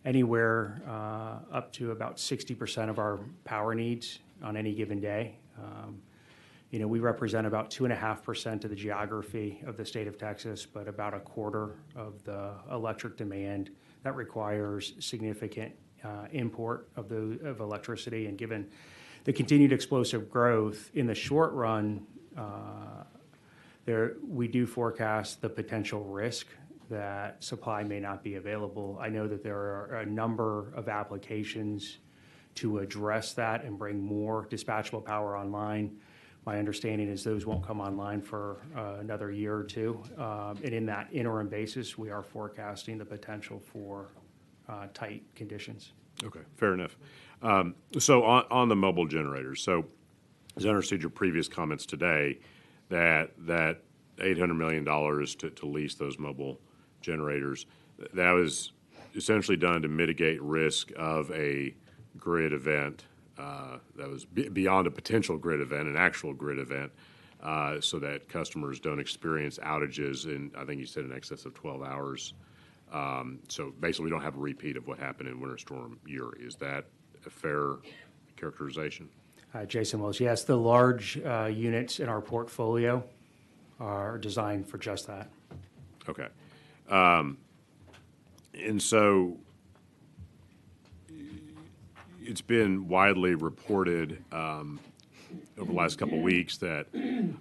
anywhere up to about 60% of our power needs on any given day. We represent about 2.5% of the geography of the state of Texas, but about a quarter of the electric demand that requires significant import of electricity. And given the continued explosive growth in the short run, we do forecast the potential risk that supply may not be available. I know that there are a number of applications to address that and bring more dispatchable power online. My understanding is those won't come online for another year or two. And in that interim basis, we are forecasting the potential for tight conditions. Okay, fair enough. So on the mobile generators, so as I understood your previous comments today, that $800 million to lease those mobile generators, that was essentially done to mitigate risk of a grid event that was beyond a potential grid event, an actual grid event, so that customers don't experience outages in, I think you said, in excess of 12 hours. So basically, we don't have a repeat of what happened in Winter Storm Uri. Is that a fair characterization? Jason Wells, yes, the large units in our portfolio are designed for just that. Okay. And so it's been widely reported over the last couple of weeks that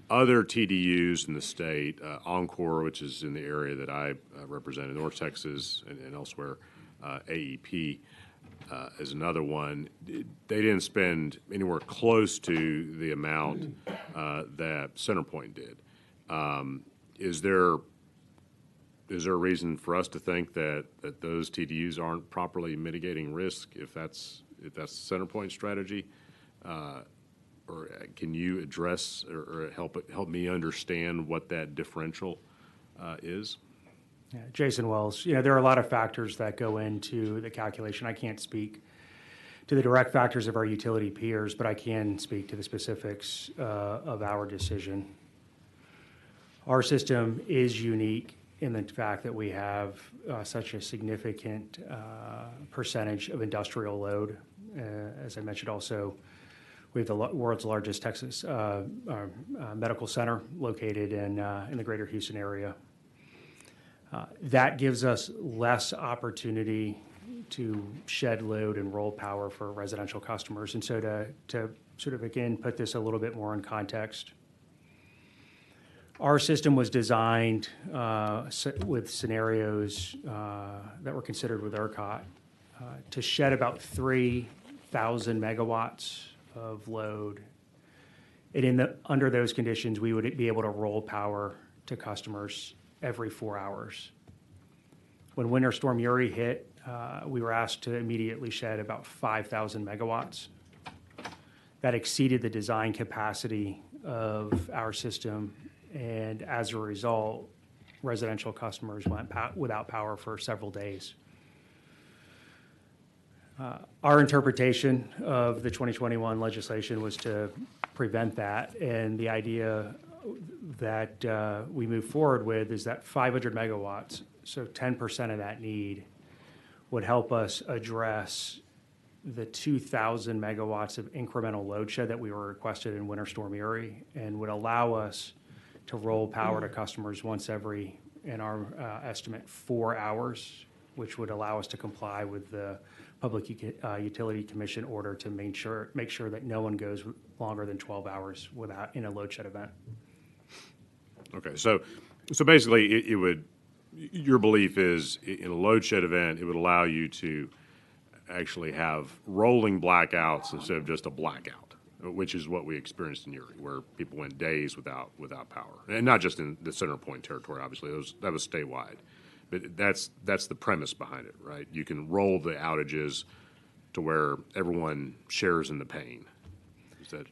other TDUs in the state, Encore, which is in the area that I represent in North Texas and elsewhere, AEP is another one. They didn't spend anywhere close to the amount that CenterPoint did. Is there a reason for us to think that those TDUs aren't properly mitigating risk if that's CenterPoint's strategy? Or can you address or help me understand what that differential is? Yeah, Jason Wells, there are a lot of factors that go into the calculation. I can't speak to the direct factors of our utility peers, but I can speak to the specifics of our decision. Our system is unique in the fact that we have such a significant percentage of industrial load. As I mentioned also, we have the world's largest Texas medical center located in the greater Houston area. That gives us less opportunity to shed load and roll power for residential customers. And so to sort of, again, put this a little bit more in context, our system was designed with scenarios that were considered with ERCOT to shed about 3,000 megawatts of load. And under those conditions, we would be able to roll power to customers every 4 hours. When Winter Storm Uri hit, we were asked to immediately shed about 5,000 megawatts. That exceeded the design capacity of our system, and as a result, residential customers went without power for several days. Our interpretation of the 2021 legislation was to prevent that, and the idea that we move forward with is that 500 megawatts, so 10% of that need, would help us address the 2,000 megawatts of incremental load shed that we were requested in Winter Storm Uri, and would allow us to roll power to customers once every, in our estimate, 4 hours, which would allow us to comply with the Public Utility Commission order to make sure that no one goes longer than 12 hours without in a load shed event. Okay, so basically, it would. Your belief is in a load shed event, it would allow you to actually have rolling blackouts instead of just a blackout, which is what we experienced in Uri, where people went days without power, and not just in the CenterPoint territory. Obviously, that was statewide, but that's the premise behind it, right? You can roll the outages to where everyone shares in the pain. Is that?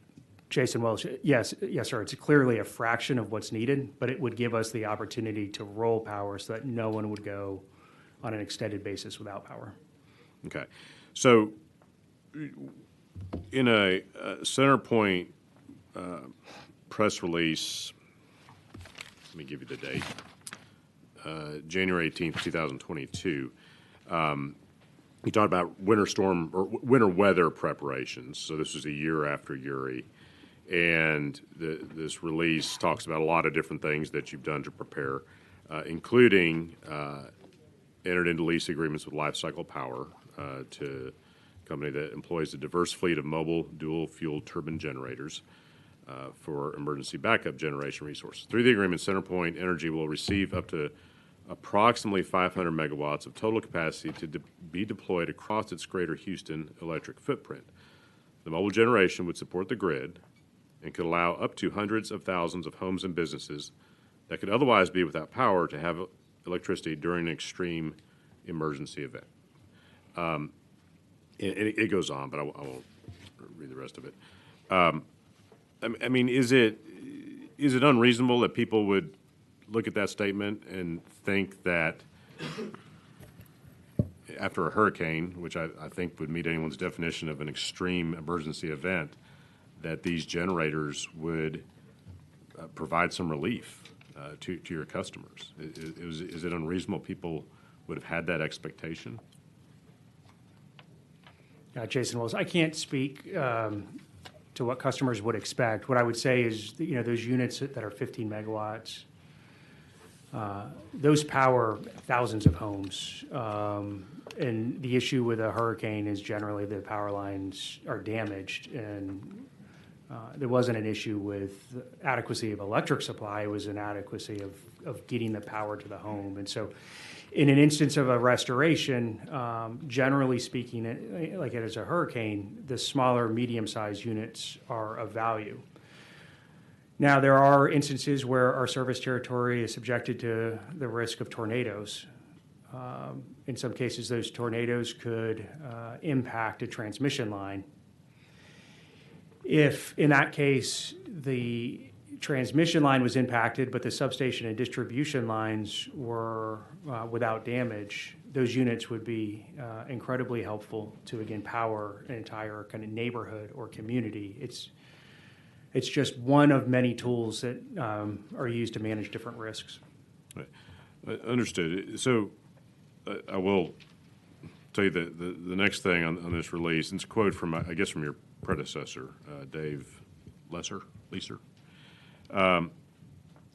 Jason Welch, yes, sir. It's clearly a fraction of what's needed, but it would give us the opportunity to roll power so that no one would go on an extended basis without power. Okay. So in a CenterPoint press release, let me give you the date, January 18th, 2022, you talked about winter storm or winter weather preparations. So this was a year after Uri. And this release talks about a lot of different things that you've done to prepare, including entered into lease agreements with Lifecycle Power, to a company that employs a diverse fleet of mobile dual-fuel turbine generators for emergency backup generation resources. Through the agreement, CenterPoint Energy will receive up to approximately 500 megawatts of total capacity to be deployed across its greater Houston electric footprint. The mobile generation would support the grid and could allow up to hundreds of thousands of homes and businesses that could otherwise be without power to have electricity during an extreme emergency event. It goes on, but I won't read the rest of it. I mean, is it unreasonable that people would look at that statement and think that after a hurricane, which I think would meet anyone's definition of an extreme emergency event, that these generators would provide some relief to your customers? Is it unreasonable people would have had that expectation? Jason Wells, I can't speak to what customers would expect. What I would say is, those units that are 15 megawatts, those power thousands of homes. And the issue with a hurricane is generally the power lines are damaged, and there wasn't an issue with adequacy of electric supply. It was an adequacy of getting the power to the home. And so in an instance of a restoration, generally speaking, like it is a hurricane, the smaller, medium-sized units are of value. Now, there are instances where our service territory is subjected to the risk of tornadoes. In some cases, those tornadoes could impact a transmission line. If, in that case, the transmission line was impacted, but the substation and distribution lines were without damage, those units would be incredibly helpful to, again, power an entire kind of neighborhood or community. It's just one of many tools that are used to manage different risks. Understood. So I will tell you the next thing on this release, and it's a quote from, I guess, from your predecessor, Dave Leeser.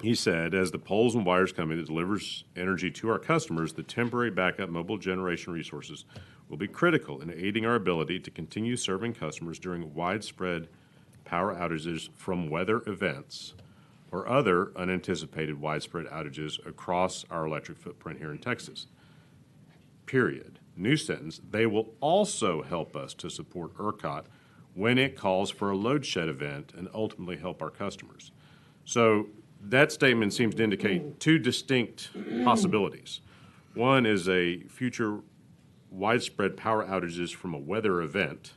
He said, as the poles and wires company that delivers energy to our customers, the temporary backup mobile generation resources will be critical in aiding our ability to continue serving customers during widespread power outages from weather events or other unanticipated widespread outages across our electric footprint here in Texas. Period. New sentence, they will also help us to support ERCOT when it calls for a load shed event and ultimately help our customers. So that statement seems to indicate two distinct possibilities. One is a future widespread power outages from a weather event,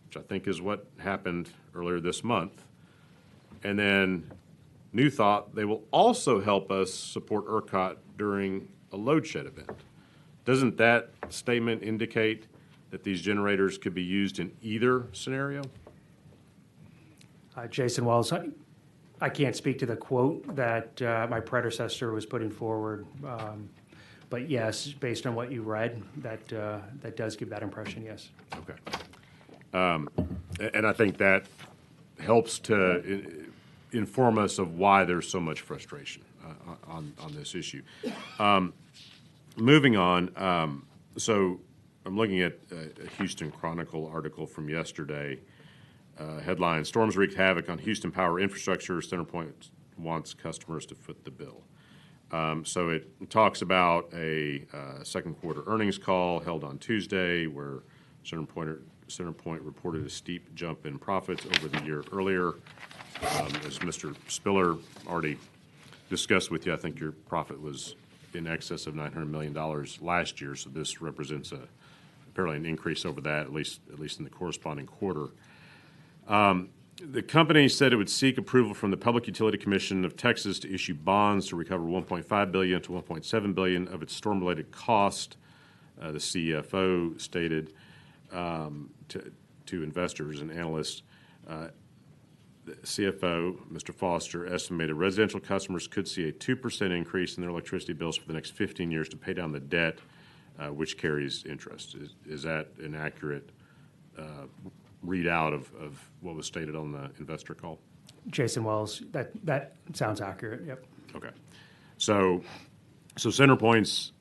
which I think is what happened earlier this month. And then new thought, they will also help us support ERCOT during a load shed event. Doesn't that statement indicate that these generators could be used in either scenario? Jason Wells, I can't speak to the quote that my predecessor was putting forward, but yes, based on what you read, that does give that impression, yes. Okay. And I think that helps to inform us of why there's so much frustration on this issue. Moving on, so I'm looking at a Houston Chronicle article from yesterday. Headline, storms wreaked havoc on Houston power infrastructure. CenterPoint wants customers to foot the bill. So it talks about a second quarter earnings call held on Tuesday where CenterPoint reported a steep jump in profits over the year earlier. As Mr. Spiller already discussed with you, I think your profit was in excess of $900 million last year, so this represents apparently an increase over that, at least in the corresponding quarter. The company said it would seek approval from the Public Utility Commission of Texas to issue bonds to recover $1.5 billion to $1.7 billion of its storm-related cost. The CFO stated to investors and analysts. The CFO, Mr. Foster, estimated residential customers could see a 2% increase in their electricity bills for the next 15 years to pay down the debt, which carries interest. Is that an accurate readout of what was stated on the investor call? Jason Wells, that sounds accurate, yep. Okay. So CenterPoint's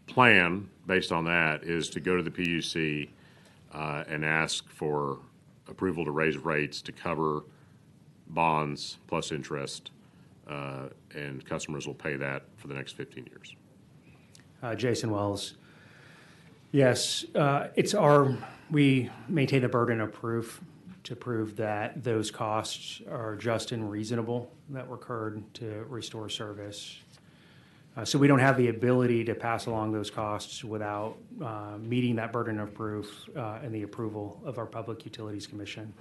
plan, based on that, is to go to the PUC and ask for approval to raise rates to cover bonds plus interest, and customers will pay that for the next 15 years. Jason Wells, yes, we maintain the burden of proof to prove that those costs are just and reasonable that were incurred to restore service. So we don't have the ability to pass along those costs without meeting that burden of proof and the approval of our Public Utilities Commission.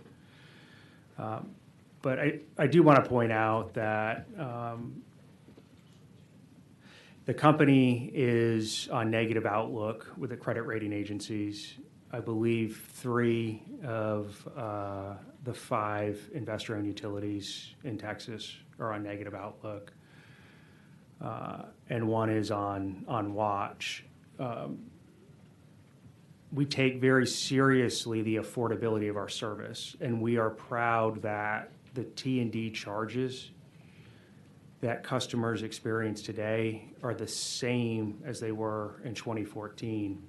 But I do want to point out that the company is on negative outlook with the credit rating agencies. I believe 3 of the 5 investor-owned utilities in Texas are on negative outlook, and 1 is on watch. We take very seriously the affordability of our service, and we are proud that the T&D charges that customers experience today are the same as they were in 2014.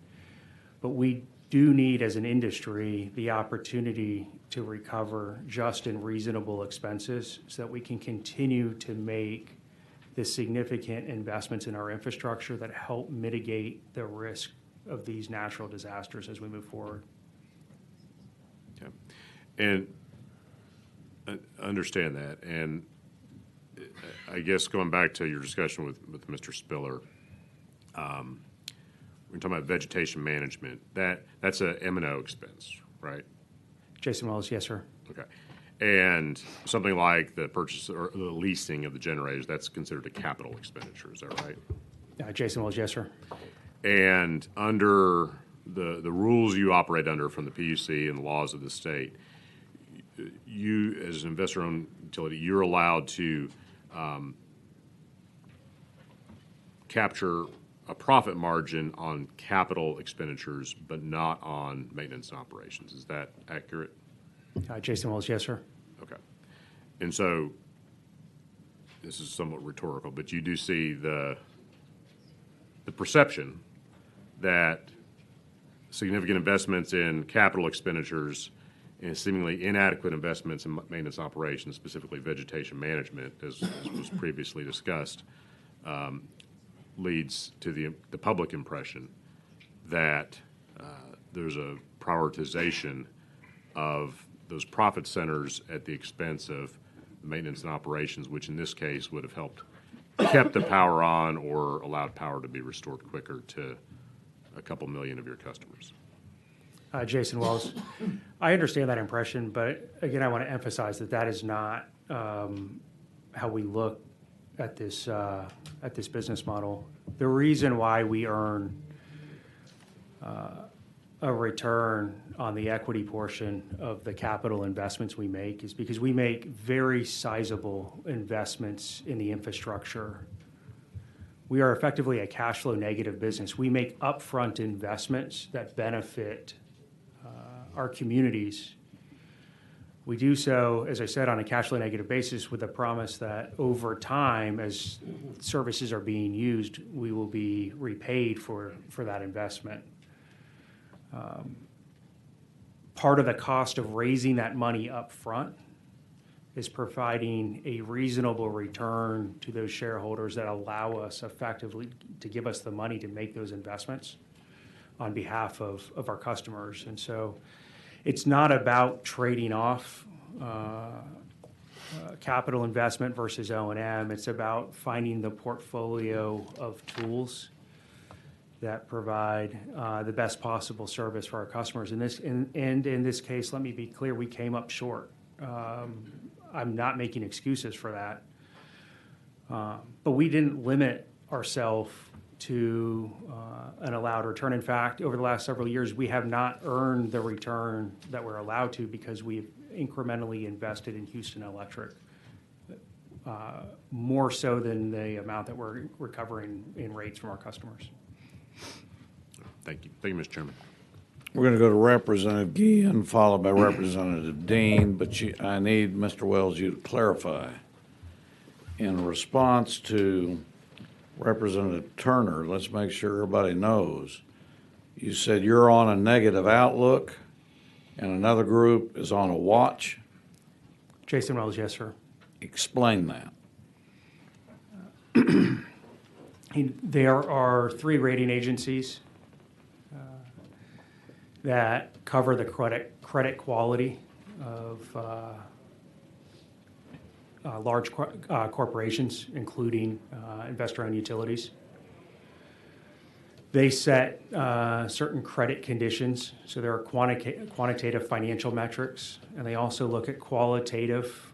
But we do need, as an industry, the opportunity to recover just and reasonable expenses so that we can continue to make the significant investments in our infrastructure that help mitigate the risk of these natural disasters as we move forward. Okay. And I understand that. And I guess going back to your discussion with Mr. Spiller, we're talking about vegetation management. That's a M&O expense, right? Jason Wells, yes, sir. Okay. And something like the purchase or the leasing of the generators, that's considered a capital expenditure, is that right? Jason Wells, yes, sir. And under the rules you operate under from the PUC and the laws of the state, you, as an investor-owned utility, you're allowed to capture a profit margin on capital expenditures, but not on maintenance and operations. Is that accurate? Jason Wells, yes, sir. Okay. And so, this is somewhat rhetorical, but you do see the perception that significant investments in capital expenditures and seemingly inadequate investments in maintenance operations, specifically vegetation management, as was previously discussed, leads to the public impression that there's a prioritization of those profit centers at the expense of maintenance and operations, which in this case would have helped kept the power on or allowed power to be restored quicker to a couple million of your customers. Jason Wells, I understand that impression, but again, I want to emphasize that that is not how we look at this business model. The reason why we earn a return on the equity portion of the capital investments we make is because we make very sizable investments in the infrastructure. We are effectively a cash flow negative business. We make upfront investments that benefit our communities. We do so, as I said, on a cash flow negative basis with the promise that over time, as services are being used, we will be repaid for that investment. Part of the cost of raising that money up front is providing a reasonable return to those shareholders that allow us effectively to give us the money to make those investments on behalf of our customers. And so it's not about trading off capital investment versus O&M. It's about finding the portfolio of tools that provide the best possible service for our customers. In this case, let me be clear, we came up short. I'm not making excuses for that. But we didn't limit ourselves to an allowed return. In fact, over the last several years, we have not earned the return that we're allowed to because we've incrementally invested in Houston Electric, more so than the amount that we're recovering in rates from our customers. Thank you. Thank you, Mr. Chairman. We're going to go to Representative Guillen, followed by Representative Dean, but I need, Mr. Wells, you to clarify. In response to Representative Turner, let's make sure everybody knows, you said you're on a negative outlook and another group is on a watch? Jason Wells, yes, sir. Explain that. There are 3 rating agencies that cover the credit quality of large corporations, including investor-owned utilities. They set certain credit conditions, so there are quantitative financial metrics, and they also look at qualitative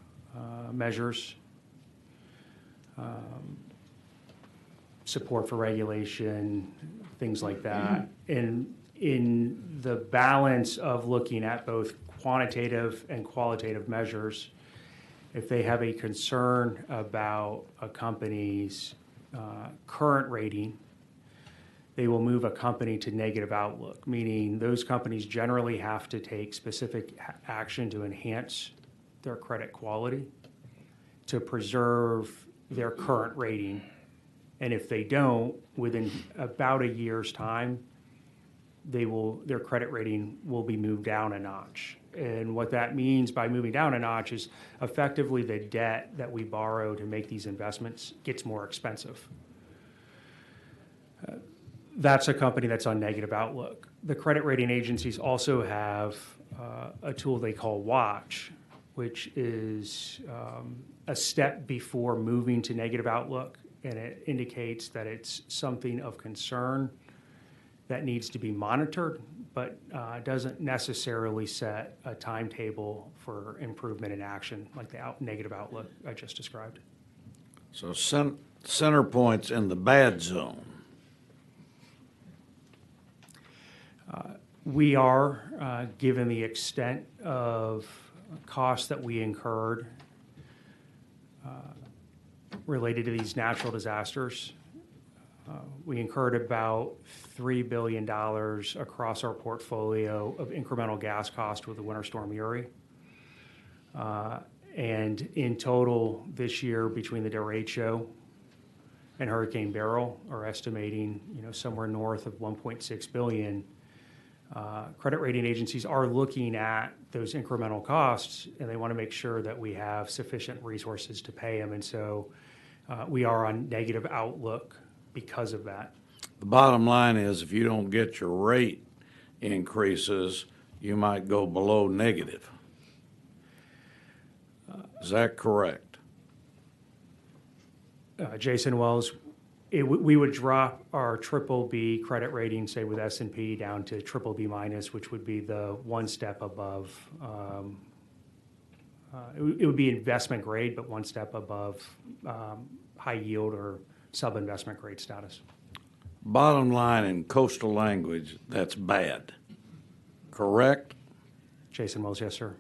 measures, support for regulation, things like that. And in the balance of looking at both quantitative and qualitative measures, if they have a concern about a company's current rating, they will move a company to negative outlook, meaning those companies generally have to take specific action to enhance their credit quality to preserve their current rating. And if they don't, within about a year's time, their credit rating will be moved down a notch. And what that means by moving down a notch is effectively the debt that we borrow to make these investments gets more expensive. That's a company that's on negative outlook. The credit rating agencies also have a tool they call Watch, which is a step before moving to negative outlook, and it indicates that it's something of concern that needs to be monitored, but doesn't necessarily set a timetable for improvement in action like the negative outlook I just described. So CenterPoint's in the bad zone. We are, given the extent of costs that we incurred related to these natural disasters. We incurred about $3 billion across our portfolio of incremental gas cost with the Winter Storm Uri. And in total, this year, between the derecho and Hurricane Beryl, are estimating, somewhere north of $1.6 billion. Credit rating agencies are looking at those incremental costs, and they want to make sure that we have sufficient resources to pay them. And so we are on negative outlook because of that. The bottom line is, if you don't get your rate increases, you might go below negative. Is that correct? Jason Wells, we would drop our BBB credit rating, say with S&P, down to BBB minus, which would be the one step above. It would be investment grade, but one step above high yield or sub-investment grade status. Bottom line, in coastal language, that's bad. Correct? Jason Wells, yes, sir.